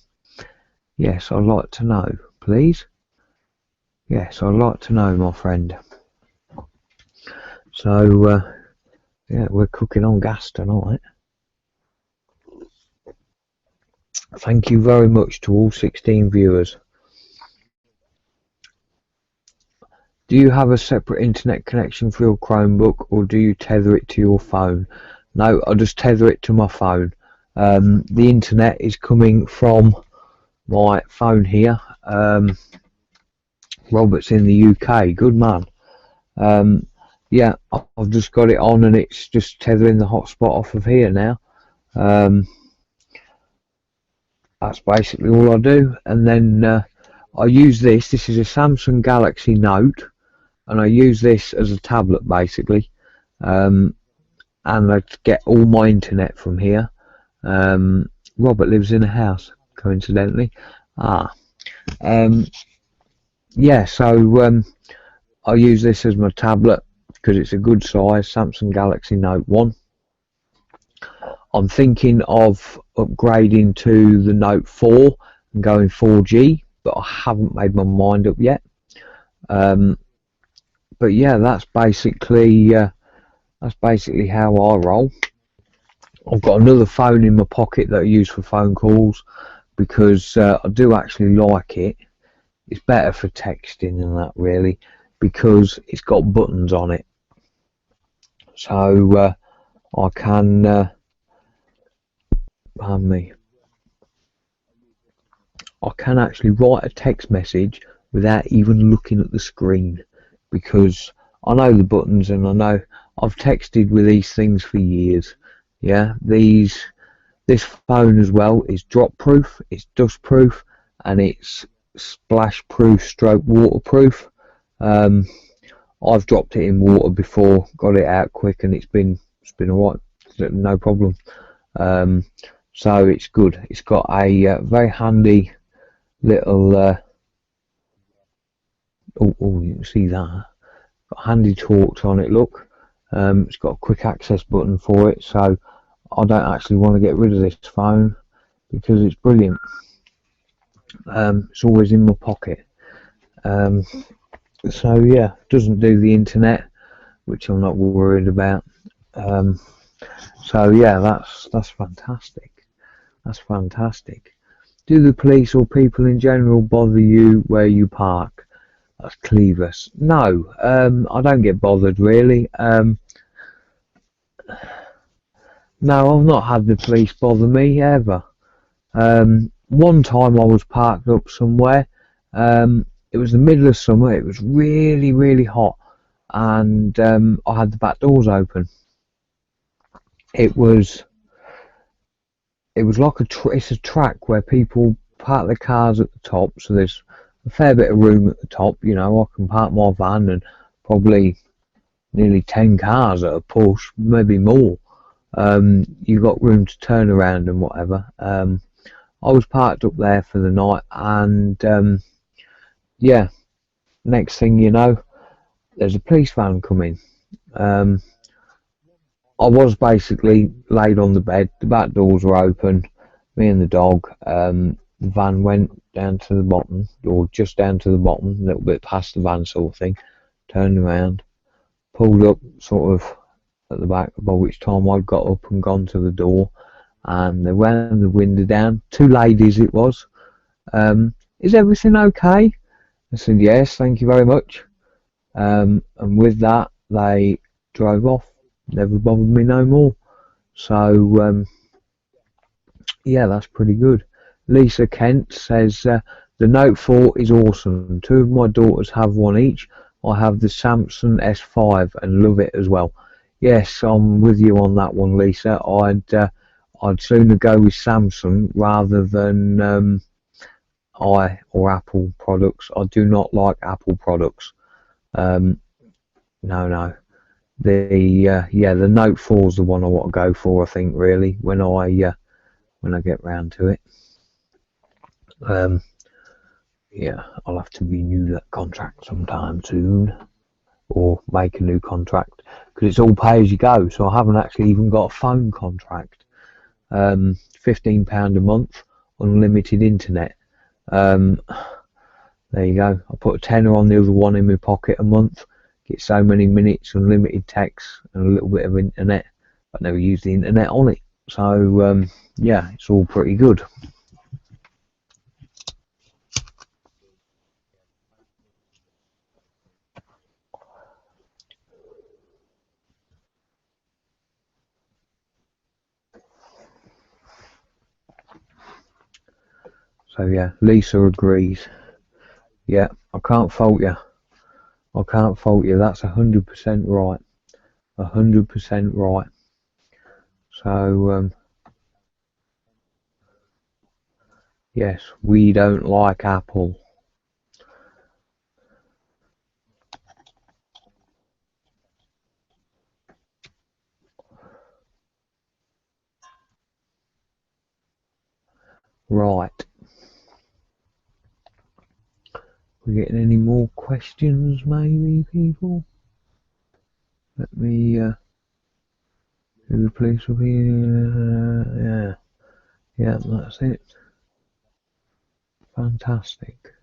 yes, I'd like to know, please. Yes, I'd like to know, my friend. So, yeah, we're cooking on gas tonight. Thank you very much to all 16 viewers. Do you have a separate internet connection for your Chromebook or do you tether it to your phone? No, I just tether it to my phone. The internet is coming from my phone here. Robert's in the UK. Good man. Yeah, I've just got it on and it's just tethering the hotspot off of here now. That's basically all I do. And then I use this. This is a Samsung Galaxy Note, and I use this as a tablet basically. And I get all my internet from here. Robert lives in a house, coincidentally. Yeah, so I use this as my tablet because it's a good size Samsung Galaxy Note 1. I'm thinking of upgrading to the Note 4 and going 4G, but I haven't made my mind up yet. But yeah, that's basically how I roll. I've got another phone in my pocket that I use for phone calls because I do actually like it. It's better for texting and that really because it's got buttons on it. So I can, pardon me, I can actually write a text message without even looking at the screen because I know the buttons and I know I've texted with these things for years. Yeah, this phone as well is drop proof, it's dust proof, and it's splash proof stroke waterproof. I've dropped it in water before, got it out quick, and it's been alright, no problem. So it's good. It's got a very handy little oh, you can see that, got handy torch on it. Look, it's got a quick access button for it, so I don't actually want to get rid of this phone because it's brilliant. It's always in my pocket. So yeah, doesn't do the internet, which I'm not worried about. So yeah, that's fantastic. That's fantastic. Do the police or people in general bother you where you park? That's Clevis. No, I don't get bothered really. No, I've not had the police bother me ever. One time I was parked up somewhere. It was the middle of summer. It was really, really hot, and I had the back doors open. it was like it's a track where people park their cars at the top, so there's a fair bit of room at the top. You know, I can park my van and probably nearly 10 cars at a push, maybe more. You got room to turn around and whatever. I was parked up there for the night, and yeah, next thing you know, there's a police van coming. I was basically laid on the bed, the back doors were open, me and the dog. The van went down to the bottom, or just down to the bottom, a little bit past the van sort of thing, turned around, pulled up sort of at the back, by which time I'd got up and gone to the door, and they ran the window down. Two ladies it was. Is everything okay? I said, yes, thank you very much. And with that, they drove off. Never bothered me no more. So yeah, that's pretty good. Lisa Kent says the Note 4 is awesome. Two of my daughters have one each. I have the Samsung S5 and love it as well. Yes, I'm with you on that one, Lisa. I'd sooner go with Samsung rather than or Apple products. I do not like Apple products. No. The Note 4 is the one I want to go for, I think, really, when I get round to it. Yeah, I'll have to renew that contract sometime soon, or make a new contract, because it's all pay as you go, so I haven't actually even got a phone contract. £15 a month, unlimited internet. There you go. I put a tenner on the other one in my pocket a month, get so many minutes, unlimited text, and a little bit of internet. I never use the internet on it, so yeah, it's all pretty good. So yeah, Lisa agrees. Yeah, I can't fault you. I can't fault you. That's 100% right. 100% right. So yes, we don't like Apple. Right. We getting any more questions, maybe, people? Let me the police will be yeah, that's it. Fantastic.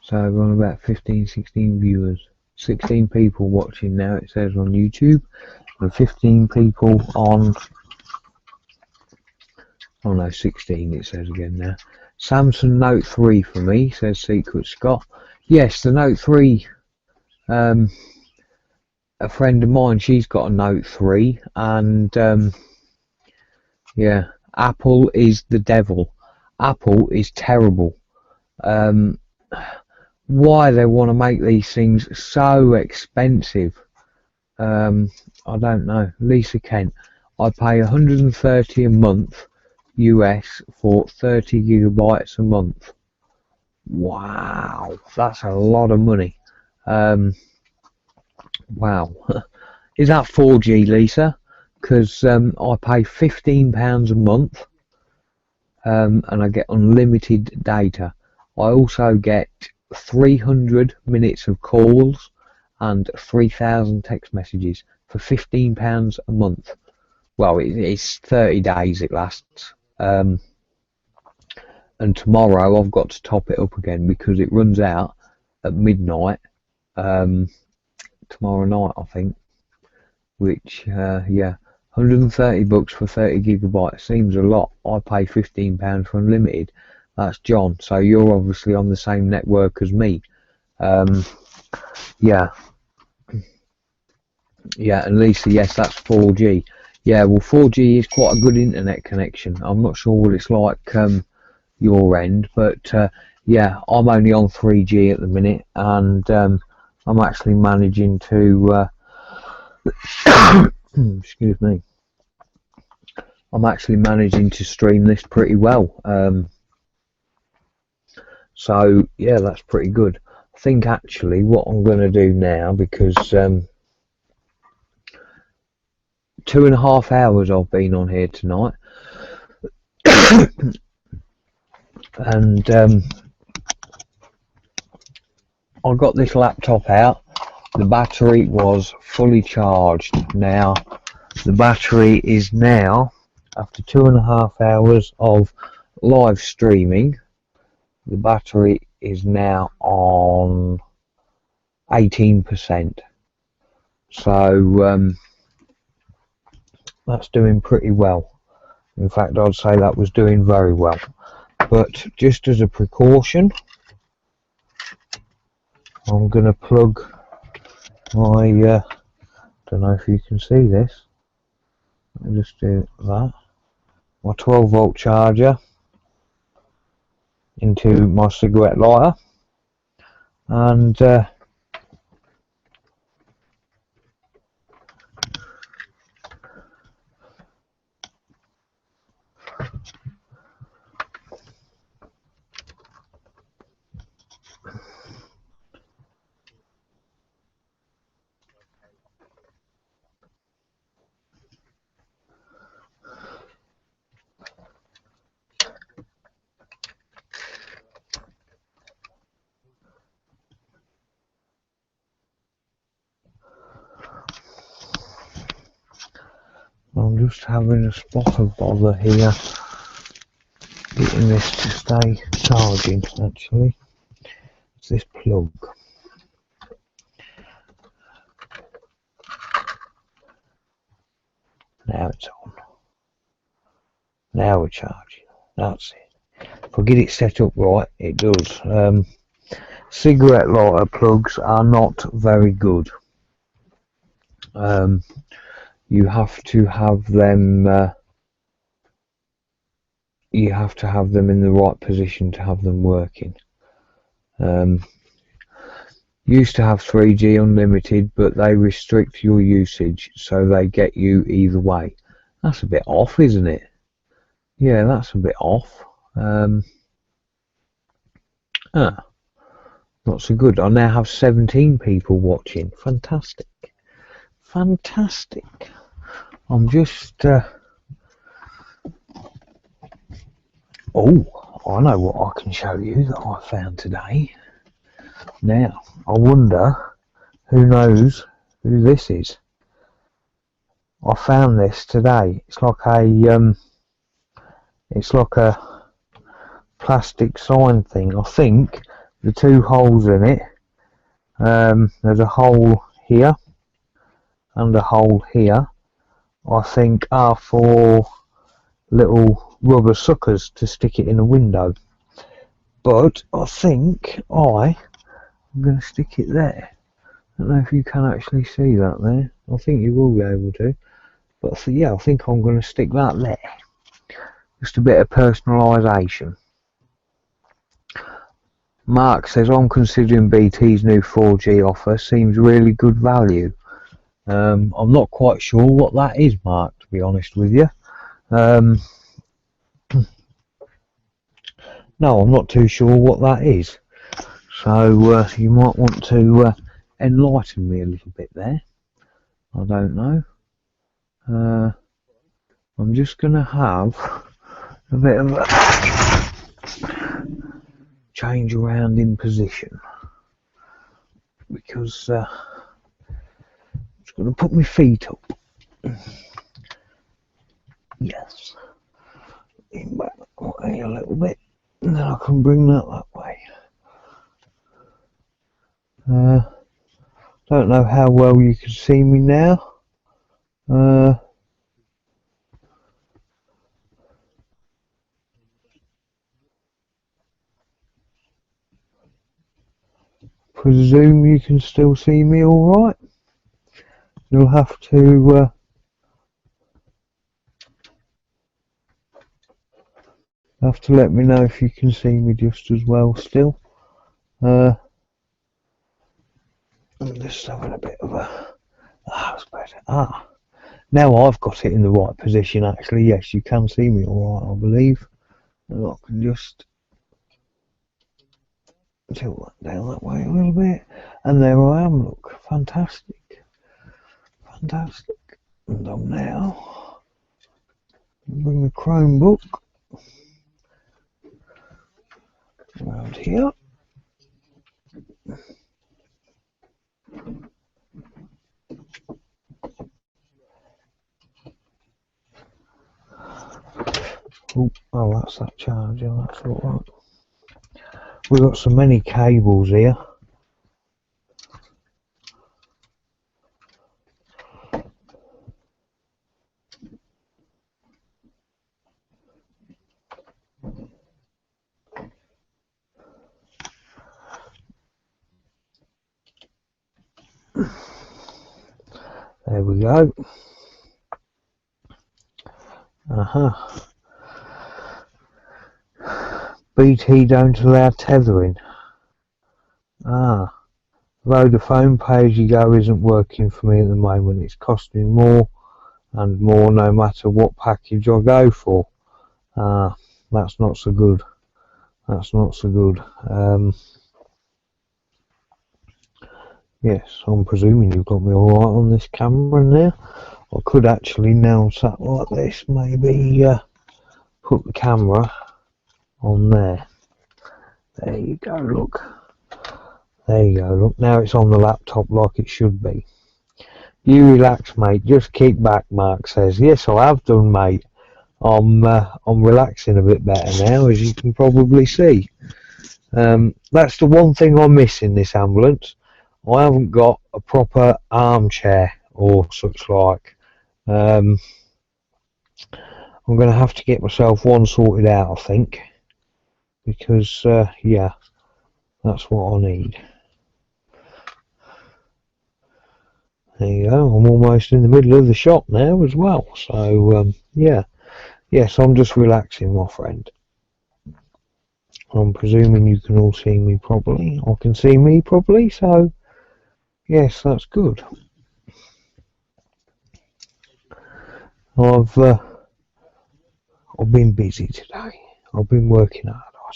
So we're on about 15-16 viewers, 16 people watching now, it says on YouTube, and 15 people on, oh no, 16 it says again now. Samsung Note 3 for me, says Secret Scott. Yes, the Note 3, a friend of mine, she's got a Note 3, and yeah, Apple is the devil. Apple is terrible. Why they want to make these things so expensive, I don't know. Lisa Kent, I pay $130 a month US for 30 gigabytes a month. Wow, that's a lot of money. Wow. Is that 4G, Lisa? Because I pay £15 a month, and I get unlimited data. I also get 300 minutes of calls and 3,000 text messages for £15 a month. Well, it's 30 days it lasts. And tomorrow I've got to top it up again because it runs out at midnight tomorrow night, I think. Which yeah, $130 for 30 gigabytes seems a lot. I pay £15 for unlimited. That's John, so you're obviously on the same network as me. Yeah, and Lisa, yes, that's 4G. Yeah, well, 4G is quite a good internet connection. I'm not sure what it's like your end, but yeah, I'm only on 3G at the minute, and I'm actually managing to excuse me, I'm actually managing to stream this pretty well. So yeah, that's pretty good. I think actually what I'm going to do now, because 2.5 hours I've been on here tonight, and I got this laptop out. The battery was fully charged. Now the battery is now, after 2.5 hours of live streaming, the battery is now on 18%. So that's doing pretty well. In fact, I'd say that was doing very well. But just as a precaution, I'm going to plug my, don't know if you can see this, let me just do that, my 12-volt charger into my cigarette lighter, and I'm just having a spot of bother here getting this to stay charging. Actually, it's this plug. Now it's on. Now we're charging. That's it. If I get it set up right, it does. Cigarette lighter plugs are not very good. You have to have them. You have to have them in the right position to have them working. Used to have 3G unlimited, but they restrict your usage, so they get you either way. That's a bit off, isn't it? Yeah, that's a bit off. Not so good. I now have 17 people watching. Fantastic. Fantastic. I'm just... Oh, I know what I can show you that I found today. Now, I wonder who knows who this is. I found this today. It's like a plastic sign thing. I think the two holes in it, there's a hole here and a hole here, I think are for little rubber suckers to stick it in a window. But I think I'm going to stick it there. I don't know if you can actually see that there. I think you will be able to. But yeah, I think I'm going to stick that there. Just a bit of personalisation. Mark says, I'm considering BT's new 4G offer. Seems really good value. I'm not quite sure what that is, Mark, to be honest with you. No, I'm not too sure what that is. So you might want to enlighten me a little bit there. I don't know. I'm just going to have a bit of a change around in position, because I'm just going to put my feet up. Yes. In back that way a little bit, and then I can bring that way. Don't know how well you can see me now. Presume you can still see me all right. You'll have to let me know if you can see me just as well still. I'm just having a bit of a... that's better. Now I've got it in the right position actually. Yes, you can see me alright, I believe. And I can just tilt that down that way a little bit. And there I am, look. Fantastic. Fantastic. And I'm now bring the Chromebook around here. Oh, that's that charger, that's alright. We've got so many cables here. There we go. BT don't allow tethering. Vodafone pay-as-you-go isn't working for me at the moment. It's costing more and more no matter what package I go for. That's not so good. That's not so good. Yes, I'm presuming you've got me alright on this camera now. I could actually now sat like this, maybe put the camera on there. There you go, look. There you go, look. Now it's on the laptop like it should be. You relax, mate. Just kick back, Mark says. Yes, I have done, mate. I'm relaxing a bit better now, as you can probably see. That's the one thing I miss in this ambulance. I haven't got a proper armchair or such like. I'm going to have to get myself one sorted out, I think, because yeah, that's what I need. There you go. I'm almost in the middle of the shop now as well. So yeah, yes, I'm just relaxing, my friend. I'm presuming you can all see me properly. I can see me properly, so yes, that's good. I've been busy today. I've been working hard, I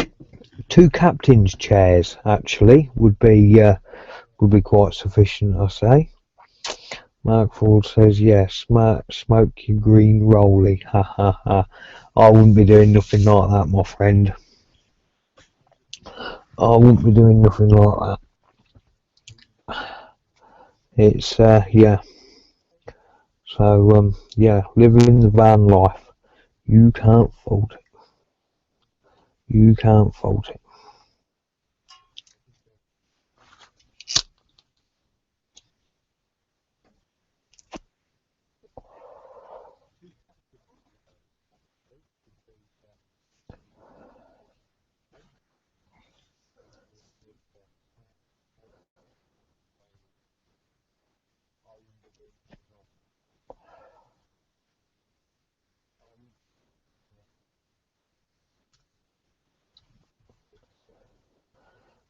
say. 2 captain's chairs actually would be quite sufficient, I say. Mark Ford says yes. Smoke your green rolly. Ha ha ha. I wouldn't be doing nothing like that, my friend. I wouldn't be doing nothing like that. It's yeah. So yeah, living the van life. You can't fault it. You can't fault it.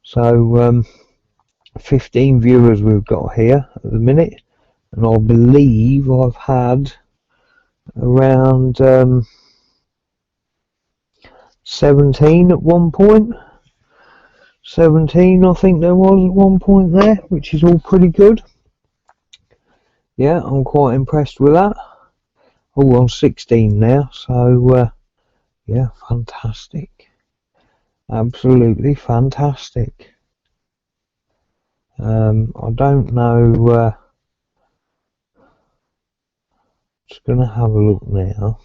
So 15 viewers we've got here at the minute, and I believe I've had around 17 at one point. 17 I think there was at one point there, which is all pretty good. Yeah, I'm quite impressed with that. Oh, on 16 now, so yeah, fantastic. Absolutely fantastic. I don't know, just gonna have a look now.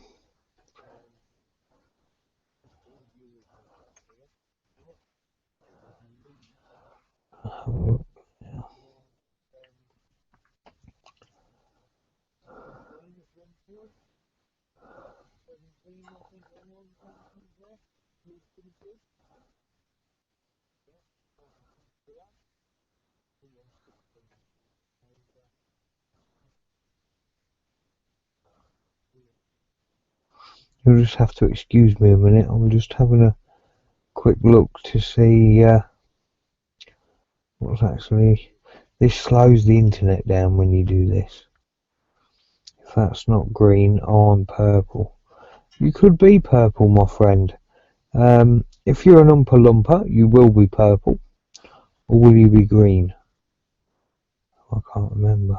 You'll just have to excuse me a minute. I'm just having a quick look to see what's actually, this slows the internet down when you do this. If that's not green, I'm purple. You could be purple, my friend. If you're an Oompa Loompa, you will be purple. Or will you be green? I can't remember.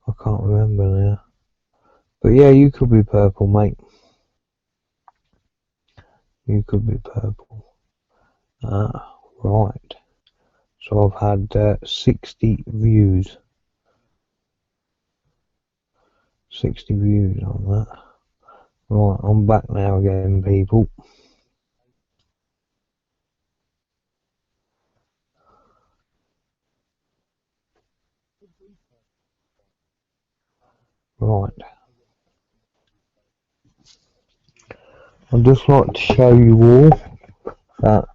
I can't remember now. But yeah, you could be purple, mate. You could be purple. Ah, right. So I've had 60 views. 60 views on that. Right, I'm back now again, people. Right. I'd just like to show you all that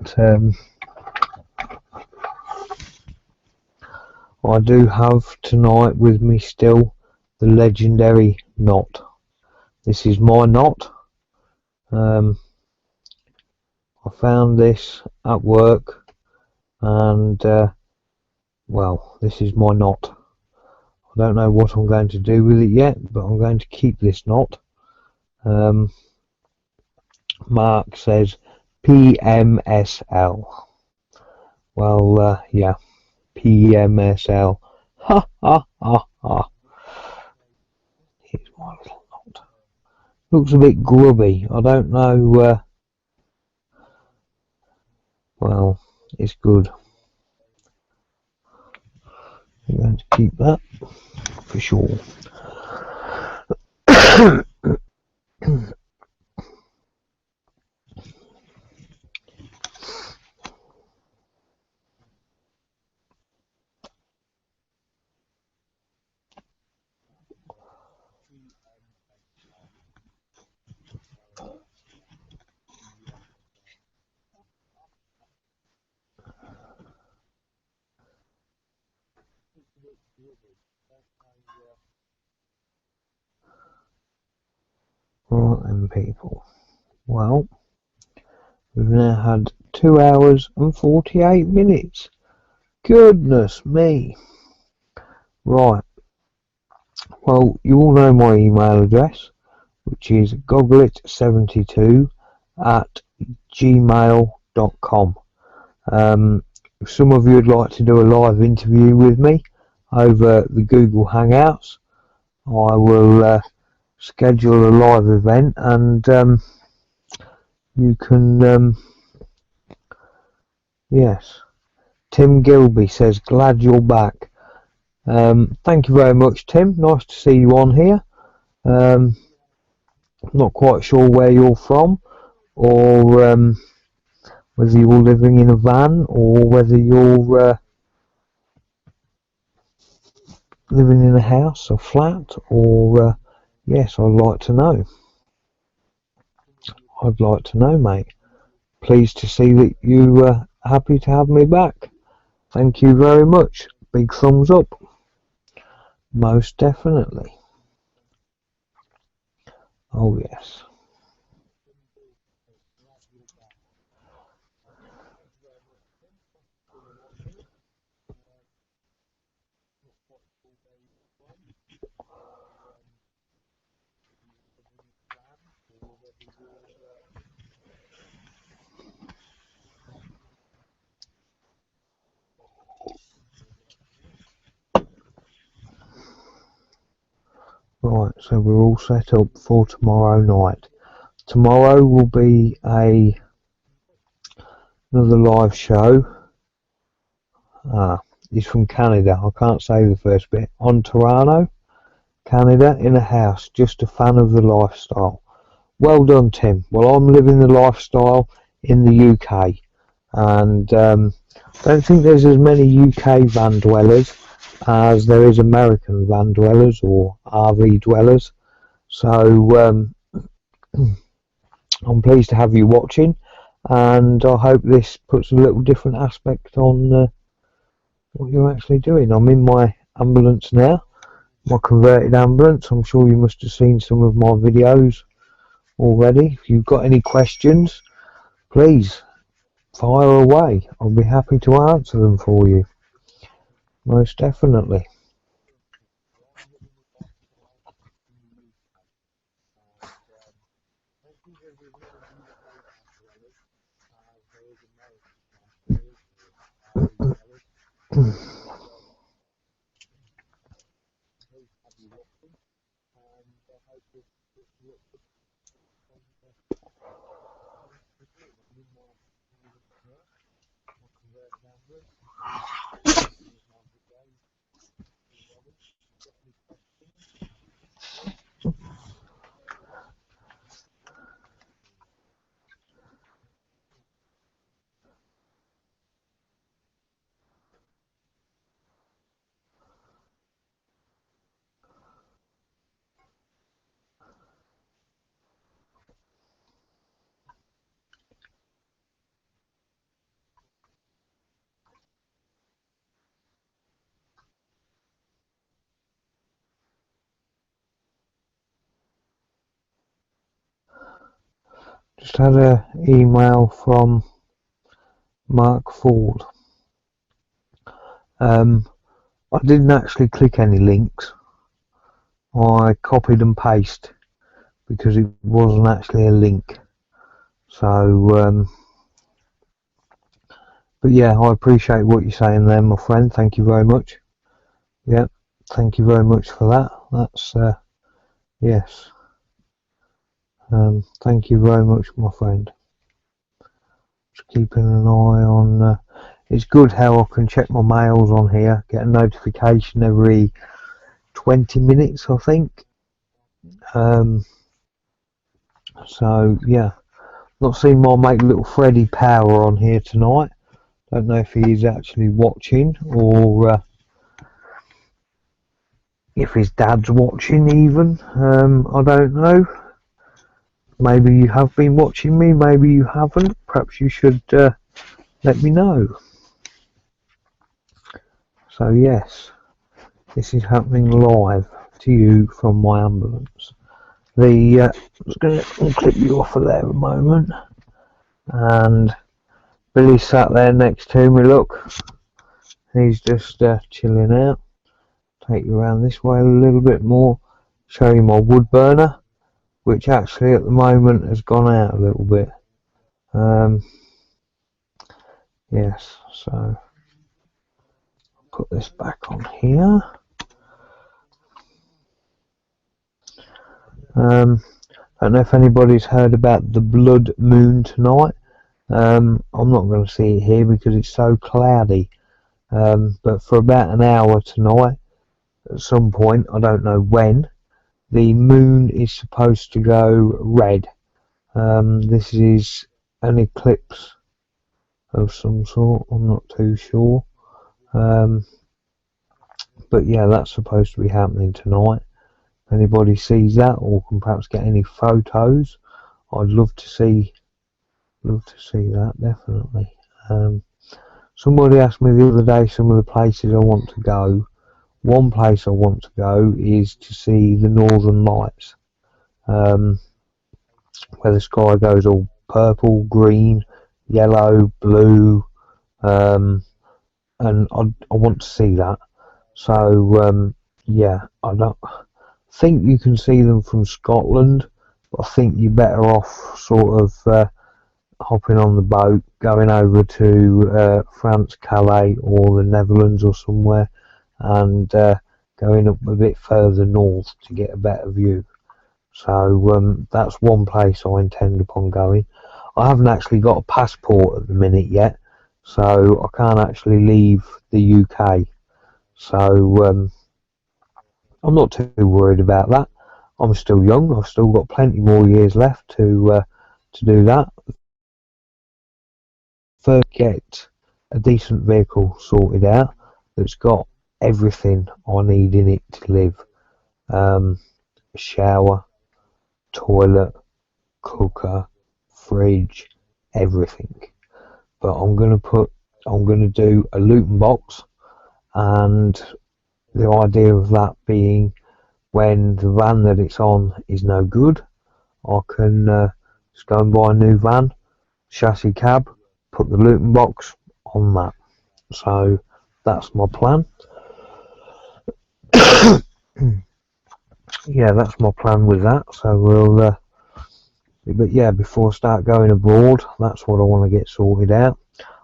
I do have tonight with me still the legendary knot. This is my knot. I found this at work, and well, this is my knot. I don't know what I'm going to do with it yet, but I'm going to keep this knot. Mark says PMSL. Well, yeah, PMSL. Ha ha ha ha. Here's my little knot. Looks a bit grubby. I don't know. Well, it's good. I'm going to keep that for sure. Right then, people. Well, we've now had 2 hours and 48 minutes. Goodness me. Right. Well, you all know my email address, which is gogglet72 at gmail.com. If some of you would like to do a live interview with me over the Google Hangouts, I will schedule a live event, and you can yes. Tim Gilby says, glad you're back. Thank you very much, Tim. Nice to see you on here. Not quite sure where you're from, or whether you're living in a van, or whether you're living in a house, a flat, or yes, I'd like to know. I'd like to know, mate. Pleased to see that you are happy to have me back. Thank you very much. Big thumbs up. Most definitely. Oh yes. Right, so we're all set up for tomorrow night. Tomorrow will be another live show. He's from Canada. I can't say the first bit. On Toronto, Canada, in a house. Just a fan of the lifestyle. Well done, Tim. Well, I'm living the lifestyle in the UK, and don't think there's as many UK van dwellers as there is American van dwellers or RV dwellers. So I'm pleased to have you watching, and I hope this puts a little different aspect on what you're actually doing. I'm in my ambulance now, my converted ambulance. I'm sure you must have seen some of my videos already. If you've got any questions, please fire away. I'll be happy to answer them for you. Most definitely. Just had an email from Mark Ford. I didn't actually click any links. I copied and pasted because it wasn't actually a link. So, but yeah, I appreciate what you're saying there, my friend. Thank you very much. Yeah, thank you very much for that. That's yes. Thank you very much, my friend. Just keeping an eye on. It's good how I can check my mails on here. Get a notification every 20 minutes, I think. So yeah, not seen my mate Little Freddy Power on here tonight. Don't know if he's actually watching or if his dad's watching even. I don't know. Maybe you have been watching me, maybe you haven't. Perhaps you should let me know. So yes, this is happening live to you from my ambulance. I'm just going to unclip you off of there a moment. And Billy's sat there next to me, look. He's just chilling out. Take you around this way a little bit more. Show you my wood burner, which actually at the moment has gone out a little bit. Yes, so put this back on here. I don't know if anybody's heard about the blood moon tonight. I'm not going to see it here because it's so cloudy. But for about an hour tonight, at some point, I don't know when, the moon is supposed to go red. This is an eclipse of some sort, I'm not too sure. But yeah, that's supposed to be happening tonight. If anybody sees that or can perhaps get any photos, I'd love to see that, definitely. Somebody asked me the other day some of the places I want to go. One place I want to go is to see the Northern Lights, where the sky goes all purple, green, yellow, blue, and I want to see that. So yeah, I don't think you can see them from Scotland, but I think you're better off sort of hopping on the boat, going over to France, Calais, or the Netherlands or somewhere, and going up a bit further north to get a better view. So that's one place I intend upon going. I haven't actually got a passport at the minute yet, so I can't actually leave the UK. So I'm not too worried about that. I'm still young. I've still got plenty more years left to do that. First, get a decent vehicle sorted out that's got everything I need in it to live. A shower, toilet, cooker, fridge, everything. But I'm going to do a looting box, and the idea of that being when the van that it's on is no good, I can just go and buy a new van, chassis cab, put put the looting box on that. So that's my plan. Yeah, that's my plan with that. So we'll but yeah, before I start going abroad, that's what I want to get sorted out.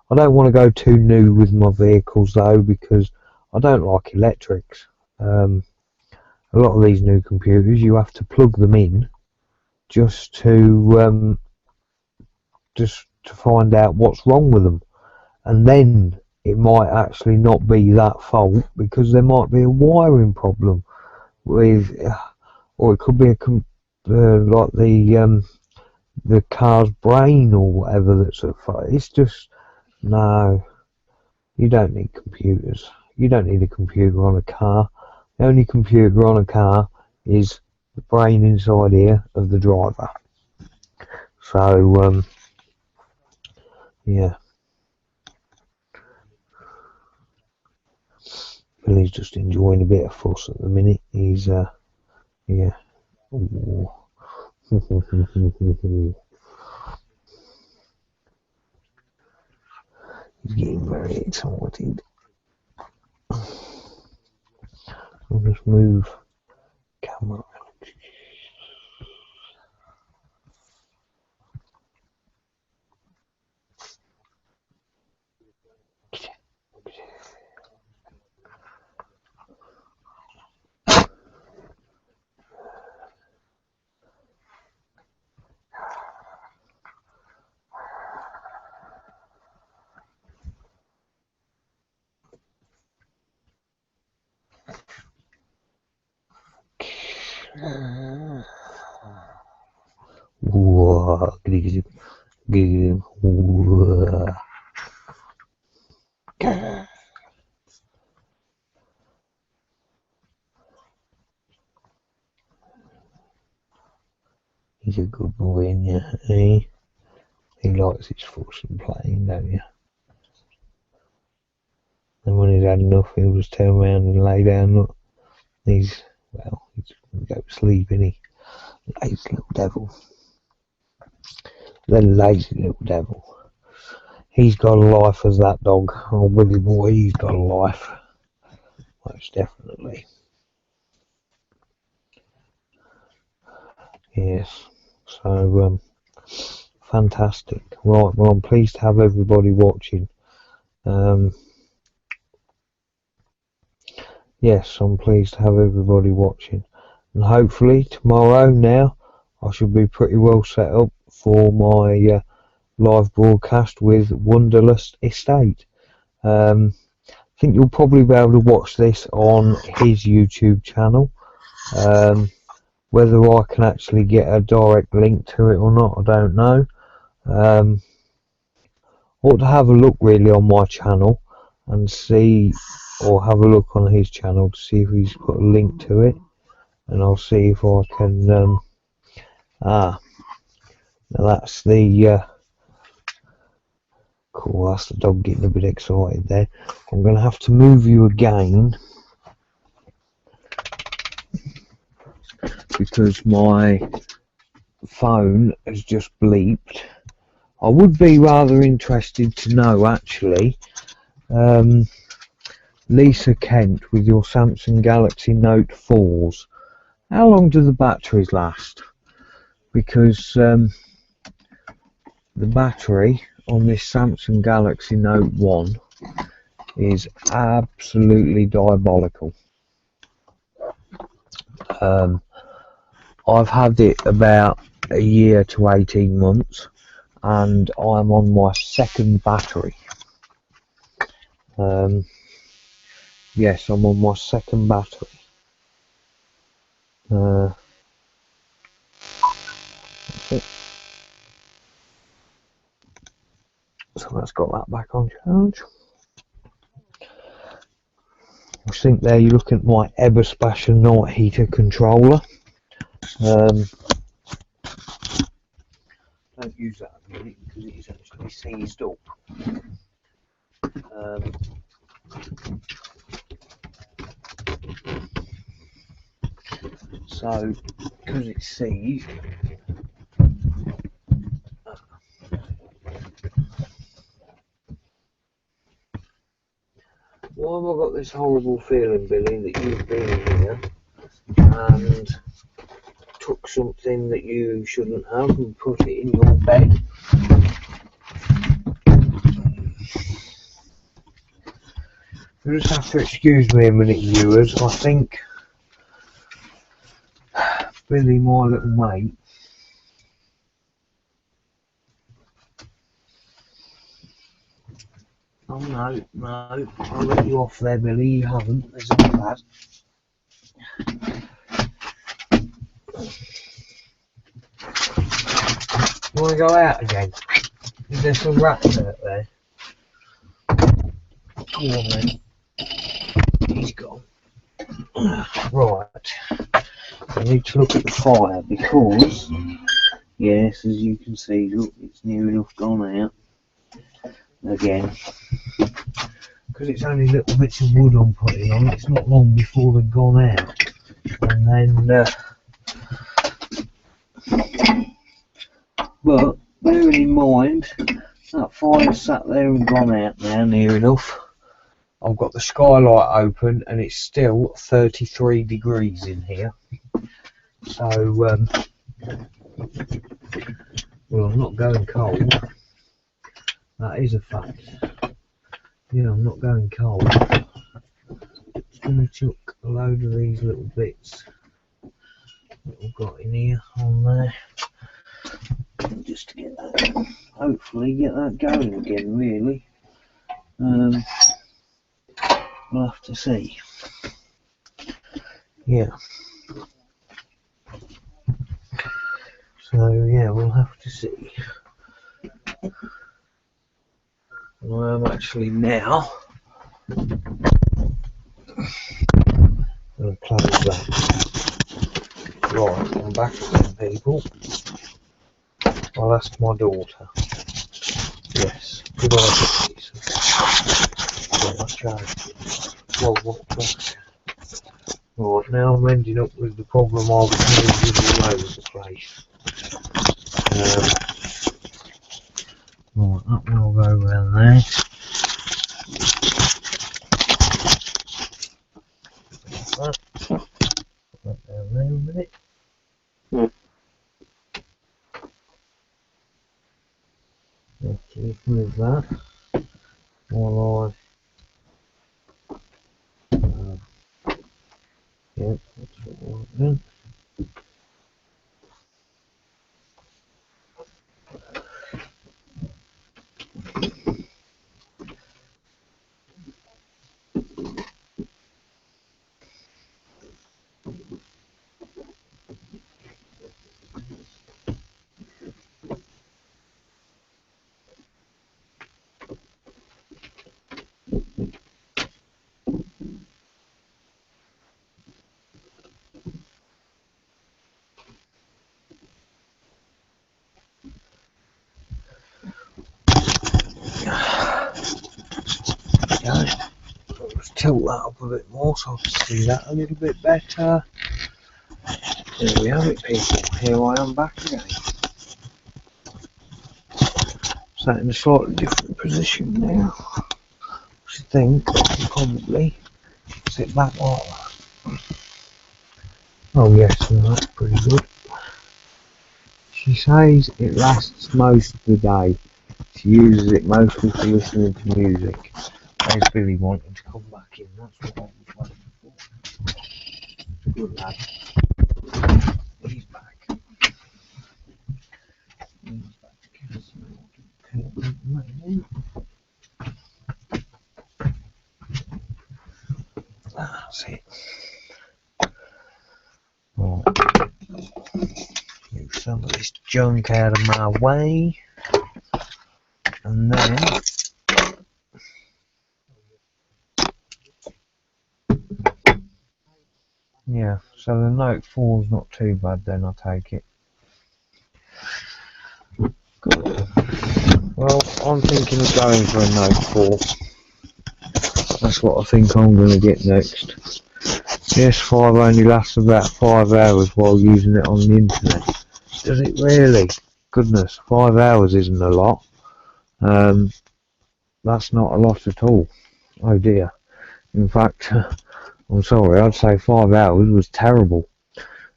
I don't want to go too new with my vehicles though, because I don't like electrics. A lot of these new computers, you have to plug them in just to find out what's wrong with them, and then it might actually not be that fault, because there might be a wiring problem with, or it could be like the car's brain or whatever that's at fault. It's just, no, you don't need computers. You don't need a computer on a car. The only computer on a car is the brain inside here of the driver. So yeah, Billy's just enjoying a bit of fuss at the minute. He's yeah. Ooh. He's getting very excited. I'll just move camera. He's a good boy, isn't he? He likes his fuss and playing, don't you? And when he's had enough, he'll just turn around and lay down. Look, he's going to go to sleep, isn't he? Lazy little devil. The lazy little devil. He's got a life as that dog. Oh, Willy boy, he's got a life. Most definitely. Yes. So, fantastic. Right, well, I'm pleased to have everybody watching. Yes, I'm pleased to have everybody watching. And hopefully tomorrow now I should be pretty well set up for my live broadcast with Wonderlust Estate. I think you'll probably be able to watch this on his YouTube channel. Whether I can actually get a direct link to it or not, I don't know. Ought to have a look really on my channel and see, or have a look on his channel to see if he's put a link to it, and I'll see if I can now that's the cool, that's the dog getting a bit excited there. I'm going to have to move you again because my phone has just bleeped. I would be rather interested to know actually, Lisa Kent, with your Samsung Galaxy Note 4s, how long do the batteries last? Because the battery on this Samsung Galaxy Note 1 is absolutely diabolical. I've had it about a year to 18 months and I'm on my second battery. Yes, I'm on my second battery. That's it. So that's got that back on charge. I think there you're looking at my Eberspacher night heater controller. Don't use that at the minute because it is actually seized up. So because it's seized, this horrible feeling, Billy, that you've been here and took something that you shouldn't have and put it in your bed. You just have to excuse me a minute, viewers. I think Billy, my little mate, oh no, I'll let you off there, Billy, you haven't, there's any lad. You want to go out again? Is there some rats out there? Come on then. He's gone. Right. I need to look at the fire because, yes, as you can see, look, it's near enough gone out. Again. Because it's only little bits of wood I'm putting on, it's not long before they've gone out. And then, but bearing in mind that fire sat there and gone out now near enough. I've got the skylight open and it's still 33 degrees in here. So well, I'm not going cold. That is a fact. Yeah, I'm not going cold. Just gonna chuck a load of these little bits that I've got in here on there. Just to get that, hopefully get that going again, really. We'll have to see. Yeah. So yeah, we'll have to see. I am actually now going to close that. Right, I'm back again, people. I'll ask my daughter. Yes, good idea. Right, now I'm ending up with the problem I was having all over the place. Right, that one will go around there. Put that down there a minute. Let's move that while yeah, that's what I want then. Let's tilt that up a bit more so I can see that a little bit better. There we have it, people. Here I am back again. Sat in a slightly different position now. I think I can probably sit back like that. Oh yes, well, that's pretty good. She says it lasts most of the day. She uses it mostly for listening to music. There's Billy wanting to come back in, that's what I was waiting for. Good lad. He's back. He's back. That's it. Right. Move some of this junk out of my way. And then yeah, so the Note 4 is not too bad then, I take it. Good. Well, I'm thinking of going for a Note 4. That's what I think I'm going to get next. PS5 only lasts about 5 hours while using it on the internet. Does it really? Goodness, 5 hours isn't a lot. That's not a lot at all. Oh dear. In fact, I'm sorry, I'd say 5 hours was terrible.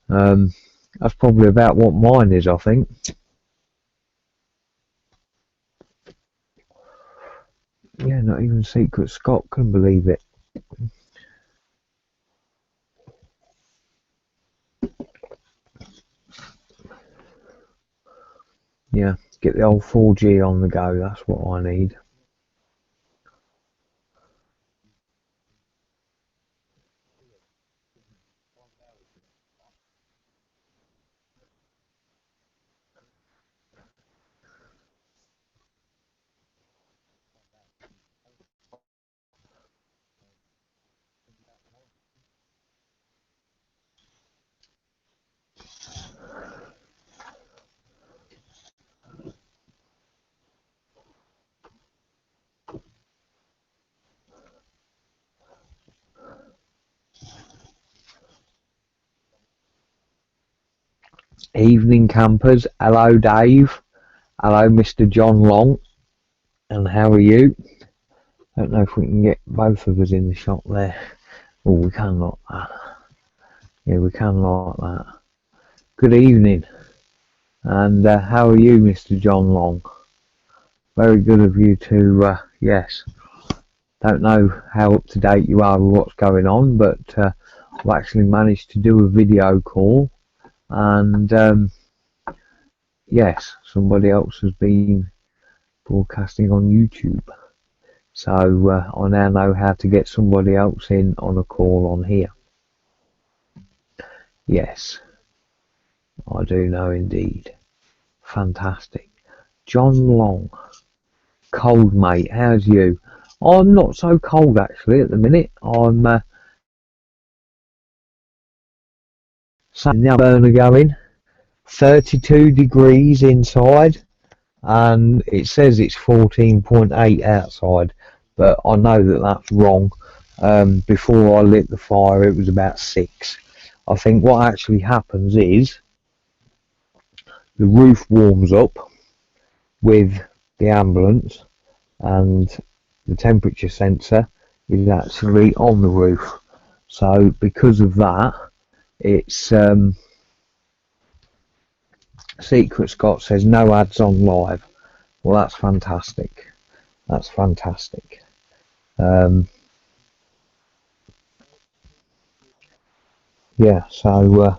That's probably about what mine is, I think. Yeah, not even Secret Scott can believe it. Yeah, get the old 4G on the go, that's what I need. Evening campers, hello Dave, hello Mr. John Long, and how are you? Don't know if we can get both of us in the shot there. Oh, we can like that. Yeah, we can like that. Good evening, and how are you, Mr. John Long? Very good of you to, yes. Don't know how up to date you are with what's going on, but I've actually managed to do a video call, and yes, somebody else has been broadcasting on YouTube. So I now know how to get somebody else in on a call on here. Yes, I do know indeed. Fantastic. John Long. Cold, mate. How's you? I'm not so cold actually at the minute. I'm now burner going. 32 degrees inside, and it says it's 14.8 outside, but I know that that's wrong. Before I lit the fire it was about 6. I think what actually happens is the roof warms up with the ambulance, and the temperature sensor is actually on the roof, so because of that it's Secret Scott says no ads on live. Well, that's fantastic. That's fantastic. Yeah, so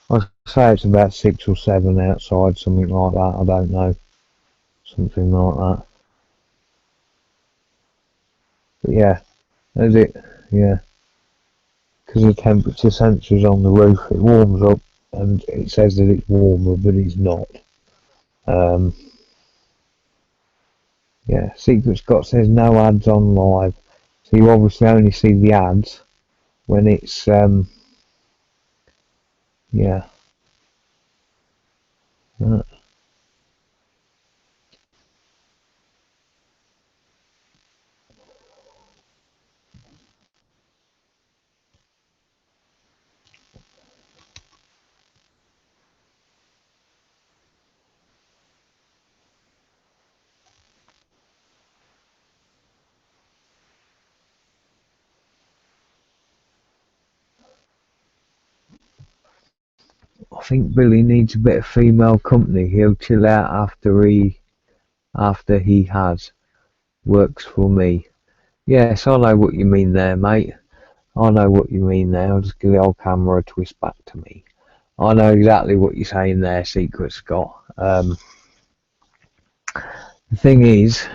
I say it's about 6 or 7 outside, something like that. I don't know, something like that. But yeah, that's it. Yeah, because the temperature sensor is on the roof, it warms up, and it says that it's warmer, but it's not. Yeah, Secret Scott says no ads on live, so you obviously only see the ads when it's yeah. I think Billy needs a bit of female company. He'll chill out after he has. Works for me. Yes, I know what you mean there, mate. I know what you mean there. I'll just give the old camera a twist back to me. I know exactly what you're saying there, Secret Scott. The thing is,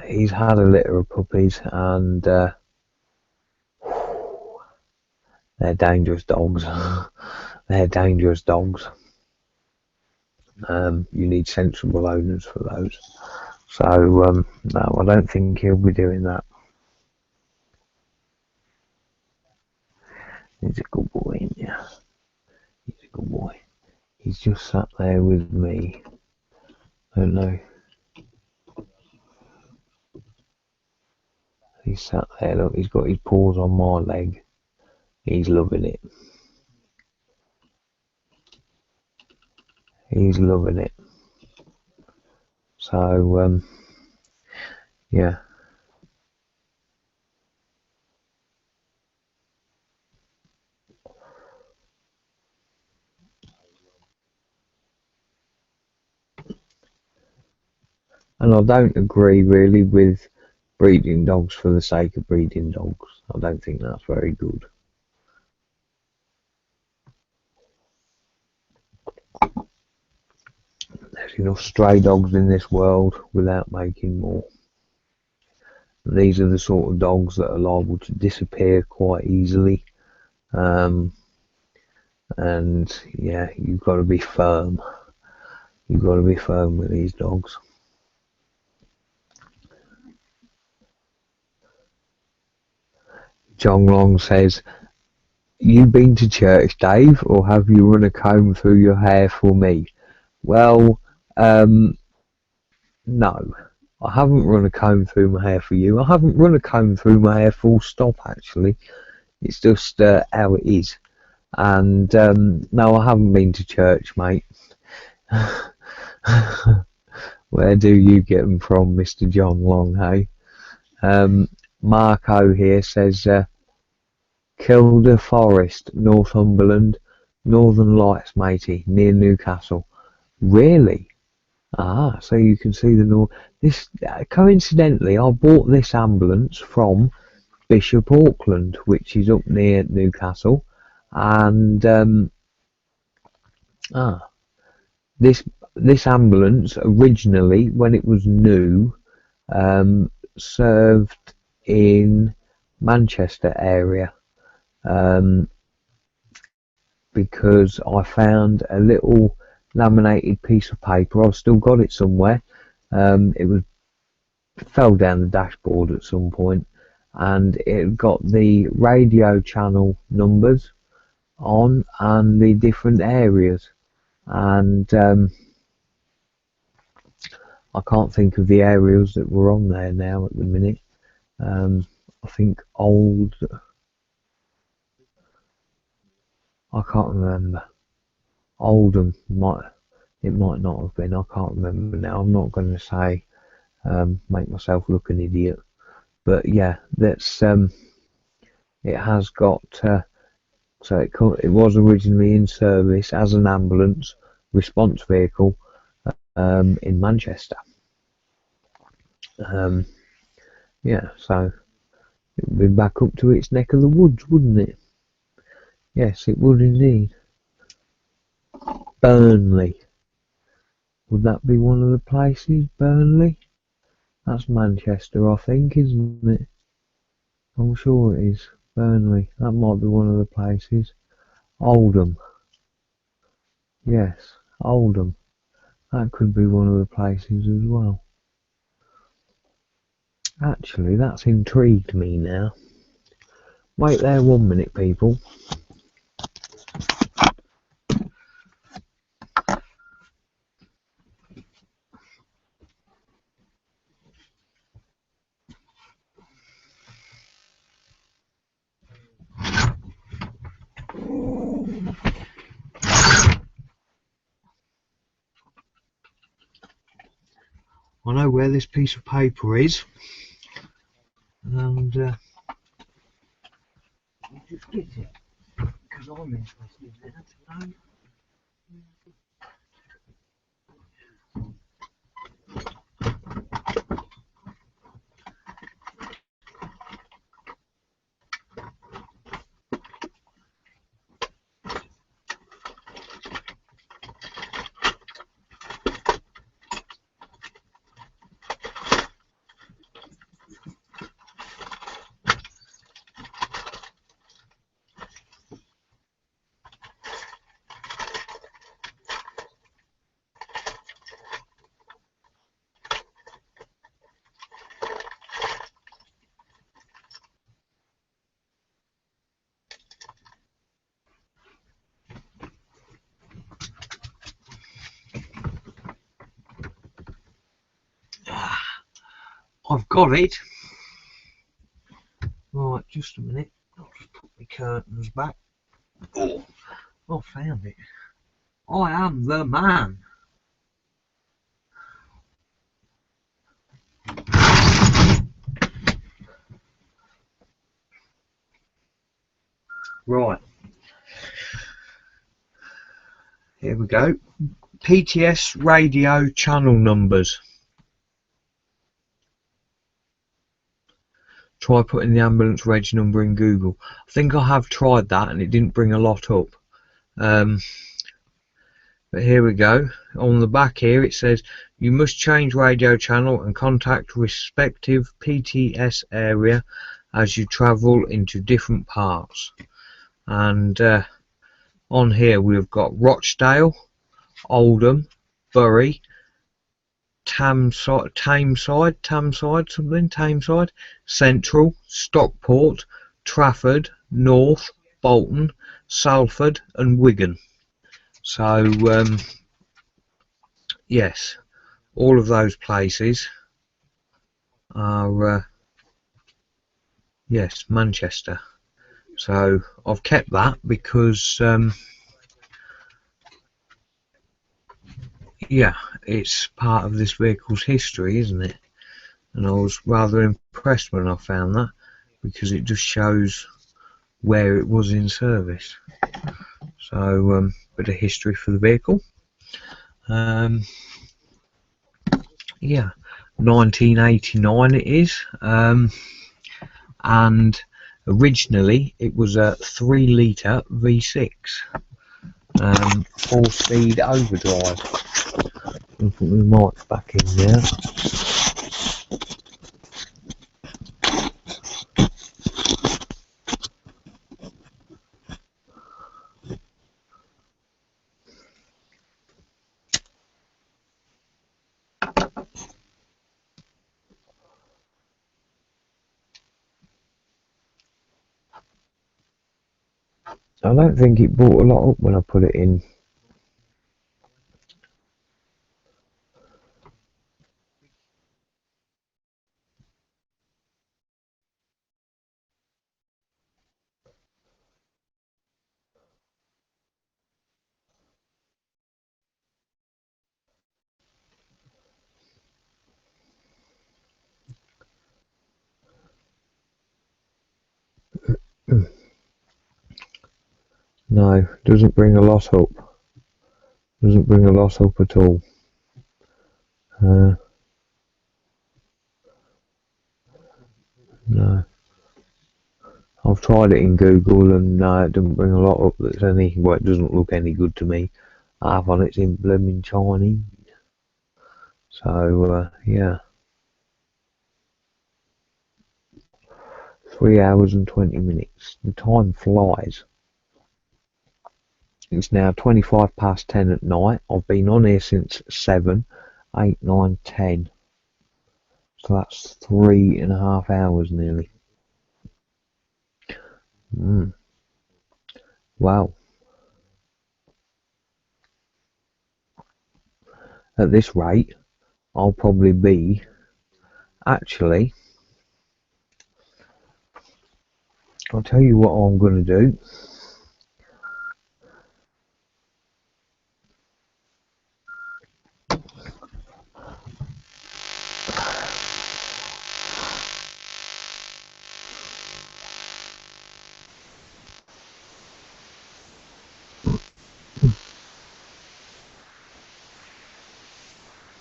he's had a litter of puppies, and they're dangerous dogs. They're dangerous dogs. You need sensible owners for those. So, no, I don't think he'll be doing that. He's a good boy, isn't he? He's a good boy. He's just sat there with me. I don't know. He's sat there, look, he's got his paws on my leg. He's loving it. He's loving it. So, yeah. and I don't agree really with breeding dogs for the sake of breeding dogs. I don't think that's very good. There's enough stray dogs in this world without making more. And these are the sort of dogs that are liable to disappear quite easily. And yeah, you've got to be firm. You've got to be firm with these dogs. John Long says, "You been to church, Dave, or have you run a comb through your hair for me?" Well, no. I haven't run a comb through my hair for you. I haven't run a comb through my hair full stop, actually. It's just how it is. And no, I haven't been to church, mate. Where do you get them from, Mr. John Long, hey? Marco here says, Kilda Forest, Northumberland, Northern Lights, matey, near Newcastle. Really? Ah, so you can see the north. This coincidentally, I bought this ambulance from Bishop Auckland, which is up near Newcastle, and this ambulance originally, when it was new, served in Manchester area, because I found a little laminated piece of paper. I've still got it somewhere. It fell down the dashboard at some point, and it got the radio channel numbers on and the different areas, and I can't think of the areas that were on there now at the minute. I think I can't remember. Oldham it might not have been. I can't remember now. I'm not going to say make myself look an idiot, but yeah, that's it has got so it was originally in service as an ambulance response vehicle in Manchester. Yeah, so it would be back up to its neck of the woods, wouldn't it? Yes, it would indeed. Burnley. Would that be one of the places? Burnley? That's Manchester, I think, isn't it? I'm sure it is. Burnley. That might be one of the places. Oldham. Yes, Oldham. That could be one of the places as well. Actually, that's intrigued me now. Wait there 1 minute, people. I know where this piece of paper is, and I'll just get it, because I'm interested in that to know. I've got it. Right, just a minute. I'll just put my curtains back. Oh, I found it. I am the man. Right. Here we go. PTS radio channel numbers. try putting the ambulance reg number in Google. I think I have tried that and it didn't bring a lot up. But here we go. On the back here it says you must change radio channel and contact respective PTS area as you travel into different parts. And on here we've got Rochdale, Oldham, Bury, Tameside, Central, Stockport, Trafford, North, Bolton, Salford and Wigan. So yes, all of those places are yes, Manchester. So I've kept that because yeah, it's part of this vehicle's history, isn't it? And I was rather impressed when I found that, because it just shows where it was in service. So bit of history for the vehicle. Yeah, 1989 it is, and originally it was a 3-litre V6, 4-speed overdrive. I put my mic back in there. I don't think it brought a lot up when I put it in. No, doesn't bring a lot up. Doesn't bring a lot up at all. No. I've tried it in Google and it doesn't bring a lot up that's any, well, it doesn't look any good to me. Half on it's in blooming Chinese. So, yeah. 3 hours and 20 minutes. The time flies. It's now 25 past 10 at night. I've been on here since 7, 8, 9, 10. So that's 3.5 hours nearly. Wow. At this rate, I'll probably be, actually, I'll tell you what I'm going to do.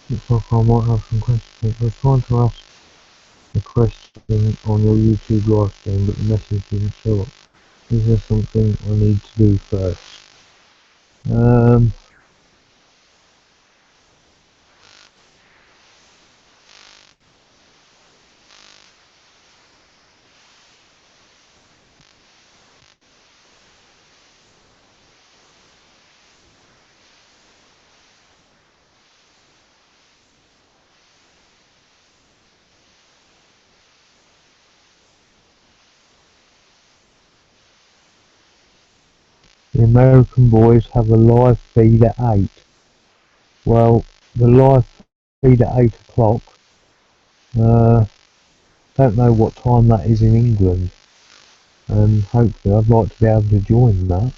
Looks like I might have some questions. I was trying to ask a question on your YouTube live stream, but the message didn't show up. Is there something I need to do first? The American boys have a live feed at 8. Well, the live feed at 8 o'clock, don't know what time that is in England. Hopefully I'd like to be able to join that.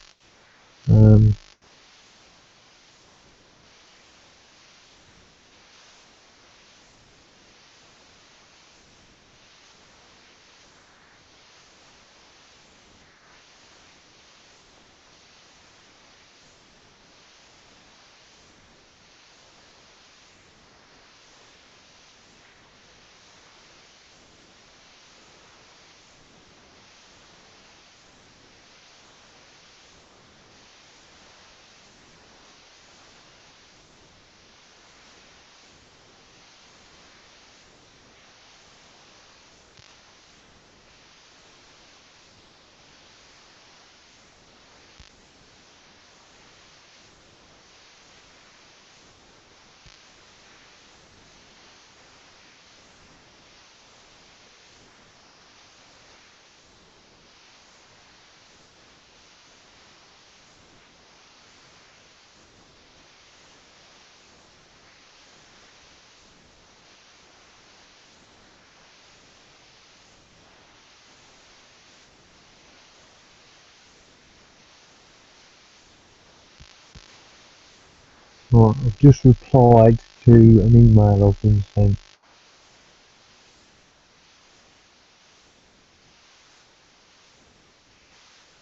Right, I've just replied to an email I've been sent.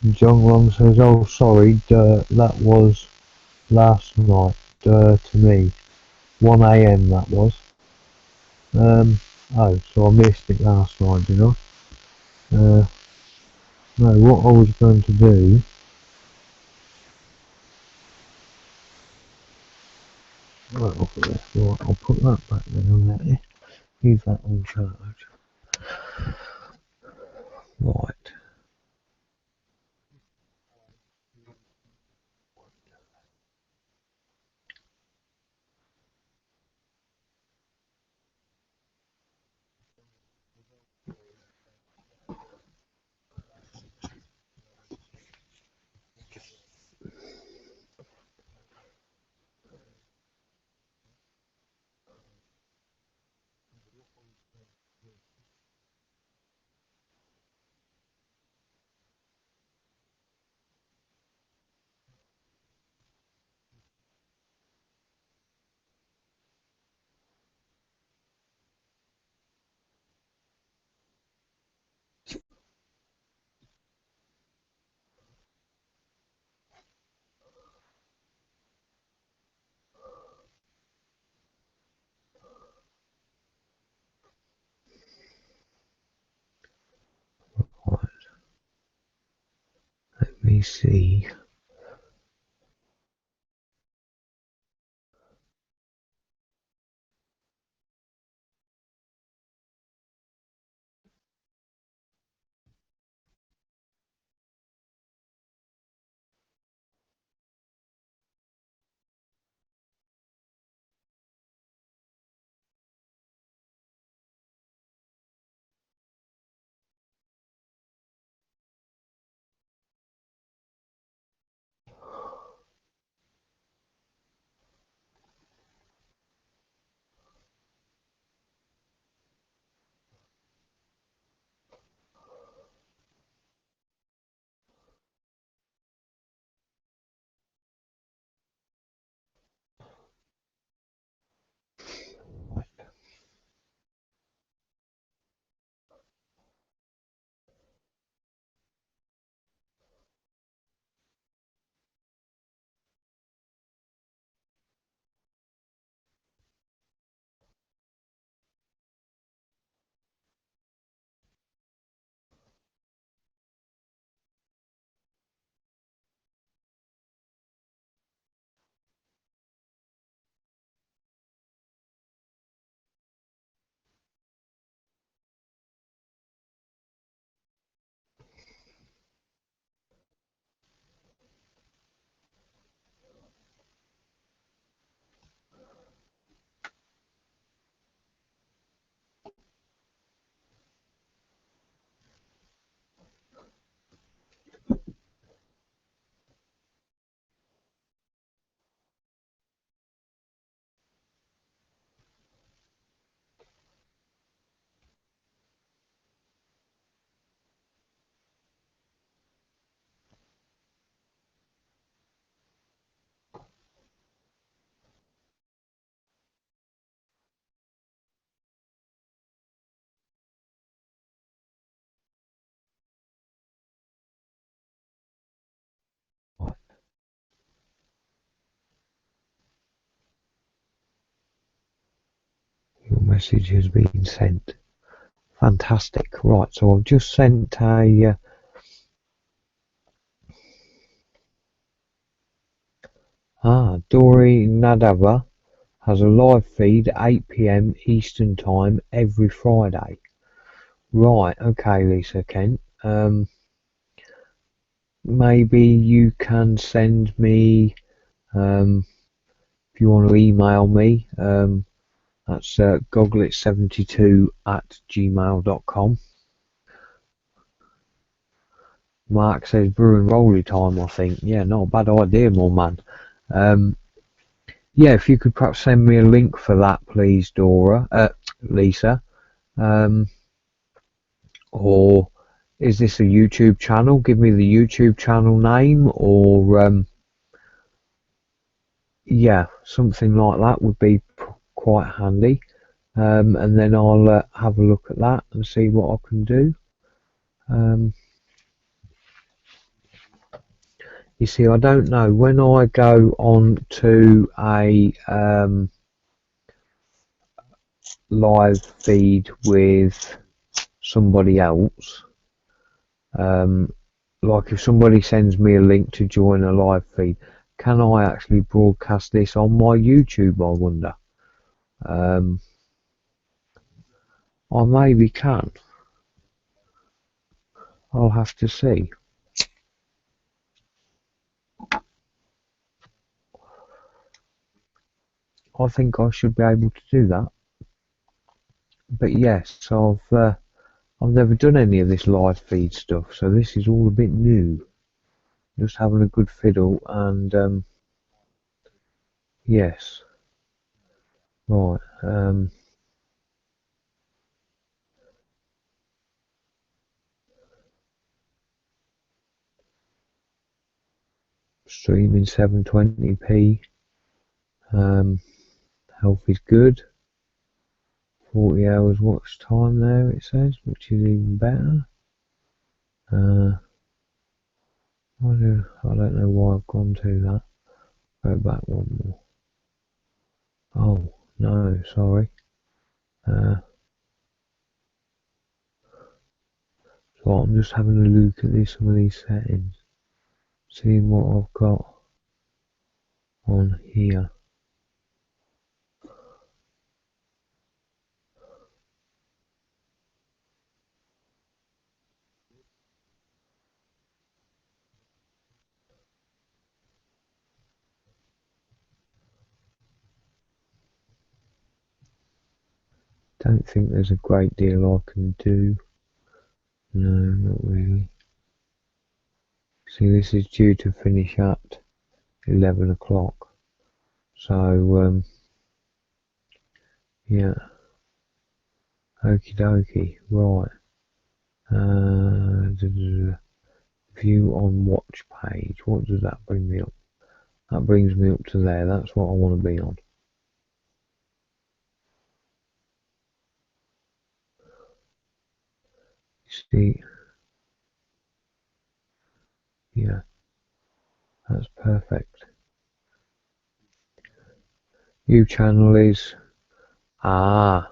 And John Long says, "Oh, sorry, that was last night, to me. 1 AM that was. Oh, so I missed it last night, did I? No, what I was going to do, right, I'll put that back then on there. Leave that on charge. Right. Right. Let me see. Your message has been sent. Fantastic. Right, so I've just sent a Dory Nadava has a live feed at 8 PM Eastern Time every Friday. Right, okay, Lisa Kent. Maybe you can send me, if you want to email me, that's gogglet72@gmail.com. Mark says brew and rolly time, I think. Yeah, not a bad idea, my man. Yeah, if you could perhaps send me a link for that, please, Lisa. Or is this a YouTube channel? Give me the YouTube channel name, or yeah, something like that would be quite handy. And then I'll have a look at that and see what I can do. You see, I don't know, when I go on to a live feed with somebody else, like if somebody sends me a link to join a live feed, can I actually broadcast this on my YouTube, I wonder? I maybe can. I'll have to see. I think I should be able to do that. But yes, I've never done any of this live feed stuff, so this is all a bit new. Just having a good fiddle, and yes, right. Streaming 720p. Health is good. 40 hours watch time there, it says, which is even better. I don't know why I've gone to that. Go back one more. Oh, no, sorry. So I'm just having a look at some of these settings, seeing what I've got on here. Don't think there's a great deal I can do. No, not really. See, this is due to finish at 11 o'clock. So, yeah. Okie dokie. Right. View on watch page. What does that bring me up? That brings me up to there. That's what I want to be on. See? Yeah. That's perfect. New channel is okie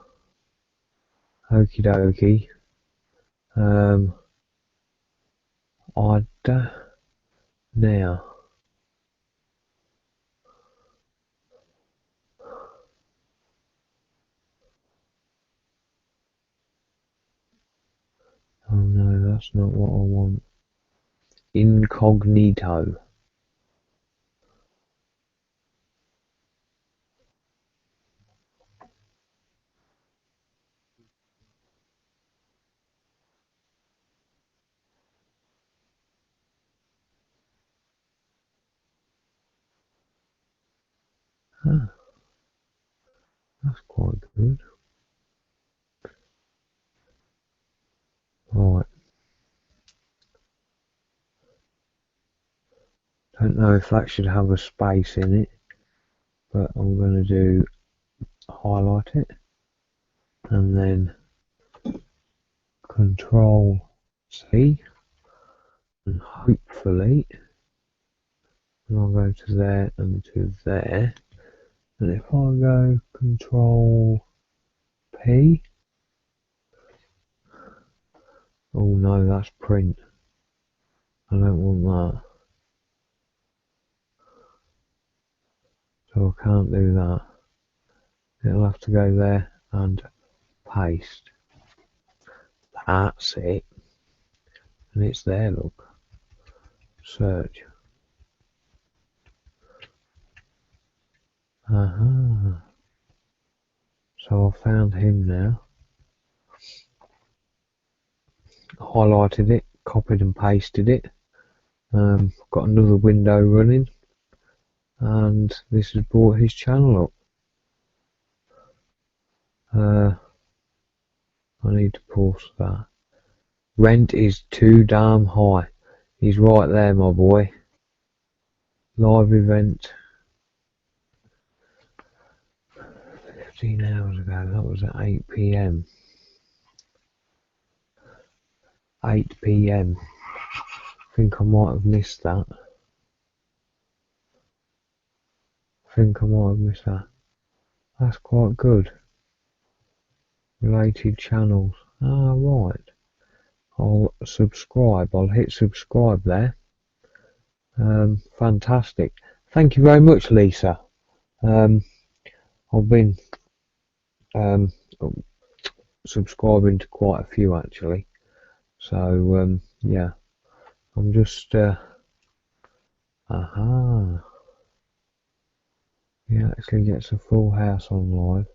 dokie. Now. Oh no, that's not what I want. Incognito. Huh, that's quite good. Right. Don't know if that should have a space in it, but I'm going to do highlight it and then Control C, and hopefully, and I'll go to there and to there, and if I go Control P, oh no, that's print. I don't want that, so I can't do that. It'll have to go there and paste. That's it. And it's there, look. Search. Aha. So I found him now. Highlighted it, copied and pasted it. Got another window running. And this has brought his channel up. I need to pause that. Rent is too damn high. He's right there, my boy. Live event. 16 hours ago, that was at 8 p.m. 8 p.m. I think I might have missed that. That's quite good. Related channels. Ah, right. I'll subscribe. I'll hit subscribe there. Fantastic. Thank you very much, Lisa. I've been subscribing to quite a few actually. So yeah, I'm just He actually gets a full house on live.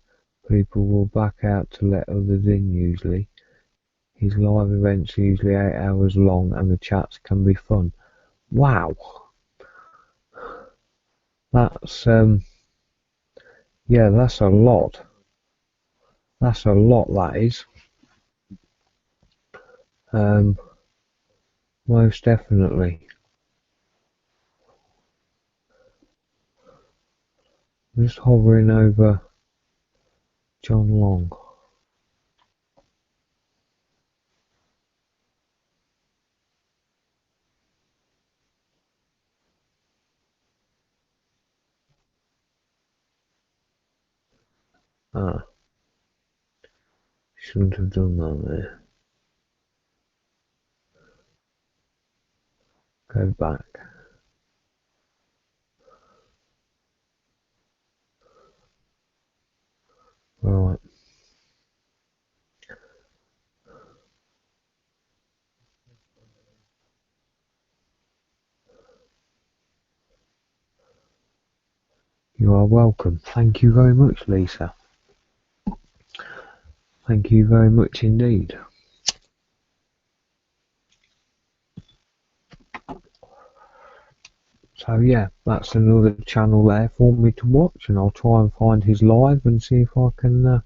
People will back out to let others in usually. His live events are usually 8 hours long and the chats can be fun. Wow. That's yeah, that's a lot. That's a lot, that is. Most definitely. I'm just hovering over John Long. Ah, shouldn't have done that there. Go back. Right. You are welcome. Thank you very much, Lisa. Thank you very much indeed. So yeah, that's another channel there for me to watch, and I'll try and find his live and see if I can.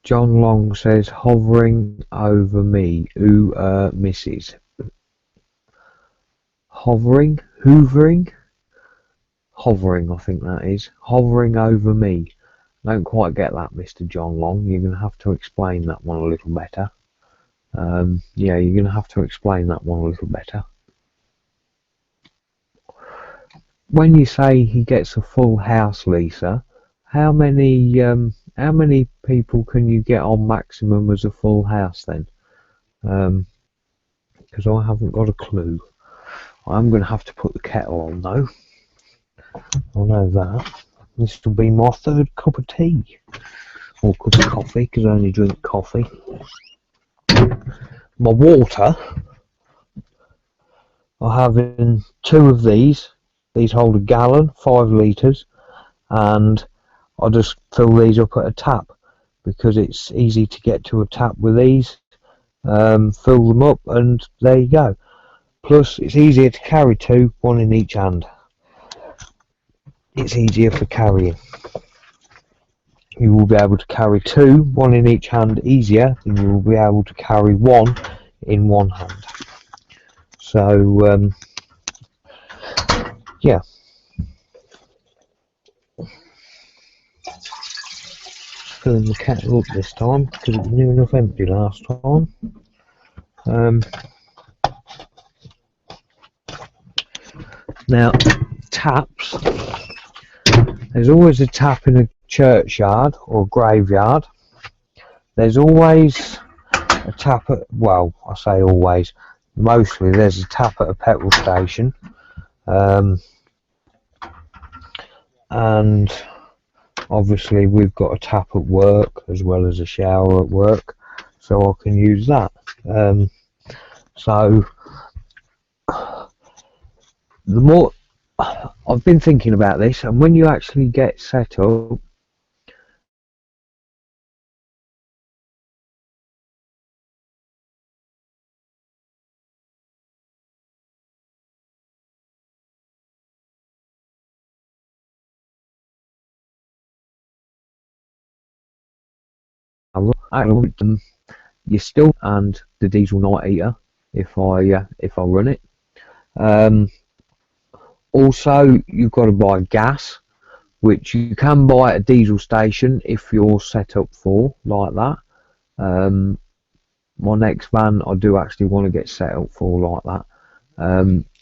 John Long says, hovering over me, ooh, misses. Hovering? Hoovering? Hovering, I think that is. Hovering over me. I don't quite get that, Mr. John Long. You're going to have to explain that one a little better. Yeah, you're going to have to explain that one a little better. When you say he gets a full house, Lisa, how many people can you get on maximum as a full house then? Because I haven't got a clue. I'm going to have to put the kettle on though. I know that. This will be my third cup of tea. Or cup of coffee, because I only drink coffee. My water, I have in 2 of these. These hold a gallon, 5 litres, and I just fill these up at a tap because it's easy to get to a tap with these. Fill them up and there you go. Plus it's easier to carry 2, 1 in each hand. It's easier for carrying. You will be able to carry 2, 1 in each hand easier than you will be able to carry 1 in one hand. So yeah. Filling the kettle up this time because it was near enough empty last time. Now, taps. There's always a tap in a churchyard or graveyard. There's always a tap at, well, I say always, mostly there's a tap at a petrol station. And obviously we've got a tap at work as well as a shower at work, so I can use that. So the more I've been thinking about this, and when you actually get set up, you still and the diesel night eater if I run it. Also, you've got to buy gas, which you can buy at a diesel station if you're set up for like that. My next van I do actually want to get set up for like that.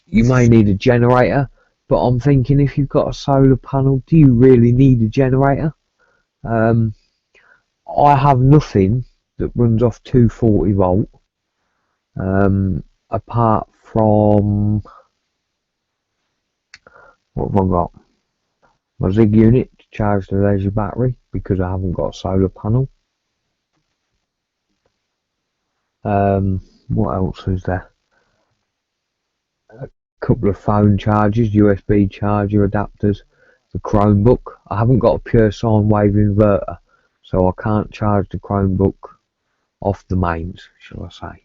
You may need a generator, but I'm thinking if you've got a solar panel, do you really need a generator? I have nothing that runs off 240 volt, apart from, what have I got? My Zig unit to charge the laser battery because I haven't got a solar panel. What else is there? A couple of phone chargers, USB charger adapters, the Chromebook. I haven't got a pure sine wave inverter, so I can't charge the Chromebook off the mains, shall I say.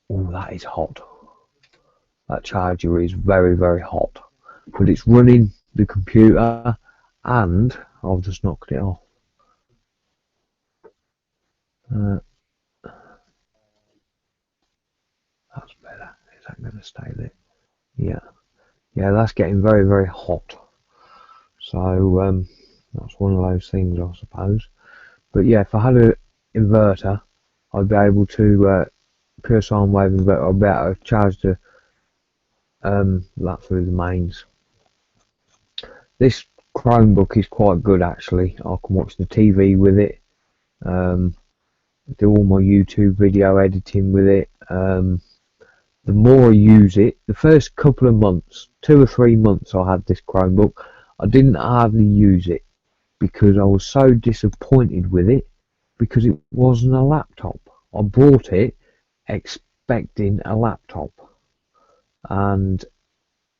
Oh, that is hot. That charger is very, very hot. But it's running the computer, and I've just knocked it off. That's better. Is that going to stay there? Yeah. Yeah, that's getting very, very hot. So that's one of those things, I suppose. But yeah, if I had an inverter, I'd be able to pure sine wave inverter. I'd be able to charge the that through the mains. This Chromebook is quite good actually. I can watch the TV with it. Do all my YouTube video editing with it. The more I use it, the first couple of months, 2 or 3 months I had this Chromebook, I didn't hardly use it because I was so disappointed with it because it wasn't a laptop. I bought it expecting a laptop and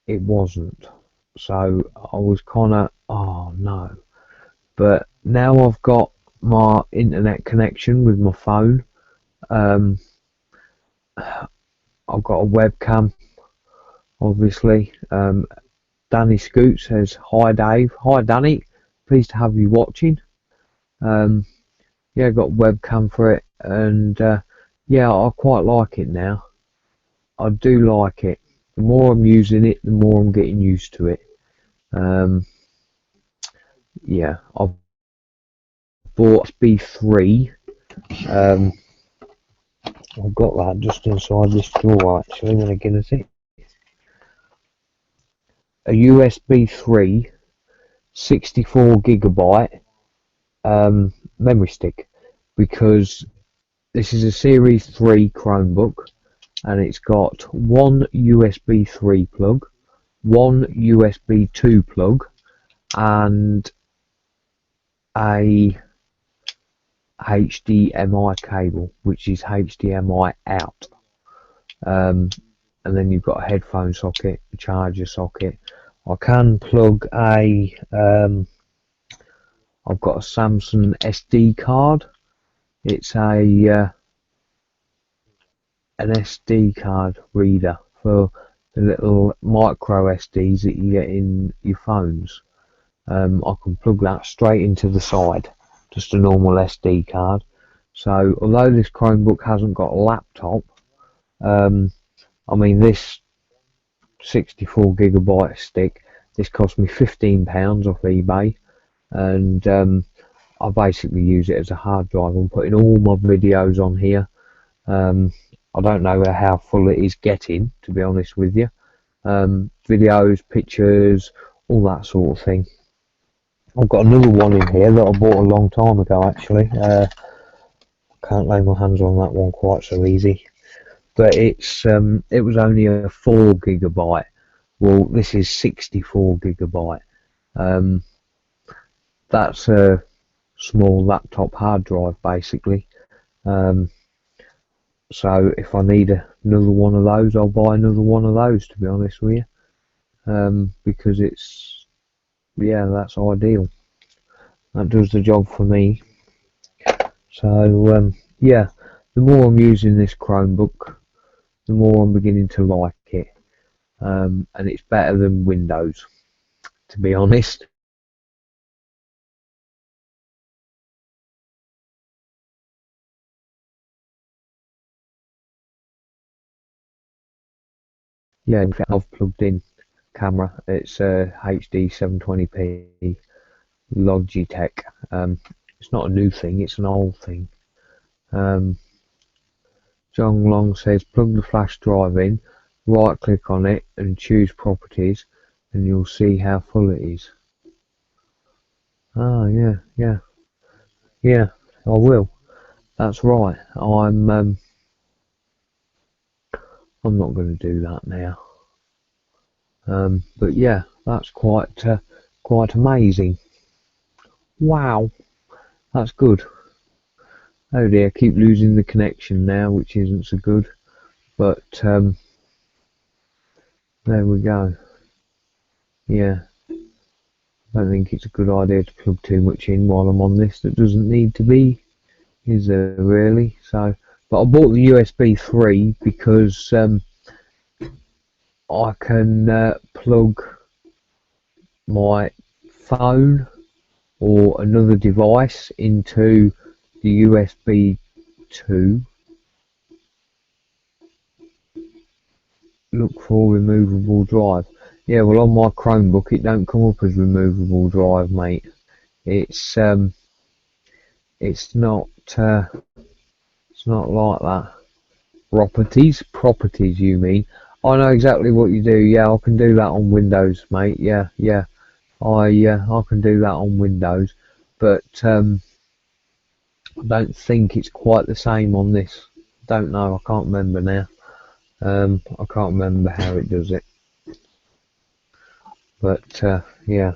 it wasn't. So I was kind of, oh no. But now I've got my internet connection with my phone. I've got a webcam, obviously. Danny Scoot says, hi Dave. Hi Danny, pleased to have you watching. Yeah, got a webcam for it, and yeah, I quite like it now. I do like it. The more I'm using it, the more I'm getting used to it. Yeah, I've bought B3. I've got that just inside this drawer actually when I get it. A USB 3 64GB memory stick, because this is a Series 3 Chromebook and it's got one USB 3 plug, one USB 2 plug, and a HDMI cable, which is HDMI out. And then you've got a headphone socket, a charger socket. I can plug a I've got a Samsung SD card. It's a an SD card reader for the little micro SDs that you get in your phones. I can plug that straight into the side, just a normal SD card. So although this Chromebook hasn't got a laptop, I mean this 64GB stick, this cost me £15 off eBay, and I basically use it as a hard drive. I'm putting all my videos on here. I don't know how full it is getting, to be honest with you. Videos, pictures, all that sort of thing. I've got another one in here that I bought a long time ago actually. Can't lay my hands on that one quite so easy. But it's it was only a 4GB. Well, this is 64GB. That's a small laptop hard drive basically. So if I need another one of those, I'll buy another one of those, to be honest with you, because it's, yeah, that's ideal. That does the job for me. So yeah, the more I'm using this Chromebook, the more I'm beginning to like it, and it's better than Windows, to be honest. Yeah, in fact, I've plugged in camera. It's a HD 720p Logitech. It's not a new thing, it's an old thing. John Long says plug the flash drive in, right click on it and choose properties, and you'll see how full it is. Oh yeah, I will. That's right. I'm not going to do that now. But yeah, that's quite amazing. Wow, that's good. Oh dear, I keep losing the connection now, which isn't so good. But there we go. Yeah, I don't think it's a good idea to plug too much in while I'm on this that doesn't need to be, is there really? So, but I bought the USB 3 because I can plug my phone or another device into the USB 2. Look for removable drive. Yeah, well, on my Chromebook it don't come up as removable drive, mate. It's not like that. Properties, you mean? I know exactly what you do. Yeah, I can do that on Windows, mate. Yeah. I can do that on Windows, but I don't think it's quite the same on this. Don't know. I can't remember now. I can't remember how it does it. But yeah.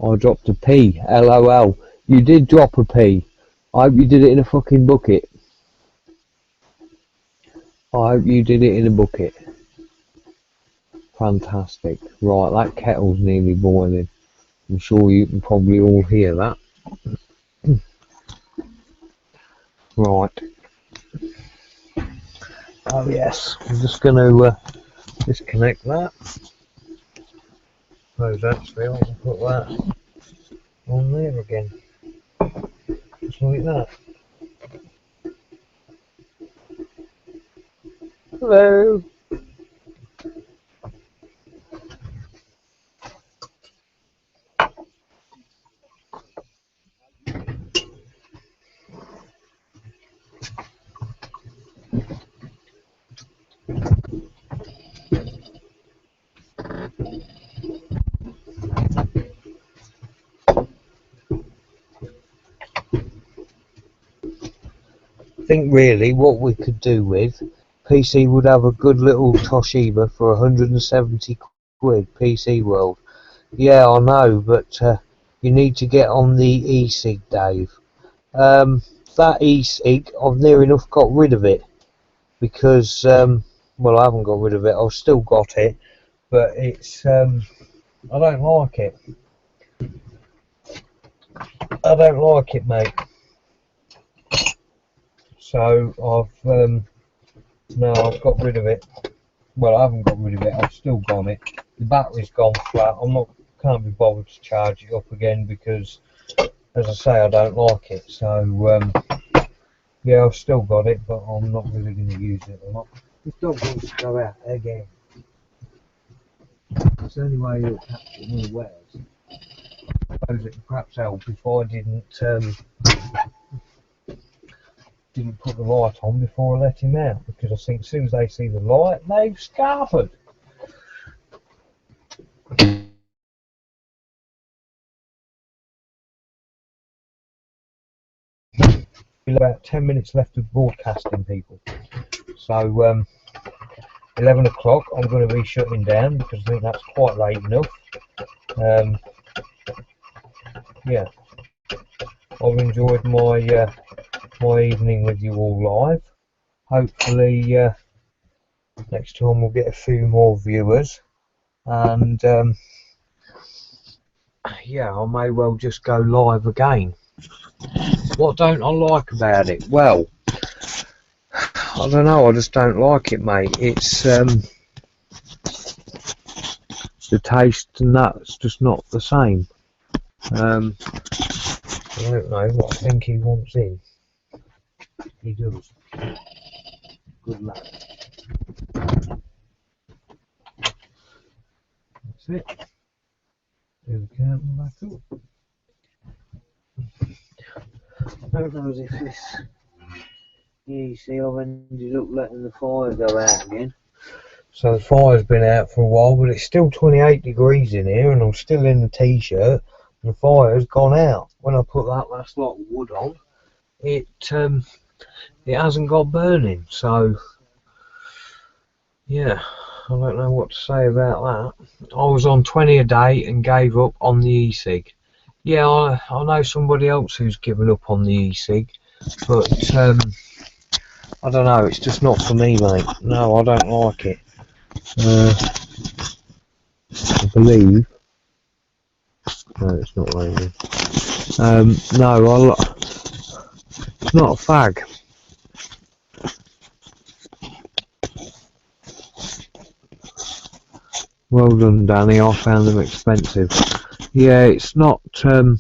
I dropped a P. LOL. You did drop a P. I hope you did it in a fucking bucket. I hope you did it in a bucket. Fantastic. Right, that kettle's nearly boiling. I'm sure you can probably all hear that. Right. Oh yes, I'm just going to disconnect that. Suppose actually I can put that on there again. Just like that. Hello. I think really what we could do with PC would have a good little Toshiba for 170 quid. PC World. Yeah, I know, but you need to get on the e-cig, Dave. That e-cig, I've near enough got rid of it because well, I haven't got rid of it. I've still got it, but it's I don't like it. I don't like it, mate. So I've got rid of it. Well, I haven't got rid of it. I've still got it. The battery's gone flat. Can't be bothered to charge it up again because, as I say, I don't like it. So yeah, I've still got it, but I'm not really going to use it a lot. This dog wants to go out again. It's the only way he'll catch it unawares. I suppose it would perhaps help if I didn't put the light on before I let him out, because I think as soon as they see the light, they've scarpered. About 10 minutes left of broadcasting, people. So 11 o'clock I'm going to be shutting down because I think that's quite late enough. Yeah, I've enjoyed my my evening with you all live. Hopefully next time we'll get a few more viewers, and yeah, I may well just go live again. What don't I like about it? Well, I don't know, I just don't like it, mate. It's the taste and that's just not the same. I don't know what I think he wants in. He does. Good lad. That's it. Do the curtain back up. I don't know if this. Yeah, you see, I've ended up letting the fire go out again. So the fire's been out for a while, but it's still 28 degrees in here, and I'm still in the t-shirt, and the fire's gone out. When I put that last lot of wood on, it hasn't got burning. So yeah, I don't know what to say about that. I was on 20 a day and gave up on the e-cig. Yeah, I know somebody else who's given up on the e-cig, but I don't know, it's just not for me, mate. No, I don't like it. I believe. No, it's not raining. No, it's not a fag. Well done, Danny. I found them expensive. Yeah, it's not. The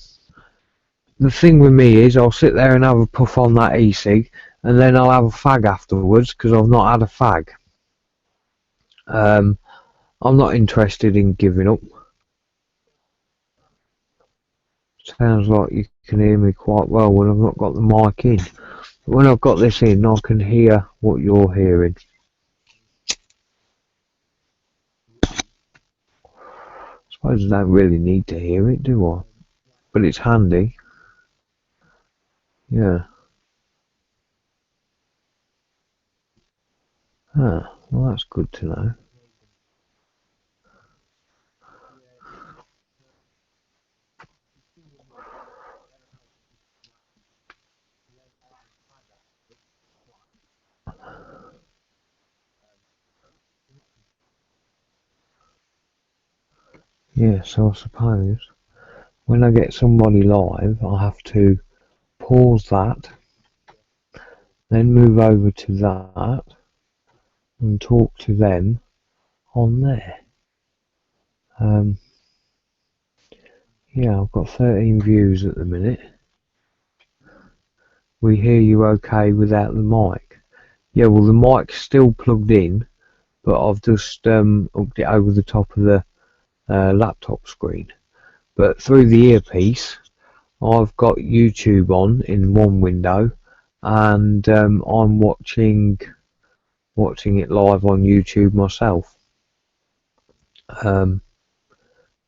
thing with me is, I'll sit there and have a puff on that e-cig, and then I'll have a fag afterwards because I've not had a fag. I'm not interested in giving up. Sounds like you can hear me quite well when I've not got the mic in. But when I've got this in, I can hear what you're hearing. I suppose I don't really need to hear it, do I? But it's handy. Yeah. Ah, well, that's good to know. Yeah, so I suppose when I get somebody live, I'll have to pause that, then move over to that, and talk to them on there. Yeah, I've got 13 views at the minute. We hear you okay without the mic. Yeah, well, the mic's still plugged in, but I've just hooked it over the top of the laptop screen. But through the earpiece, I've got YouTube on in one window, and I'm watching it live on YouTube myself. And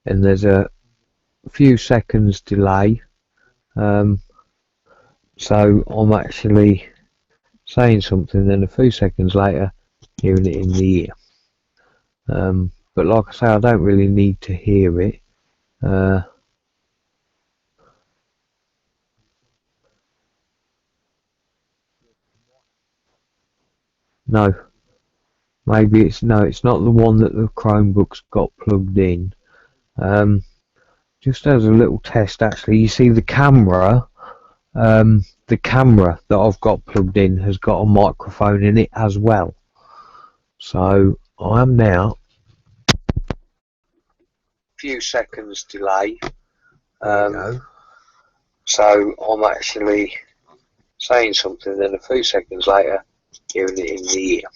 there's a few seconds delay, so I'm actually saying something, then a few seconds later hearing it in the ear. But like I say, I don't really need to hear it. No, maybe it's not the one that the Chromebook's got plugged in. Just as a little test, actually, you see the camera that I've got plugged in has got a microphone in it as well. So I am now few seconds delay. So I'm actually saying something, then a few seconds later hearing it in the ear.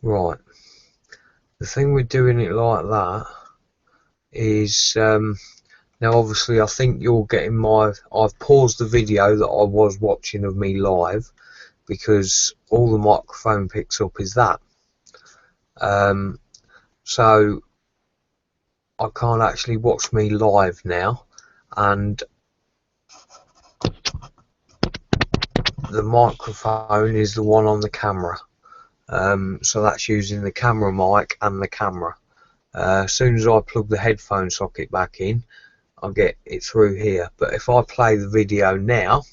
Right. The thing with doing it like that is now obviously I think you're getting I've paused the video that I was watching of me live because all the microphone picks up is that. So I can't actually watch me live now, and the microphone is the one on the camera. So that's using the camera mic and the camera. As soon as I plug the headphone socket back in, I'll get it through here. But if I play the video now,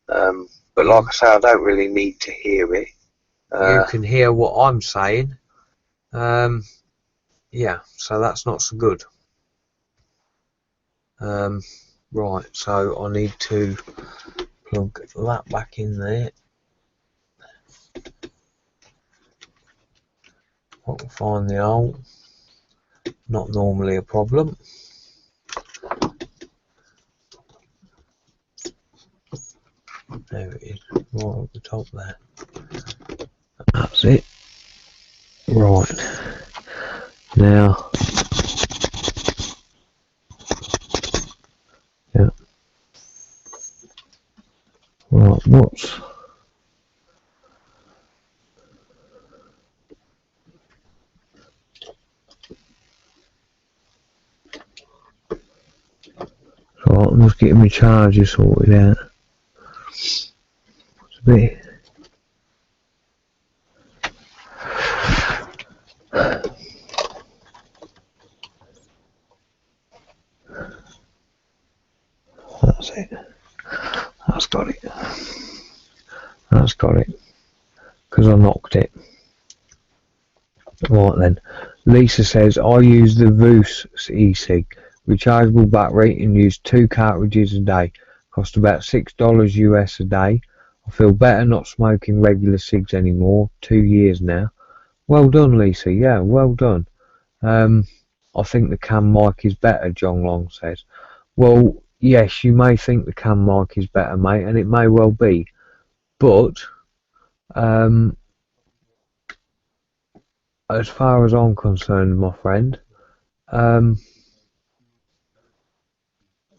but like I say, I don't really need to hear it. You can hear what I'm saying. Yeah, so that's not so good. Right, so I need to plug that back in there. I can find the hole. Not normally a problem. There it is, right at the top there. That's it. Right. Now, yeah. Right, what's right, I'm just getting my charger sorted out. It's a bit. That's it. That's got it. That's got it. Because I knocked it. Right then. Lisa says, I use the Voos e-cig. Rechargeable battery and use 2 cartridges a day. Cost about $6 US a day. I feel better not smoking regular cigs anymore. 2 years now. Well done, Lisa. Yeah, well done. I think the cam mic is better, John Long says. Well, yes, you may think the cam mic is better, mate, and it may well be. But as far as I'm concerned, my friend,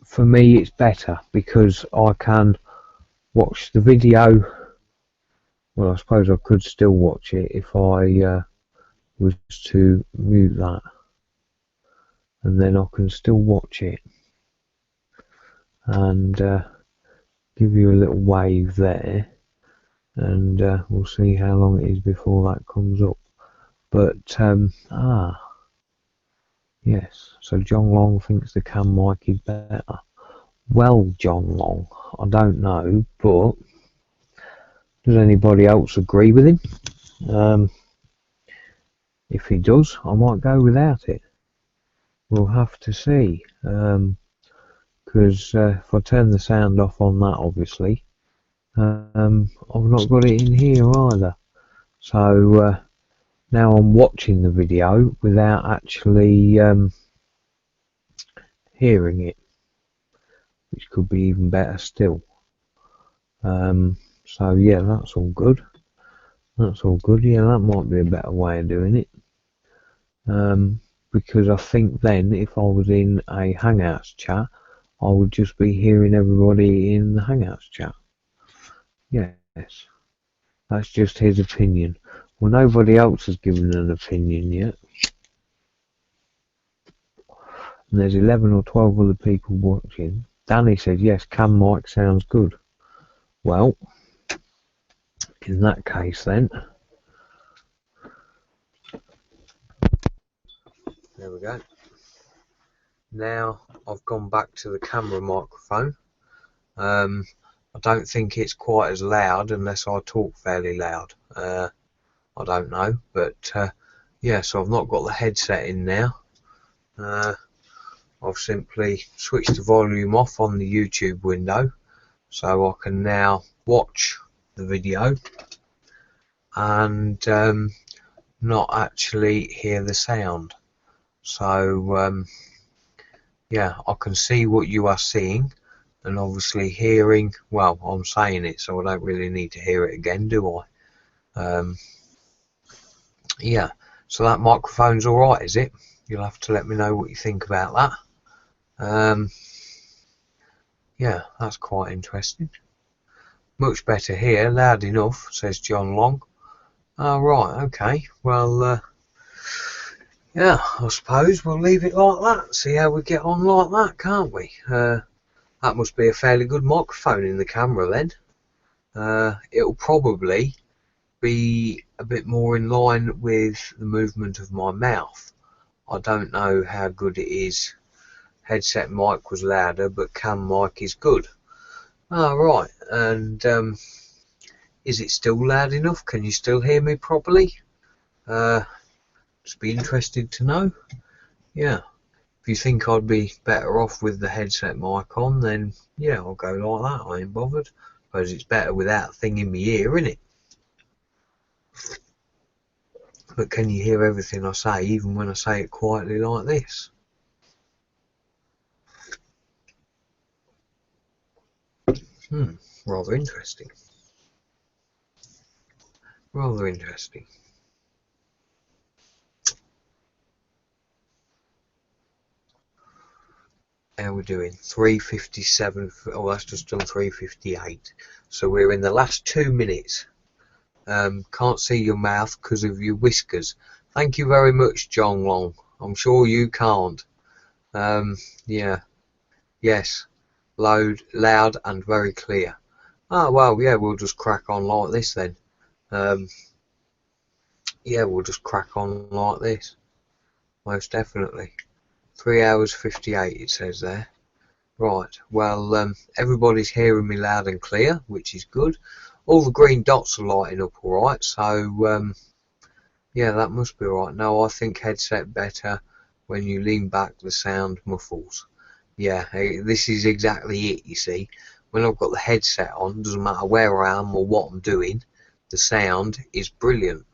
for me it's better because I can watch the video. Well, I suppose I could still watch it if I was to mute that, and then I can still watch it and give you a little wave there, and we'll see how long it is before that comes up. But yes, so John Long thinks the cam mic is better. Well, John Long, I don't know, but does anybody else agree with him? If he does, I might go without it. We'll have to see. Because if I turn the sound off on that, obviously, I've not got it in here either. So now I'm watching the video without actually hearing it, which could be even better still. So yeah, that's all good. That's all good. Yeah, that might be a better way of doing it. Because I think then if I was in a Hangouts chat, I would just be hearing everybody in the Hangouts chat. Yes, that's just his opinion. Well, nobody else has given an opinion yet. And there's 11 or 12 other people watching. Danny said, yes, cam mic sounds good. Well, in that case then, there we go. Now I've gone back to the camera microphone. I don't think it's quite as loud unless I talk fairly loud. I don't know, but yeah, so I've not got the headset in now. I've simply switched the volume off on the YouTube window, so I can now watch the video and not actually hear the sound. So yeah, I can see what you are seeing, and obviously hearing, well, I'm saying it, so I don't really need to hear it again, do I? Yeah, so that microphone's alright, is it? You'll have to let me know what you think about that. Yeah, that's quite interesting. Much better here, loud enough, says John Long. Oh, right, okay, well, yeah, I suppose we'll leave it like that, see how we get on like that, can't we? That must be a fairly good microphone in the camera then. It'll probably be a bit more in line with the movement of my mouth. I don't know how good it is. Headset mic was louder, but cam mic is good. Oh, right, and is it still loud enough? Can you still hear me properly? Just be interested to know. Yeah, If you think I'd be better off with the headset mic on, then yeah, I'll go like that. I ain't bothered. Suppose it's better without a thing in my ear, innit? But can you hear everything I say, even when I say it quietly like this? Rather interesting. Rather interesting. How we doing? 3:57. Oh, that's just done 3:58. So we're in the last 2 minutes. Can't see your mouth because of your whiskers. Thank you very much, John Long. I'm sure you can't. Yeah. Yes. Loud and very clear. Oh, well, yeah, we'll just crack on like this then. Yeah, we'll just crack on like this. Most definitely. 3 hours 58 it says there. Right, well, everybody's hearing me loud and clear, which is good. All the green dots are lighting up alright, so yeah, that must be alright. No, I think headset better. When you lean back, the sound muffles. Yeah, this is exactly it, you see. When I've got the headset on, doesn't matter where I am or what I'm doing, the sound is brilliant,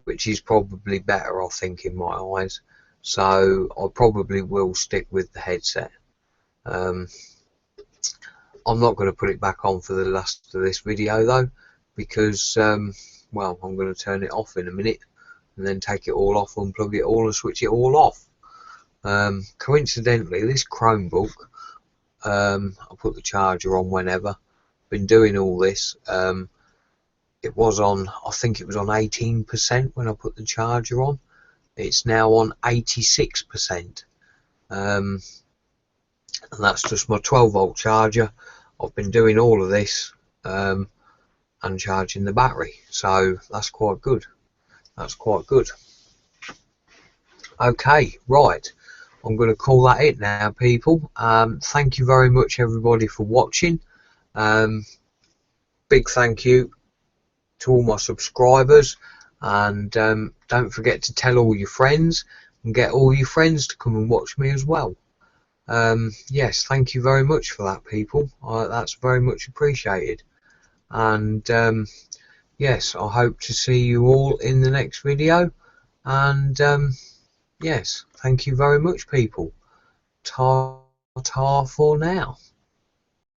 which is probably better, I think, in my eyes. So I probably will stick with the headset. I'm not going to put it back on for the last of this video though, because well, I'm going to turn it off in a minute and then take it all off, unplug it all and switch it all off. Coincidentally, this Chromebook, I put the charger on whenever. Been doing all this. It was on, I think it was on 18% when I put the charger on. It's now on 86%. And that's just my 12-volt charger. I've been doing all of this and charging the battery, so that's quite good. That's quite good. Okay, right. I'm going to call that it now, people. Thank you very much, everybody, for watching. Big thank you to all my subscribers, and don't forget to tell all your friends and get all your friends to come and watch me as well. Yes, thank you very much for that, people. That's very much appreciated. And yes, I hope to see you all in the next video. And yes, thank you very much, people. Ta-ta for now.